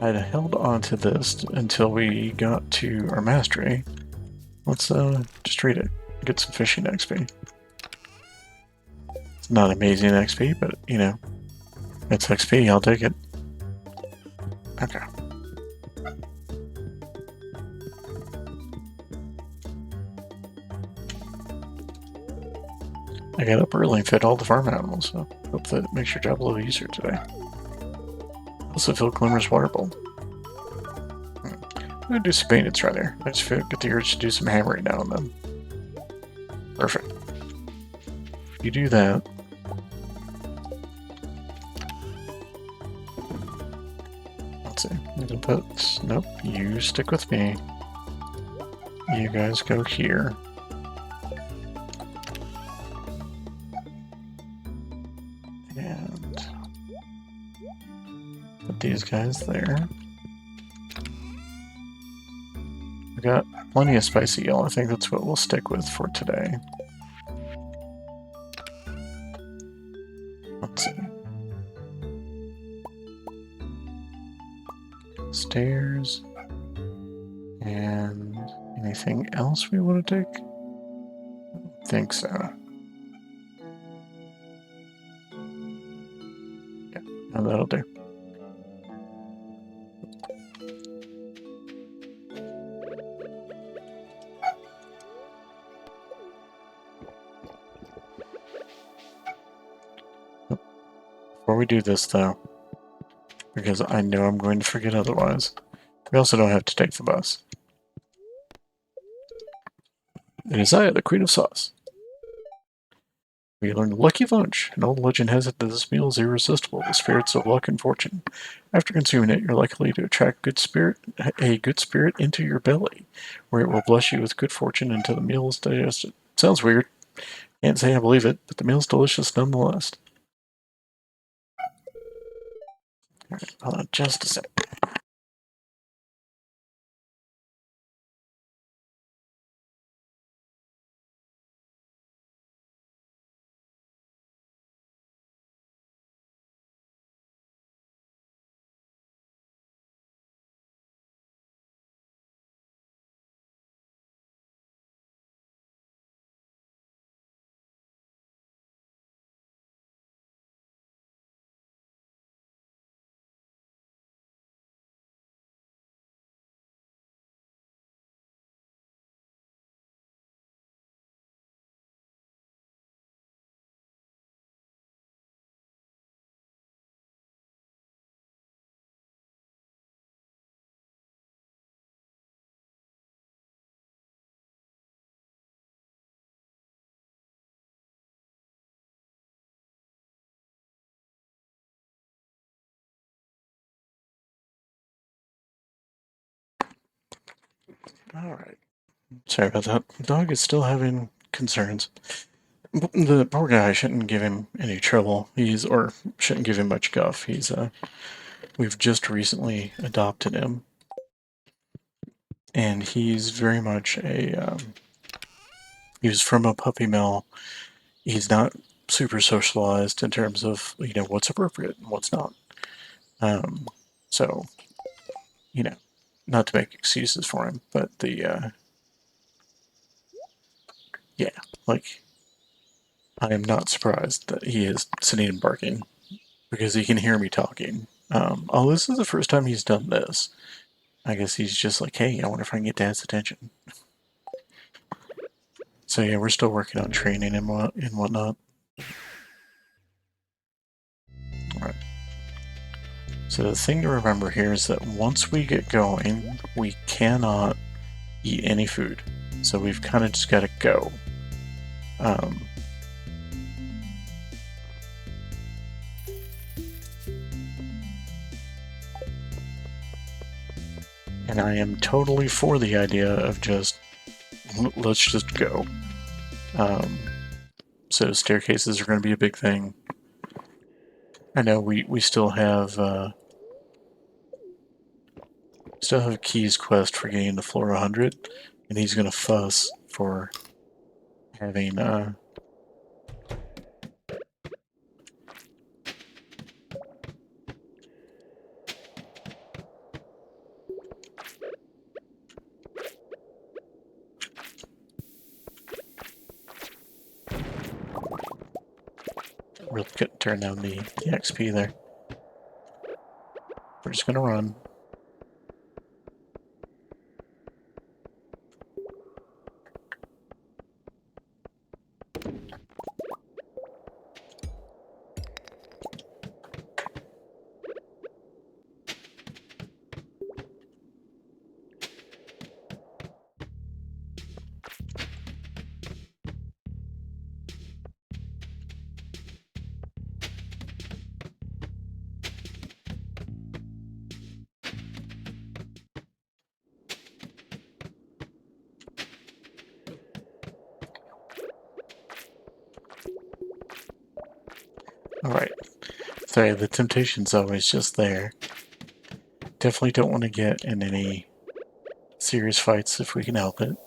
I'd held on to this until we got to our mastery. Let's just treat it. Get some fishing XP. It's not amazing XP, but you know, it's XP. I'll take it. Okay. I got up early and fed all the farm animals, so hope that makes your job a little easier today. Also filled Glimmer's water bowl. I'm gonna do some maintenance right there. I just get the urge to do some hammering now and then. Perfect. If you do that, let's see. I'm gonna put, nope, you stick with me. You guys go here. And put these guys there. We got plenty of spicy eel. I think that's what we'll stick with for today. Let's see. Stairs. And anything else we want to take? I think so. Yeah, no, that'll do. Before we do this, though, because I know I'm going to forget otherwise, we also don't have to take the bus. It is I, the Queen of Sauce. We learned Lucky Lunch. An old legend has it that this meal is irresistible, the spirits of luck and fortune. After consuming it, you're likely to attract a good spirit into your belly, where it will bless you with good fortune until the meal is digested. Sounds weird. Can't say I believe it, but the meal's delicious nonetheless. Alright, hold on just a sec. Alright. Sorry about that. The dog is still having concerns. The poor guy shouldn't give him any trouble. Or shouldn't give him much guff. We've just recently adopted him. And he's very much he was from a puppy mill. He's not super socialized in terms of, what's appropriate and what's not. So, you know, not to make excuses for him, but yeah, like, I am not surprised that he is sitting and barking because he can hear me talking. Oh, this is the first time he's done this. I guess he's just like, hey, I wonder if I can get Dad's attention. So yeah, we're still working on training and whatnot. All right. So the thing to remember here is that once we get going, we cannot eat any food. So we've kind of just got to go. And I am totally for the idea of just, let's just go. So staircases are going to be a big thing. I know we still have Key's quest for getting to floor 100, and he's going to fuss for having really couldn't turn down the XP there. We're just going to run. Alright. Sorry, the temptation's always just there. Definitely don't want to get in any serious fights if we can help it.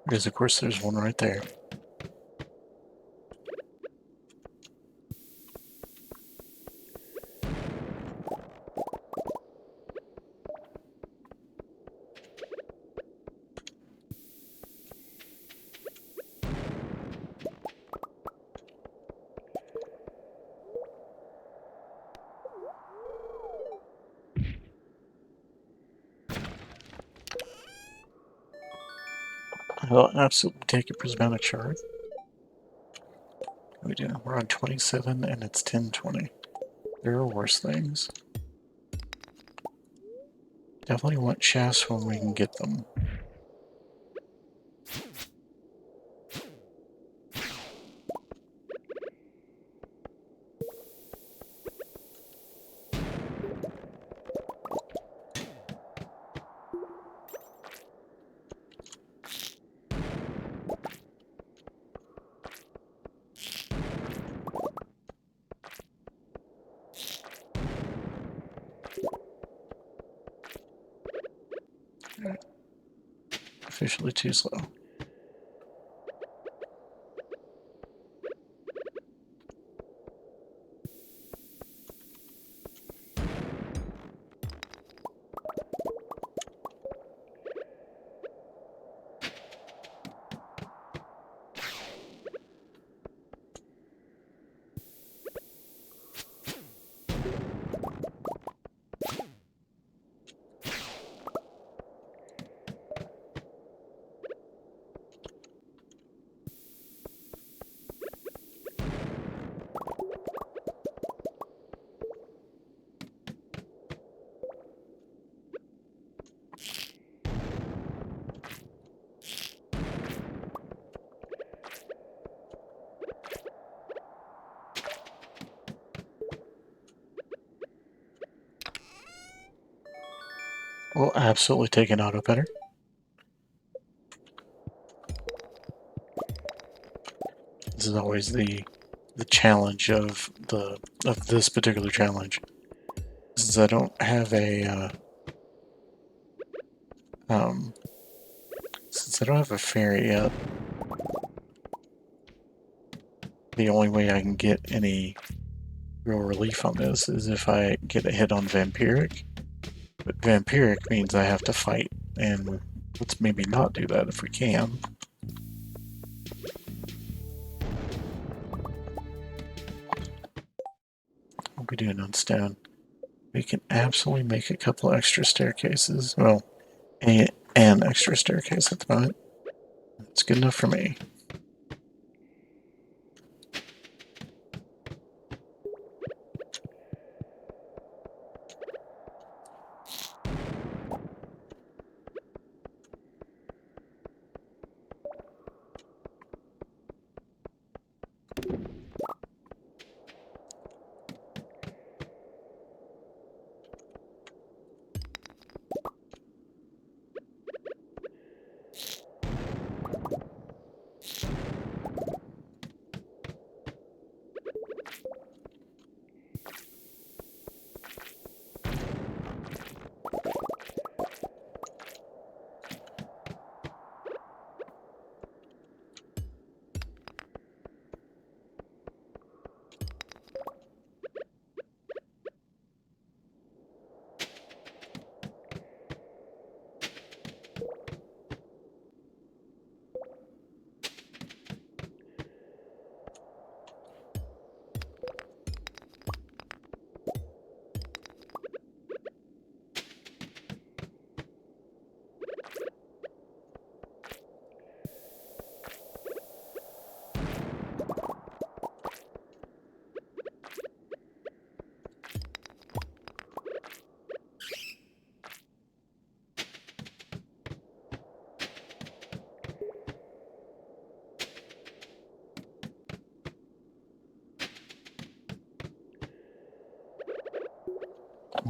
Because of course there's one right there. I'll absolutely take a prismatic shard. We do. We're on 27 and it's 10:20. There are worse things. Definitely want shafts when we can get them. Officially too slow. We'll absolutely take an auto petter. This is always the challenge of this particular challenge. Since I don't have a since I don't have a fairy yet, the only way I can get any real relief on this is if I get a hit on vampiric. But vampiric means I have to fight, and let's maybe not do that if we can. What we doing on stone? We can absolutely make a couple extra staircases. Well, an extra staircase at the moment. It's good enough for me.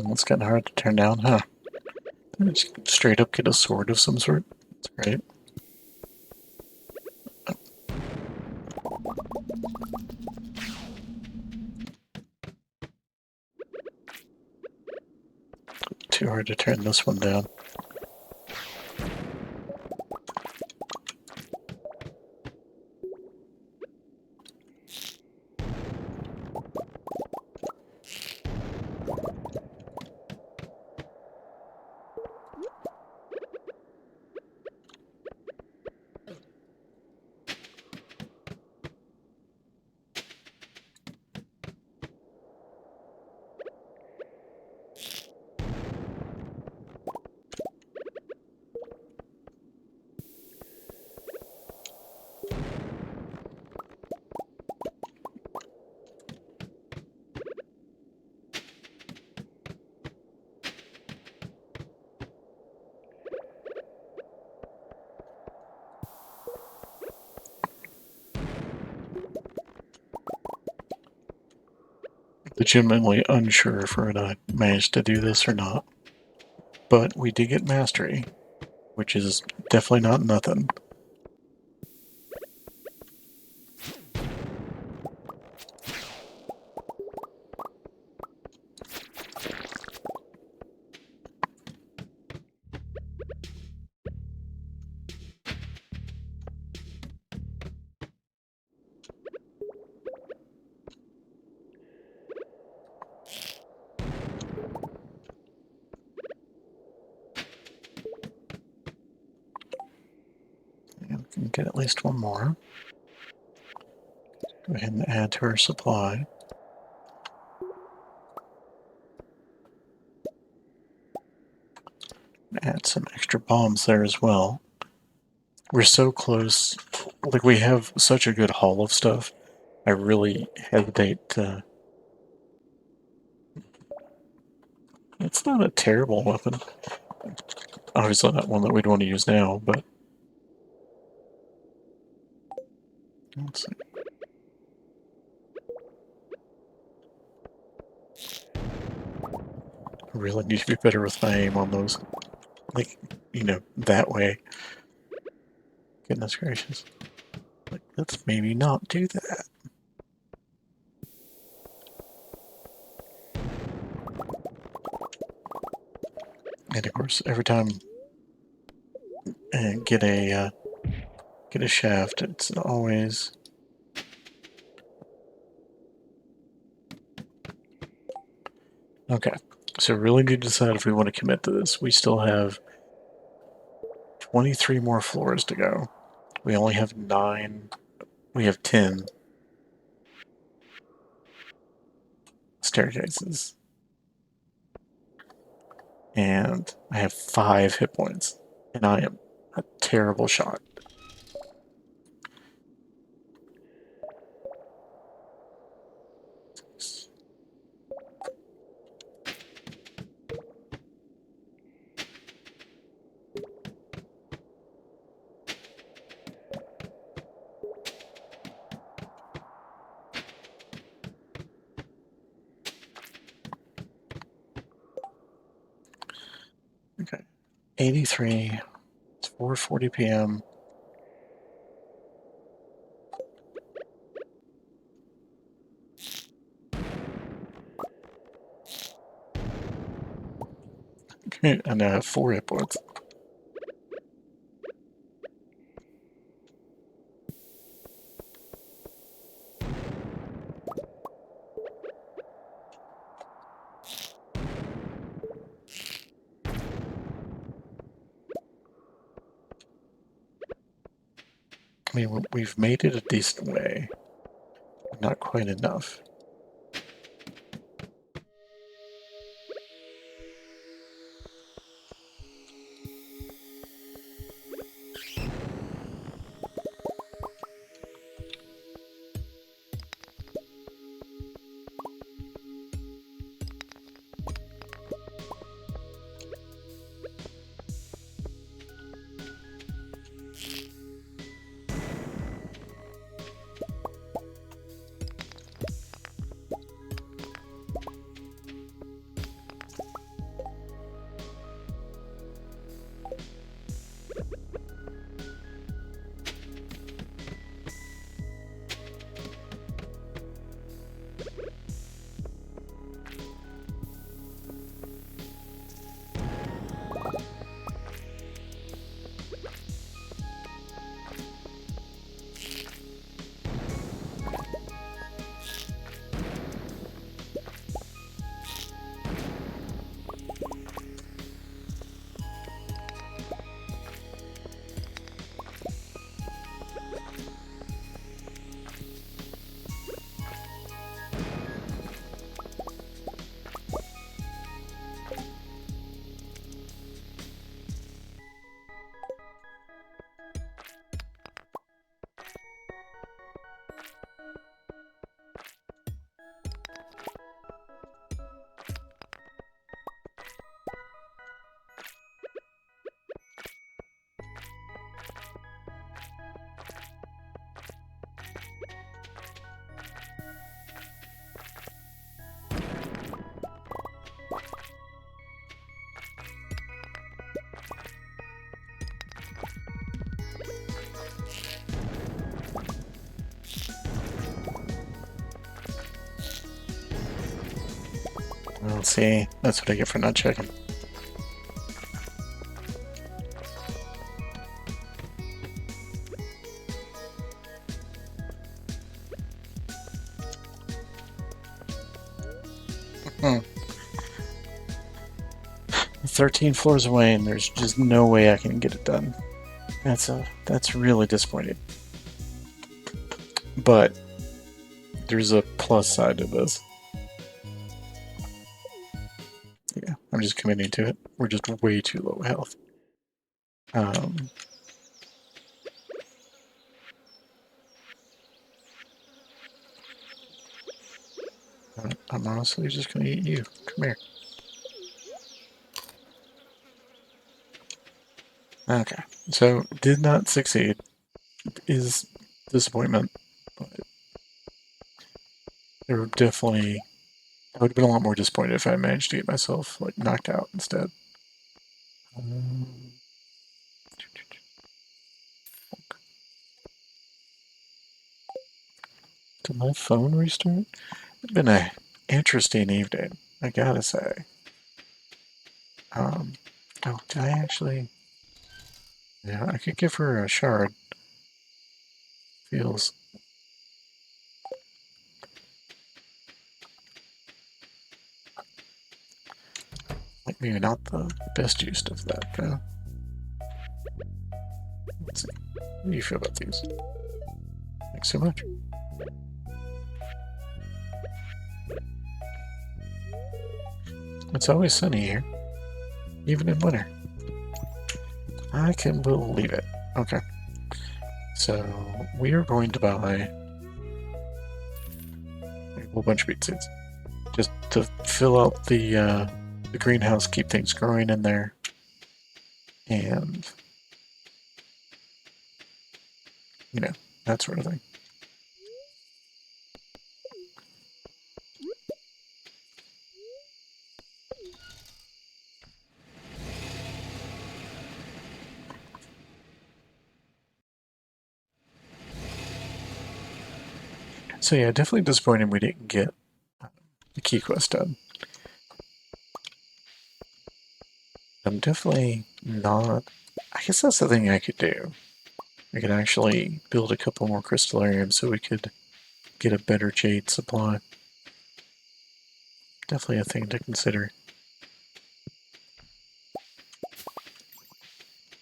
It's getting hard to turn down, huh? Just straight up get a sword of some sort. That's great. Too hard to turn this one down. Legitimately unsure if we're gonna manage to do this or not. But we did get mastery, which is definitely not nothing. And we can get at least one more. Go ahead and add to our supply. Add some extra bombs there as well. We're so close. Like, we have such a good haul of stuff. I really hesitate to... It's not a terrible weapon. Obviously not one that we'd want to use now, but... Let's see. I really need to be better with my aim on those. Like, you know, that way. Goodness gracious. Like, let's maybe not do that. And of course, every time I get a shaft, it's always okay. So really need to decide if we want to commit to this. We still have 23 more floors to go. We only have 9. We have 10 staircases. And I have 5 hit points. And I am a terrible shot. Okay. 83. It's 4:40 p.m. Okay, and I have 4 hit points. I mean, we've made it a decent way. Not quite enough. Well, see, that's what I get for not checking. Hmm. 13 floors away, and there's just no way I can get it done. That's really disappointing. But there's a plus side to this. Yeah, I'm just committing to it. We're just way too low health. I'm honestly just gonna eat you. Come here. Okay, so did not succeed. Is disappointment. But there were definitely. I would have been a lot more disappointed if I managed to get myself like knocked out instead. Um, did my phone restart? It's been an interesting evening, I gotta say. Oh, did I actually? Yeah, I could give her a shard. Feels like maybe not the best use of that. Let's see. What do you feel about these? Thanks so much. It's always sunny here, even in winter. I can believe it. Okay. So we are going to buy a whole bunch of beet seeds just to fill out the greenhouse, keep things growing in there, and that sort of thing. So yeah, definitely disappointing we didn't get the key quest done. I'm definitely not. I guess that's the thing I could do. I could actually build a couple more crystallariums so we could get a better jade supply. Definitely a thing to consider.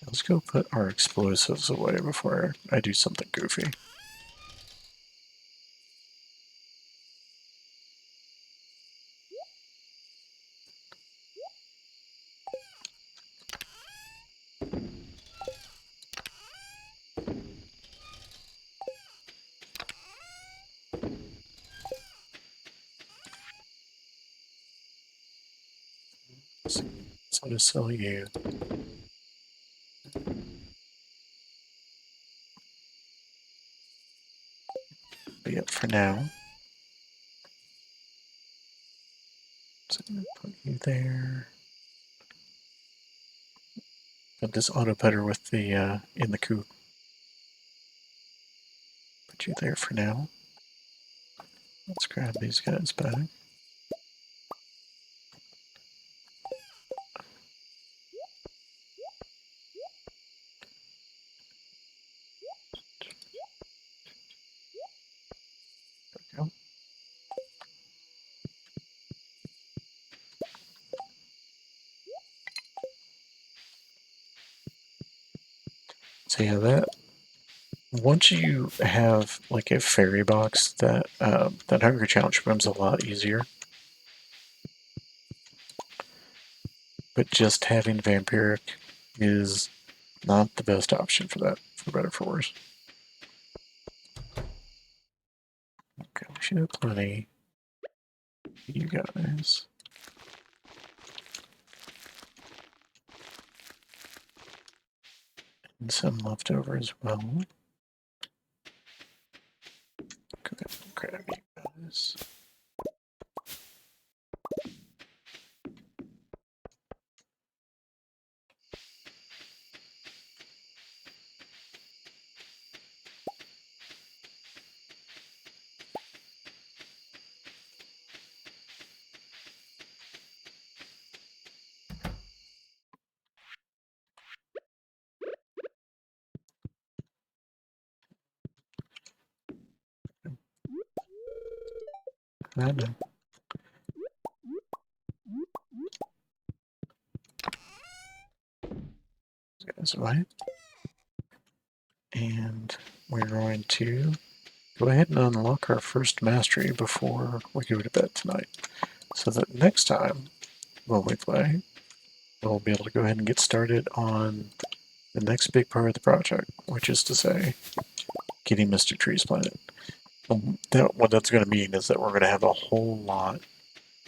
Let's go put our explosives away before I do something goofy. So I'm going to sell you. But yep, for now. So I'm going to put you there. Got this auto putter with the in the coop. Put you there for now. Let's grab these guys back. There we go. So yeah, that once you have like a fairy box, that hunger challenge becomes a lot easier. But just having vampiric is not the best option for that, for better or for worse. Okay, we should have plenty. You guys. And some left over as well. Go ahead and grab you guys. I know. Guys, right? And we're going to go ahead and unlock our first mastery before we go to bed tonight. So that next time when we play, we'll be able to go ahead and get started on the next big part of the project, which is to say, getting Mr. Tree's planet. What that's going to mean is that we're going to have a whole lot.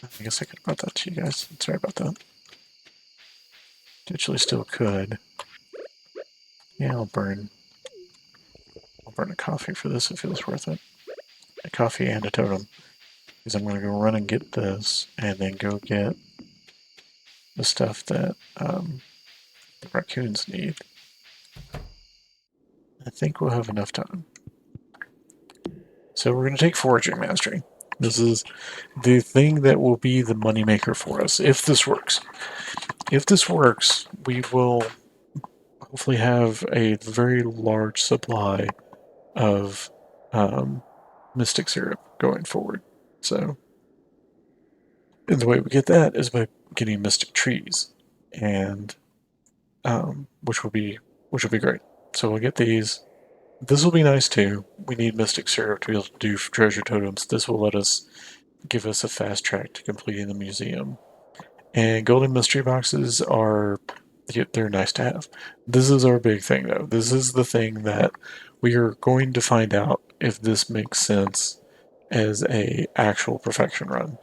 I guess I could have brought that to you guys. Sorry about that. Actually, still could. Yeah, I'll burn a coffee for this. It feels worth it. A coffee and a totem. Because I'm going to go run and get this, and then go get the stuff that the raccoons need. I think we'll have enough time. So we're going to take foraging mastery. This is the thing that will be the moneymaker for us, if this works. If this works, we will hopefully have a very large supply of mystic syrup going forward. So, and the way we get that is by getting mystic trees, and which will be great. So we'll get these. This will be nice too. We need mystic syrup to be able to do treasure totems. This will let us give us a fast track to completing the museum. And golden mystery boxes are, they're nice to have. This is our big thing though. This is the thing that we are going to find out if this makes sense as a actual perfection run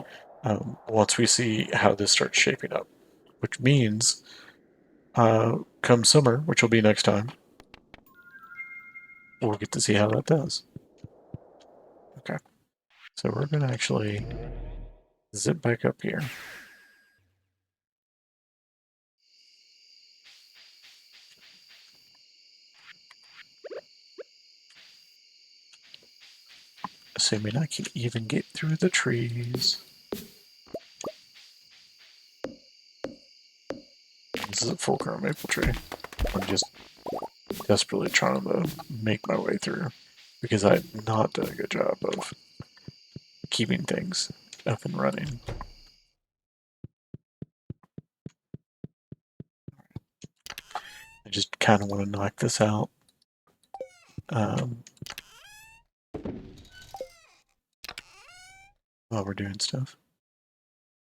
once we see how this starts shaping up. Which means come summer, which will be next time, we'll get to see how that does. Okay. So we're going to actually zip back up here. Assuming I can even get through the trees. This is a full-grown maple tree. I'm just desperately trying to make my way through because I've not done a good job of keeping things up and running. I just kind of want to knock this out. While we're doing stuff.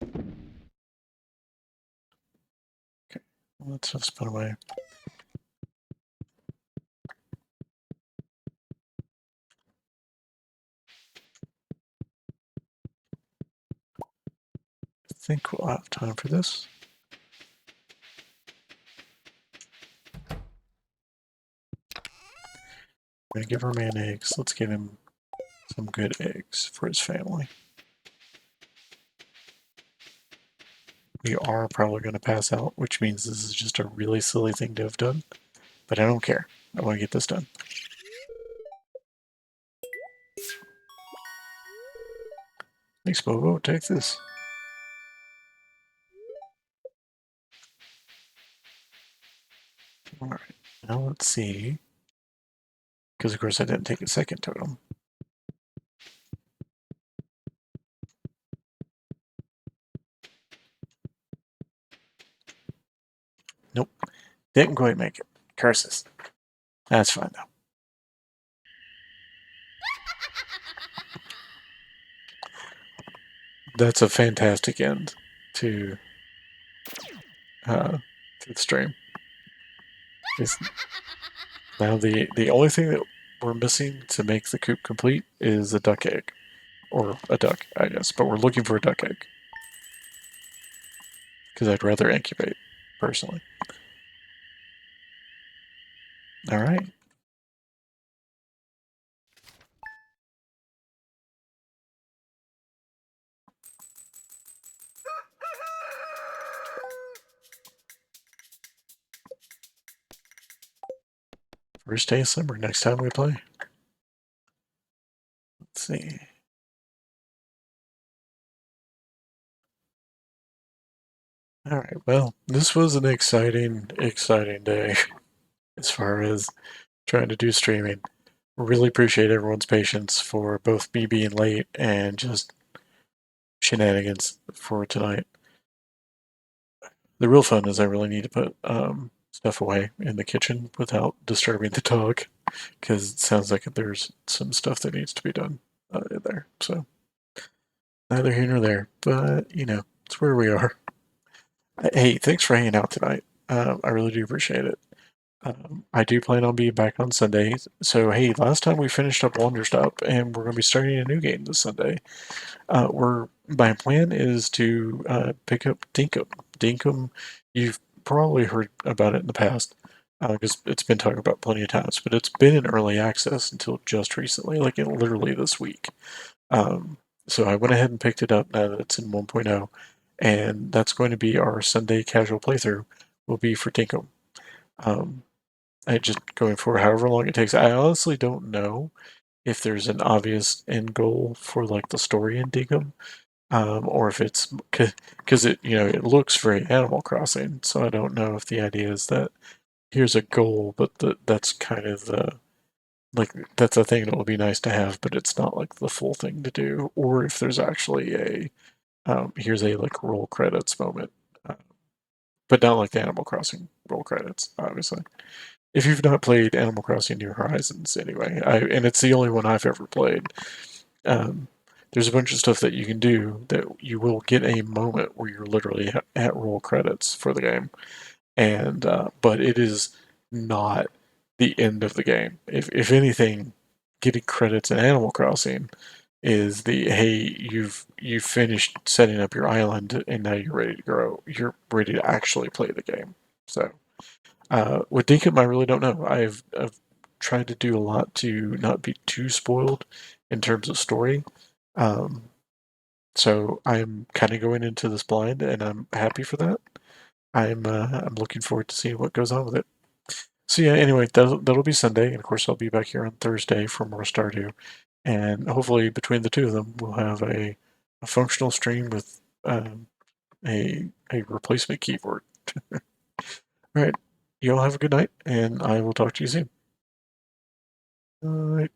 Okay, well, that stuff's put away. I think we'll have time for this. We're gonna give our man eggs. Let's give him some good eggs for his family. We are probably going to pass out, which means this is just a really silly thing to have done. But I don't care. I want to get this done. Thanks, Bobo. Take this. Alright, now let's see. Because, of course, I didn't take a second totem. Nope. Didn't quite make it. Curses. That's fine, though. That's a fantastic end to the stream. Now the only thing that we're missing to make the coop complete is a duck egg. Or a duck, I guess. But we're looking for a duck egg. Because I'd rather incubate, personally. Alright. First day of summer, next time we play. Let's see. Alright, well, this was an exciting day as far as trying to do streaming. Really appreciate everyone's patience for both me being late and just shenanigans for tonight. The real fun is I really need to put stuff away in the kitchen without disturbing the dog, because it sounds like there's some stuff that needs to be done in there. So neither here nor there, but you know, it's where we are. Hey, thanks for hanging out tonight. I really do appreciate it. I do plan on being back on Sundays. So hey, last time we finished up Wonderstop, and we're going to be starting a new game this Sunday. My plan is to pick up Dinkum. Dinkum, you've probably heard about it in the past because it's been talked about plenty of times, but it's been in early access until just recently, like literally this week. So I went ahead and picked it up now that it's in 1.0, and that's going to be our Sunday casual playthrough. Will be for Dinkum. I just going for however long it takes. I honestly don't know if there's an obvious end goal for like the story in Deacon, or if it's because it it looks very Animal Crossing. So I don't know if the idea is that here's a goal, but that's kind of the like that's a thing that would be nice to have, but it's not like the full thing to do, or if there's actually a here's a like roll credits moment, uh, but not like the Animal Crossing roll credits, obviously. If you've not played Animal Crossing New Horizons, anyway, and it's the only one I've ever played. Um, there's a bunch of stuff that you can do that you will get a moment where you're literally at roll credits for the game, and but it is not the end of the game. If anything, getting credits in Animal Crossing is the hey you've finished setting up your island and now you're ready to grow. You're ready to actually play the game. So with Dinkum, I really don't know. I've tried to do a lot to not be too spoiled in terms of story. Um, so I'm kind of going into this blind, and I'm happy for that. I'm looking forward to seeing what goes on with it. So yeah, anyway, that'll be Sunday, and of course I'll be back here on Thursday for more Stardew, and hopefully between the two of them we'll have a functional stream with a replacement keyboard. All right, you all have a good night, and I will talk to you soon. All right.